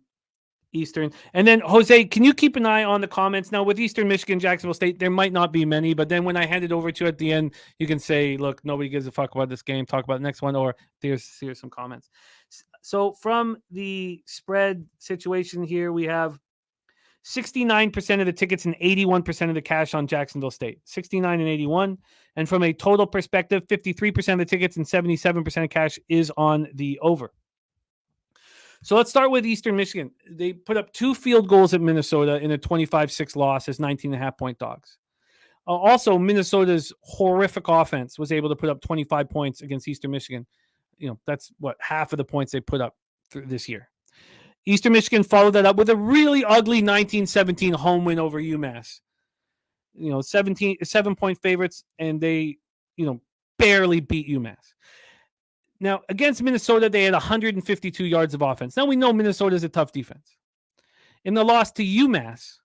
Eastern. And then, Jose, can you keep an eye on the comments? Now, with Eastern Michigan, Jacksonville State, there might not be many, but then when I hand it over to you at the end, you can say, look, nobody gives a fuck about this game. Talk about the next one, or here's some comments. So from the spread situation here, we have 69% of the tickets and 81% of the cash on Jacksonville State. 69 and 81. And from a total perspective, 53% of the tickets and 77% of cash is on the over. So let's start with Eastern Michigan. They put up 2 field goals at Minnesota in a 25-6 loss as 19.5-point dogs. Also, Minnesota's horrific offense was able to put up 25 points against Eastern Michigan. That's half of the points they put up this year. Eastern Michigan followed that up with a really ugly 19-17 home win over UMass. 7-point favorites, and they, barely beat UMass. Now, against Minnesota, they had 152 yards of offense. Now, we know Minnesota is a tough defense. In the loss to UMass,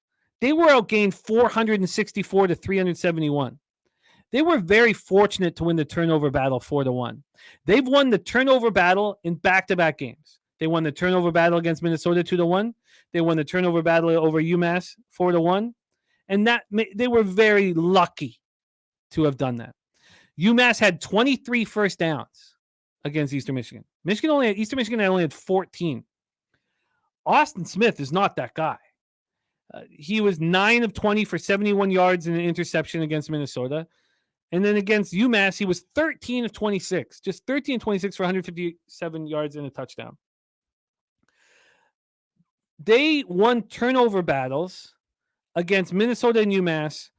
they were outgained 464 to 371. They were very fortunate to win the turnover battle 4-1. They've won the turnover battle in back-to-back games. They won the turnover battle against Minnesota 2-1. They won the turnover battle over UMass 4-1. And that they were very lucky to have done that. UMass had 23 first downs against Eastern Michigan. Eastern Michigan only had 14. Austin Smith is not that guy. He was 9 of 20 for 71 yards and an interception against Minnesota. And then against UMass, he was 13 of 26. Just 13 of 26 for 157 yards and a touchdown. They won turnover battles against Minnesota and UMass.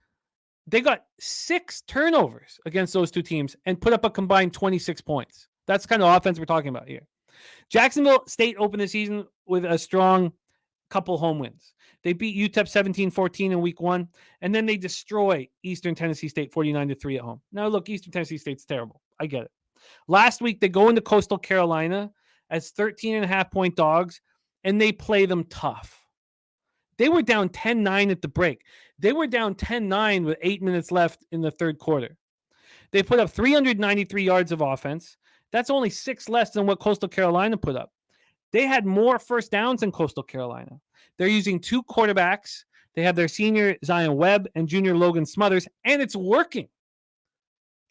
They got 6 turnovers against those two teams and put up a combined 26 points. That's the kind of offense we're talking about here. Jacksonville State opened the season with a strong couple home wins. They beat UTEP 17-14 in week 1, and then they destroy Eastern Tennessee State 49-3 at home. Now, look, Eastern Tennessee State's terrible. I get it. Last week, they go into Coastal Carolina as 13.5-point dogs, and they play them tough. They were down 10-9 at the break. They were down 10-9 with 8 minutes left in the third quarter. They put up 393 yards of offense. That's only 6 less than what Coastal Carolina put up. They had more first downs than Coastal Carolina. They're using 2 quarterbacks. They have their senior Zion Webb and junior Logan Smothers, and it's working.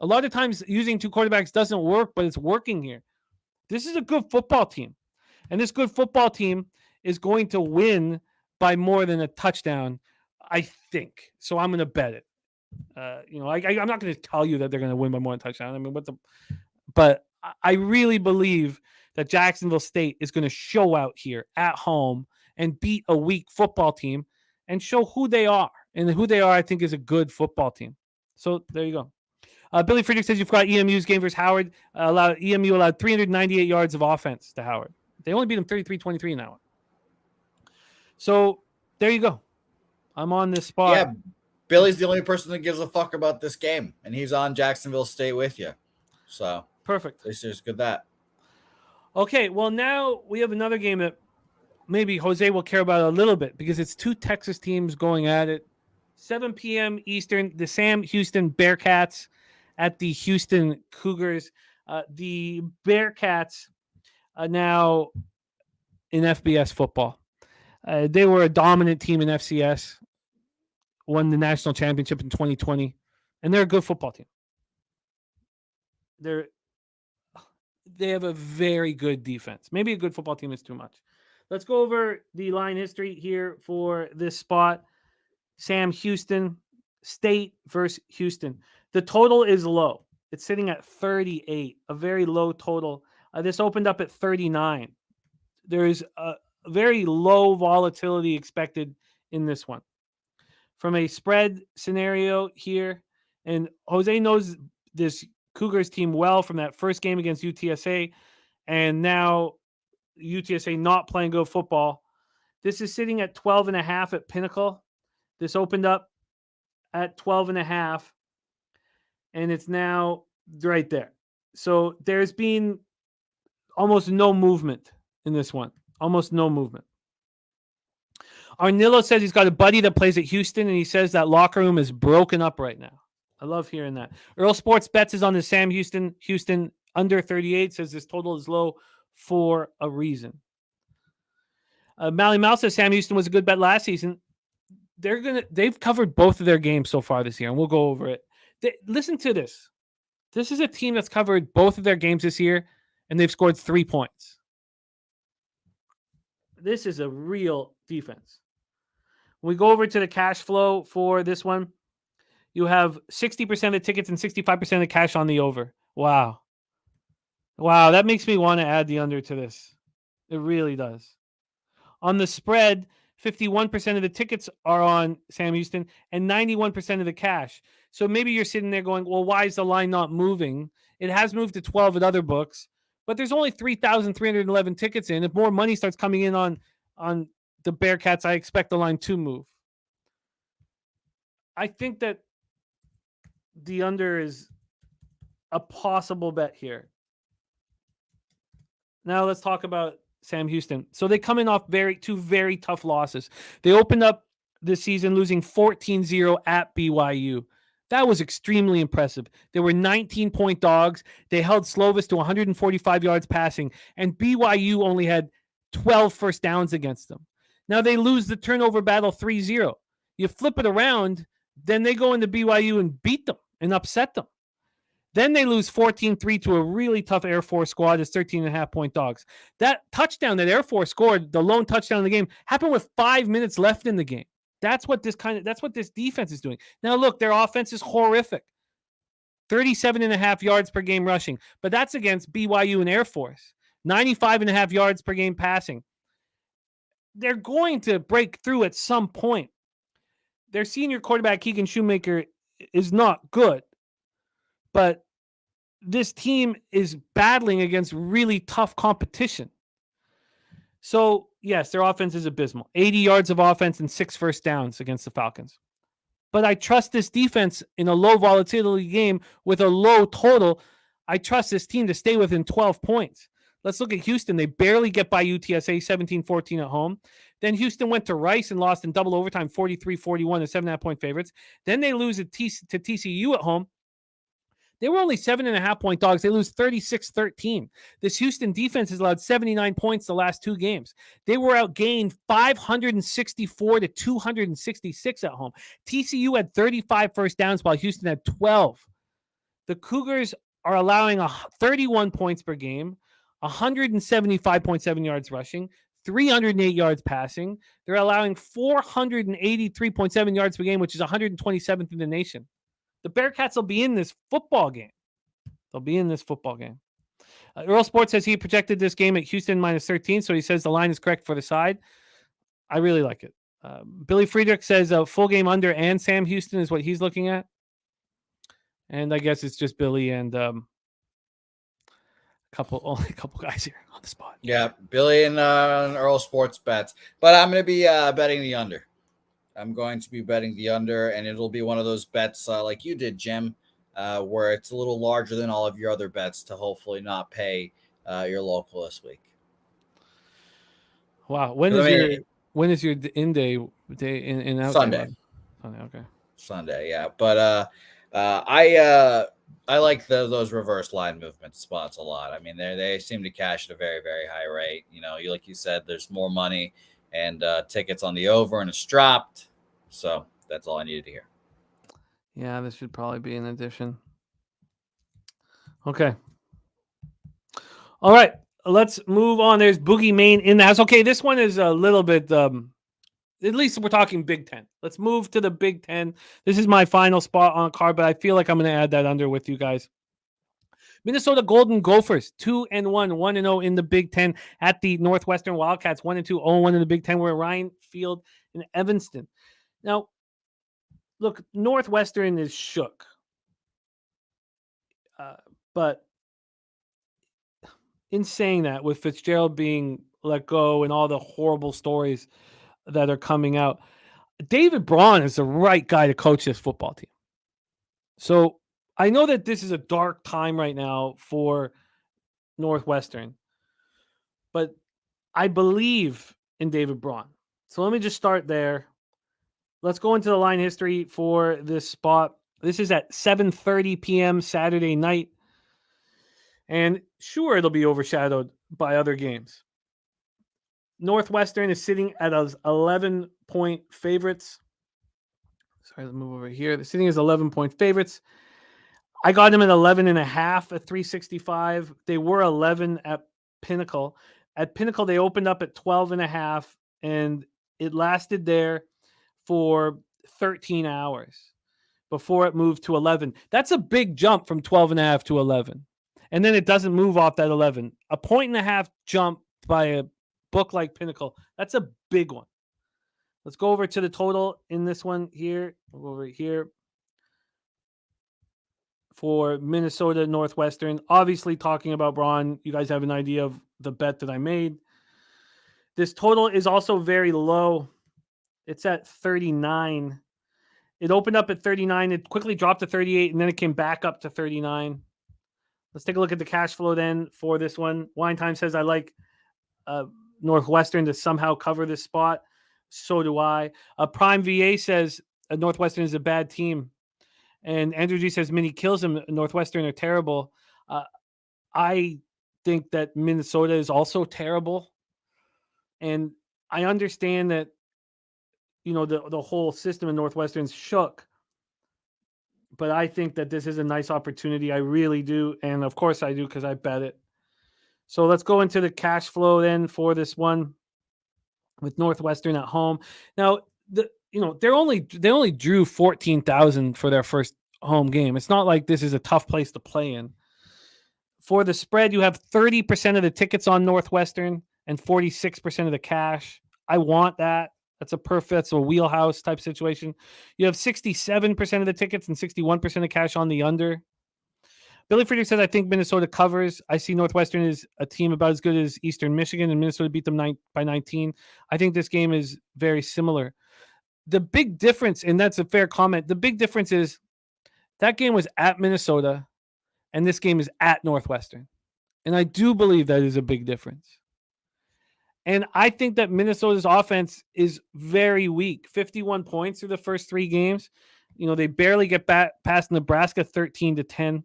A lot of times using 2 quarterbacks doesn't work, but it's working here. This is a good football team. And this good football team is going to win by more than a touchdown, I think. So I'm going to bet it. I'm not going to tell you that they're going to win by more than a touchdown. I mean, but I really believe that Jacksonville State is going to show out here at home and beat a weak football team and show who they are. And who they are, I think, is a good football team. So there you go. Billy Friedrich says you've got EMU's game versus Howard. EMU allowed 398 yards of offense to Howard. They only beat him 33-23 in that one. So there you go. I'm on this spot. Yeah, Billy's the only person that gives a fuck about this game, and he's on Jacksonville State with you. So perfect. It's just good that. Okay, well, now we have another game that maybe Jose will care about a little bit because it's two Texas teams going at it. 7 p.m. Eastern, the Sam Houston Bearcats at the Houston Cougars. The Bearcats are now in FBS football. They were a dominant team in FCS, won the national championship in 2020, and they're a good football team. They have a very good defense. Maybe a good football team is too much. Let's go over the line history here for this spot. Sam Houston State versus Houston. The total is low. It's sitting at 38, a very low total. This opened up at 39. There's a very low volatility expected in this one. From a spread scenario here, and Jose knows this Cougars team well from that first game against UTSA, and now UTSA not playing good football. This is sitting at 12.5 at Pinnacle. This opened up at 12.5, and it's now right there. So there's been almost no movement in this one. Almost no movement. Arnillo says he's got a buddy that plays at Houston, and he says that locker room is broken up right now. I love hearing that. Earl Sports Bets is on the Sam Houston under 38, says this total is low for a reason. Mally Mouse says Sam Houston was a good bet last season. They've covered both of their games so far this year, and we'll go over it. Listen to this. This is a team that's covered both of their games this year, and they've scored 3 points. This is a real defense. When we go over to the cash flow for this one, you have 60% of the tickets and 65% of the cash on the over. Wow. Wow, that makes me want to add the under to this. It really does. On the spread, 51% of the tickets are on Sam Houston and 91% of the cash. So maybe you're sitting there going, well, why is the line not moving? It has moved to 12 at other books, but there's only 3,311 tickets in. If more money starts coming in on the Bearcats, I expect the line to move. I think that the under is a possible bet here. Now let's talk about Sam Houston. So they come in off two very tough losses. They opened up this season losing 14-0 at BYU. That was extremely impressive. They were 19-point dogs. They held Slovis to 145 yards passing, and BYU only had 12 first downs against them. Now they lose the turnover battle 3-0. You flip it around, then they go into BYU and beat them and upset them. Then they lose 14-3 to a really tough Air Force squad as 13.5-point dogs. That touchdown that Air Force scored, the lone touchdown in the game, happened with 5 minutes left in the game. That's what this defense is doing. Now look, their offense is horrific. 37.5 yards per game rushing, but that's against BYU and Air Force. 95.5 yards per game passing. They're going to break through at some point. Their senior quarterback, Keegan Shoemaker, is not good, but this team is battling against really tough competition. So, yes, their offense is abysmal. 80 yards of offense and 6 first downs against the Falcons. But I trust this defense in a low volatility game with a low total. I trust this team to stay within 12 points. Let's look at Houston. They barely get by UTSA 17-14 at home. Then Houston went to Rice and lost in double overtime 43-41 as 7.5-point favorites. Then they lose to TCU at home. They were only 7.5-point dogs. They lose 36-13. This Houston defense has allowed 79 points the last 2 games. They were outgained 564 to 266 at home. TCU had 35 first downs while Houston had 12. The Cougars are allowing 31 points per game, 175.7 yards rushing, 308 yards passing. They're allowing 483.7 yards per game, which is 127th in the nation. The Bearcats will be in this football game. They'll be in this football game. Earl Sports says he projected this game at Houston -13, so he says the line is correct for the side. I really like it. Billy Friedrich says a full game under and Sam Houston is what he's looking at. And I guess it's just Billy and only a couple guys here on the spot. Yeah, Billy and Earl Sports Bets. But I'm going to be betting the under. I'm going to be betting the under, and it'll be one of those bets like you did, Jim, where it's a little larger than all of your other bets to hopefully not pay your local this week. Wow. When is your in day in out Sunday? Day? Sunday. Okay. Sunday, yeah. But I like those reverse line movement spots a lot. I mean, they seem to cash at a very, very high rate. Like you said, there's more money and tickets on the over, and it's dropped. So that's all I needed to hear. Yeah, this should probably be an addition. Okay. All right. Let's move on. There's Boogie Main in the house. Okay, this one is a little bit at least we're talking Big Ten. Let's move to the Big Ten. This is my final spot on a card, but I feel like I'm going to add that under with you guys. Minnesota Golden Gophers, 2-1, 1-0 in the Big Ten at the Northwestern Wildcats, 1-2, 0-1 in the Big Ten. We're at Ryan Field in Evanston. Now, look, Northwestern is shook. But in saying that, with Fitzgerald being let go and all the horrible stories that are coming out, David Braun is the right guy to coach this football team. So I know that this is a dark time right now for Northwestern, but I believe in David Braun. So let me just start there. Let's go into the line history for this spot. This is at 7:30 p.m. Saturday night. And sure, it'll be overshadowed by other games. Northwestern is sitting at 11-point favorites. Sorry, let's move over here. The sitting is 11-point favorites. I got them at 11.5 at 365. They were 11 at Pinnacle. At Pinnacle, they opened up at 12.5, and it lasted there for 13 hours before it moved to 11. That's a big jump from 12.5 to 11. And then it doesn't move off that 11. A 1.5 jump by a book like Pinnacle. That's a big one. Let's go over to the total in this one here. We'll go over here for Minnesota Northwestern. Obviously, talking about Braun, you guys have an idea of the bet that I made. This total is also very low. It's at 39. It opened up at 39. It quickly dropped to 38, and then it came back up to 39. Let's take a look at the cash flow then for this one. Wine Time says, I like Northwestern to somehow cover this spot. So do I. Prime VA says Northwestern is a bad team. And Andrew G says, Minnie kills him. Northwestern are terrible. I think that Minnesota is also terrible. And I understand that, the whole system in Northwestern's shook. But I think that this is a nice opportunity. I really do. And of course I do because I bet it. So let's go into the cash flow then for this one with Northwestern at home. Now, they only drew 14,000 for their first home game. It's not like this is a tough place to play in. For the spread, you have 30% of the tickets on Northwestern and 46% of the cash. I want that. That's a wheelhouse type situation. You have 67% of the tickets and 61% of cash on the under. Billy Friedrich says, I think Minnesota covers. I see Northwestern is a team about as good as Eastern Michigan, and Minnesota beat them by 19. I think this game is very similar. The big difference, and that's a fair comment, the big difference is that game was at Minnesota, and this game is at Northwestern. And I do believe that is a big difference. And I think that Minnesota's offense is very weak. 51 points through the first 3 games. They barely get past Nebraska 13-10.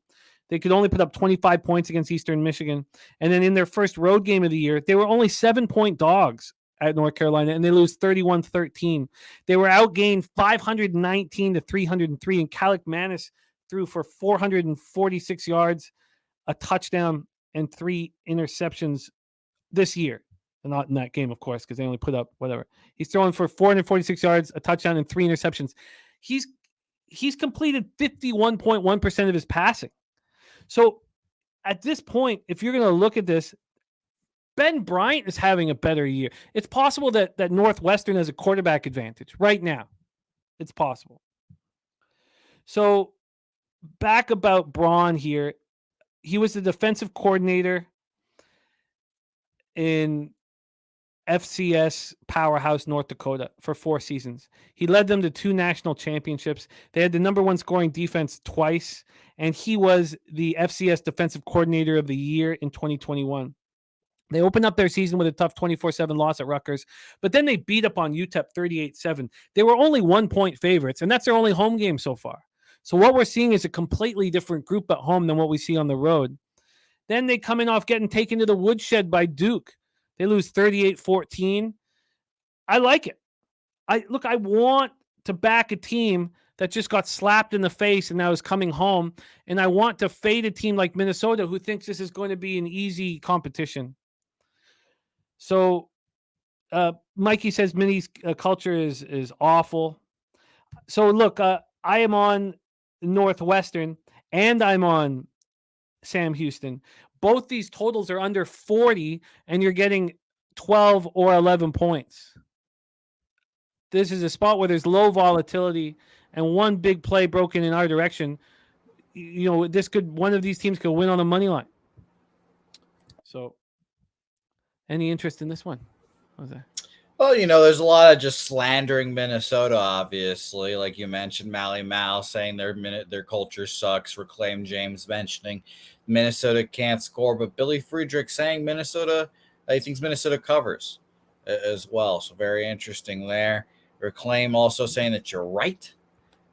They could only put up 25 points against Eastern Michigan. And then in their first road game of the year, they were only 7-point dogs at North Carolina, and they lose 31-13. They were outgained 519-303, and Calic Manis threw for 446 yards, a touchdown, and 3 interceptions this year. Not in that game, of course, because they only put up whatever. He's throwing for 446 yards, a touchdown, and 3 interceptions. He's completed 51.1% of his passing. So at this point, if you're going to look at this, Ben Bryant is having a better year. It's possible that Northwestern has a quarterback advantage right now. It's possible. So back about Braun here. He was the defensive coordinator FCS powerhouse North Dakota for 4 seasons. He led them to 2 national championships. They had the number 1 scoring defense twice, and he was the FCS Defensive Coordinator of the Year in 2021. They opened up their season with a tough 24-7 loss at Rutgers, but then they beat up on UTEP 38-7. They were only 1-point favorites, and that's their only home game so far. So what we're seeing is a completely different group at home than what we see on the road. Then they come in off getting taken to the woodshed by Duke. They lose 38-14. I like it. I want to back a team that just got slapped in the face and now is coming home, and I want to fade a team like Minnesota who thinks this is going to be an easy competition. So Mikey says Minnie's culture is awful. So look, I am on Northwestern and I'm on Sam Houston. Both these totals are under 40 and you're getting 12 or 11 points. This is a spot where there's low volatility and one big play broken in our direction. You know, one of these teams could win on a money line. So any interest in this one? What was that? Well, you know, there's a lot of just slandering Minnesota, obviously. Like you mentioned, Mally Mal saying their culture sucks. Reclaim James mentioning Minnesota can't score. But Billy Friedrich saying he thinks Minnesota covers as well. So very interesting there. Reclaim also saying that you're right.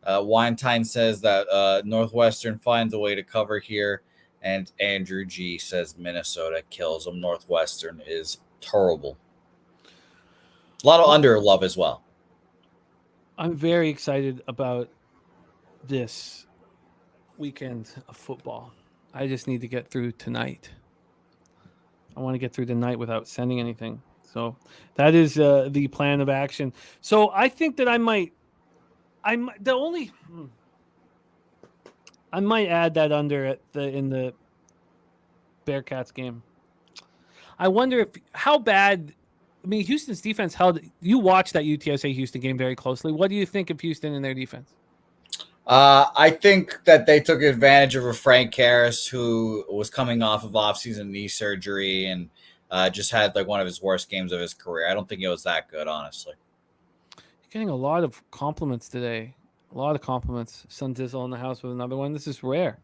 Weinstein says that Northwestern finds a way to cover here. And Andrew G says Minnesota kills them. Northwestern is terrible. A lot of under love as well. I'm very excited about this weekend of football. I just need to get through tonight. I want to get through the night without sending anything. So that is the plan of action. So I think that I might add that under in the Bearcats game. I wonder how bad. I mean, Houston's defense held. You watched that UTSA Houston game very closely. What do you think of Houston and their defense? I think that they took advantage of a Frank Harris who was coming off of offseason knee surgery and just had like one of his worst games of his career. I don't think it was that good, honestly. You're getting a lot of compliments today. A lot of compliments. Sun Dizzle in the house with another one. This is rare.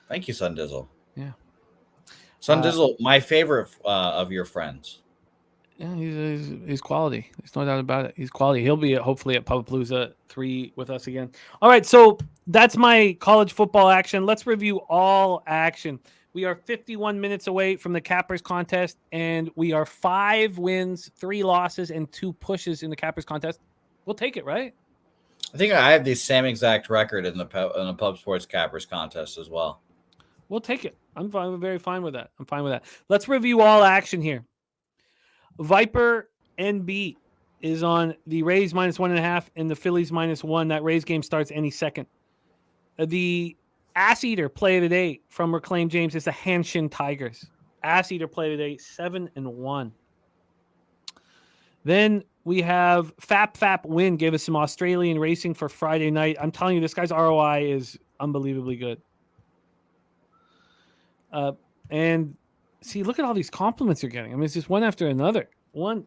Thank you, Sun Dizzle. Yeah. Sun Dizzle, my favorite of your friends. Yeah, he's quality. There's no doubt about it. He's quality. He'll be hopefully at Pubapalooza 3 with us again. All right, so that's my college football action. Let's review all action. We are 51 minutes away from the Cappers contest, and we are 5 wins, 3 losses, and 2 pushes in the Cappers contest. We'll take it, right? I think I have the same exact record in the Pub Sports Cappers contest as well. We'll take it. I'm very fine with that. Let's review all action here. Viper NB is on the Rays -1.5 and the Phillies -1. That Rays game starts any second. The Ass Eater play of the day from Reclaim James is the Hanshin Tigers. Ass Eater play of the day 7-1. Then we have Fap Win gave us some Australian racing for Friday night. I'm telling you, this guy's ROI is unbelievably good. And see, look at all these compliments you're getting. I mean, it's just one after another. No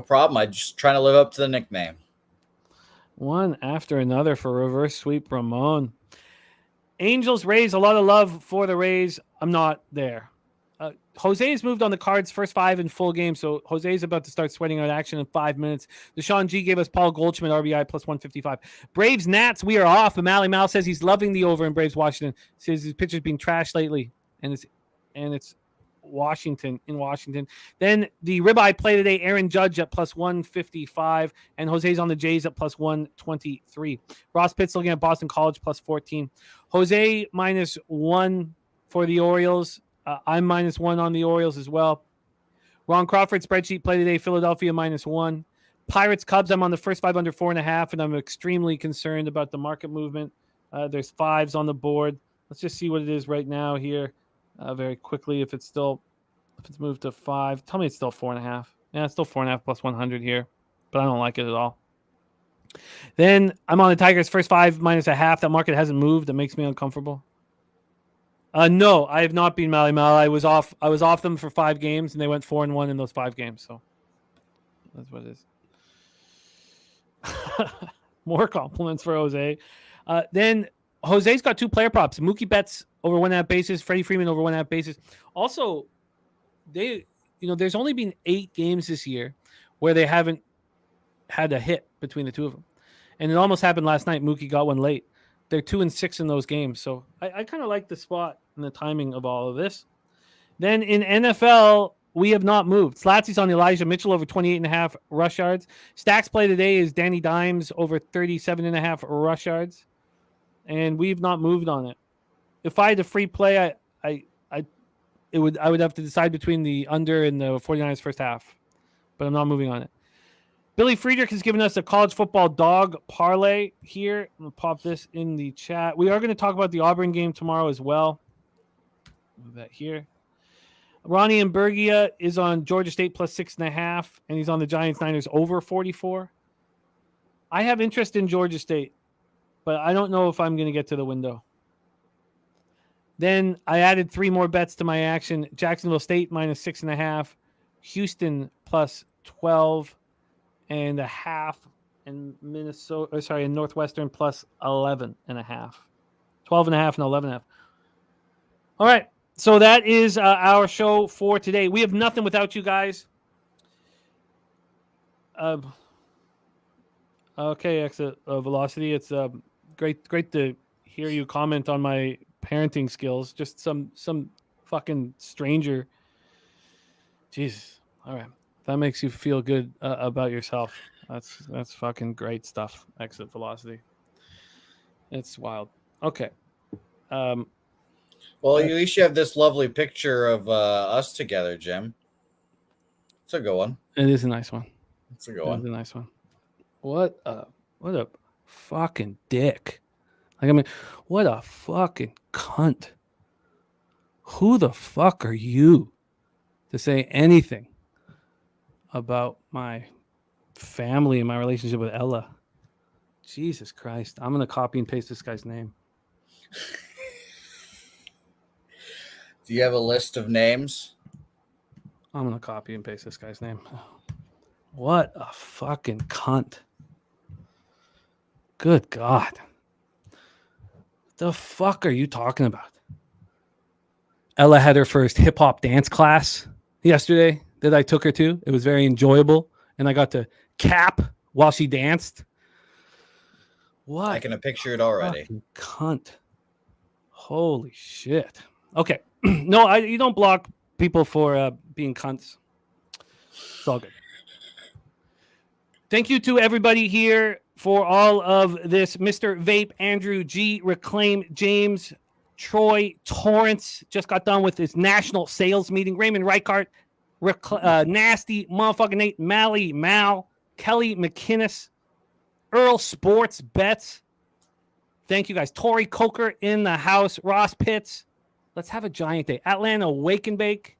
problem. I'm just trying to live up to the nickname. One after another for Reverse Sweep Ramon. Angels, Rays, a lot of love for the Rays. I'm not there. Jose has moved on the Cards first 5 in full game, so Jose is about to start sweating out action in 5 minutes. Deshaun G gave us Paul Goldschmidt RBI +155. Braves, Nats, we are off. But Mally Mal says he's loving the over in Braves Washington. Says his pitcher's being trashed lately, and it's Washington. Then the ribeye play today, Aaron Judge at +155, and Jose's on the Jays at +123. Ross Pitts looking at Boston College +14. Jose -1 for the Orioles. I'm -1 on the Orioles as well. Ron Crawford spreadsheet play today, Philadelphia -1. Pirates Cubs, I'm on the first 5 under 4.5, and I'm extremely concerned about the market movement. There's 5s on the board. Let's just see what it is right now here very quickly. If it's moved to 5, tell me it's still 4.5. Yeah, it's still 4.5 +100 here, but I don't like it at all. Then I'm on the Tigers first 5 -0.5. That market hasn't moved. That makes me uncomfortable. No, I have not been Mally Mal. I was off them for 5 games, and they went 4-1 in those 5 games. So that's what it is. More compliments for Jose. Then Jose's got 2 player props: Mookie Betts over 1.5 bases, Freddie Freeman over 1.5 bases. Also, there's only been 8 games this year where they haven't had a hit between the two of them, and it almost happened last night. Mookie got one late. They're 2-6 in those games, so I kind of like the spot and the timing of all of this. Then in NFL, we have not moved. Slatsy's on Elijah Mitchell over 28.5 rush yards. Stacks play today is Danny Dimes over 37.5 rush yards, and we've not moved on it. If I had a free play, I would have to decide between the under and the 49ers first half, but I'm not moving on it. Billy Friedrich has given us a college football dog parlay here. I'm going to pop this in the chat. We are going to talk about the Auburn game tomorrow as well. Move that here. Ronnie and Bergia is on Georgia State plus 6.5, and he's on the Giants Niners over 44. I have interest in Georgia State, but I don't know if I'm going to get to the window. Then I added 3 more bets to my action. Jacksonville State minus 6.5, Houston plus 12.5, and and Northwestern plus 11.5, 12.5 and 11.5. All right. So that is our show for today. We have nothing without you guys. Okay, exit Velocity. It's great to hear you comment on my parenting skills. Just some fucking stranger. Jesus. All right. That makes you feel good about yourself. That's fucking great stuff. Exit Velocity. It's wild. Okay. Well, at least you have this lovely picture of us together, Jim. It's a good one. It is a nice one. It's a good one. It's a nice one. What a fucking dick. Like, I mean, what a fucking cunt. Who the fuck are you to say anything about my family and my relationship with Ella? Jesus Christ. I'm going to copy and paste this guy's name. Do you have a list of names? I'm going to copy and paste this guy's name. What a fucking cunt. Good God. The fuck are you talking about? Ella had her first hip-hop dance class yesterday that I took her to. It was very enjoyable, and I got to cap while she danced. What? I can picture it already. Cunt. Holy shit. Okay. No, you don't block people for being cunts. It's all good. Thank you to everybody here for all of this. Mr. Vape, Andrew G, Reclaim, James, Troy, Torrance just got done with his national sales meeting. Raymond Reichart, Nasty, motherfucking Nate, Mally, Mal, Kelly McInnes, Earl Sports Bets. Thank you guys. Tori Coker in the house. Ross Pitts. Let's have a giant day. Atlanta Wake and Bake.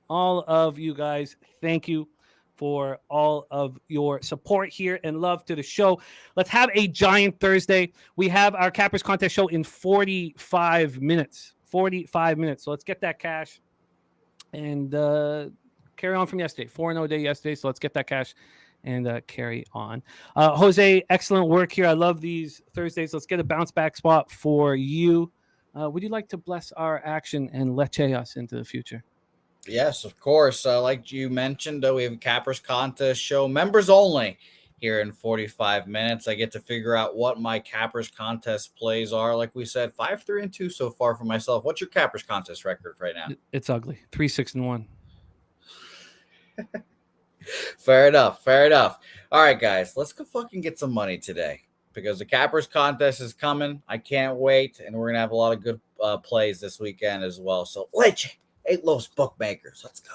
All of you guys, thank you for all of your support here and love to the show. Let's have a giant Thursday. We have our Cappers Contest show in 45 minutes. 45 minutes. So let's get that cash and carry on from yesterday. 4-0 day yesterday. So let's get that cash and carry on. Jose, excellent work here. I love these Thursdays. Let's get a bounce back spot for you. Would you like to bless our action and leche us into the future? Yes, of course. Like you mentioned, we have a Cappers Contest show, members only, here in 45 minutes. I get to figure out what my Cappers Contest plays are. Like we said, 5-3-2 so far for myself. What's your Cappers Contest record right now? It's ugly. 3-6-1. Fair enough. Fair enough. All right, guys, let's go fucking get some money today because the Cappers Contest is coming. I can't wait, and we're going to have a lot of good plays this weekend as well. So, leche, 8 Los bookmakers. Let's go.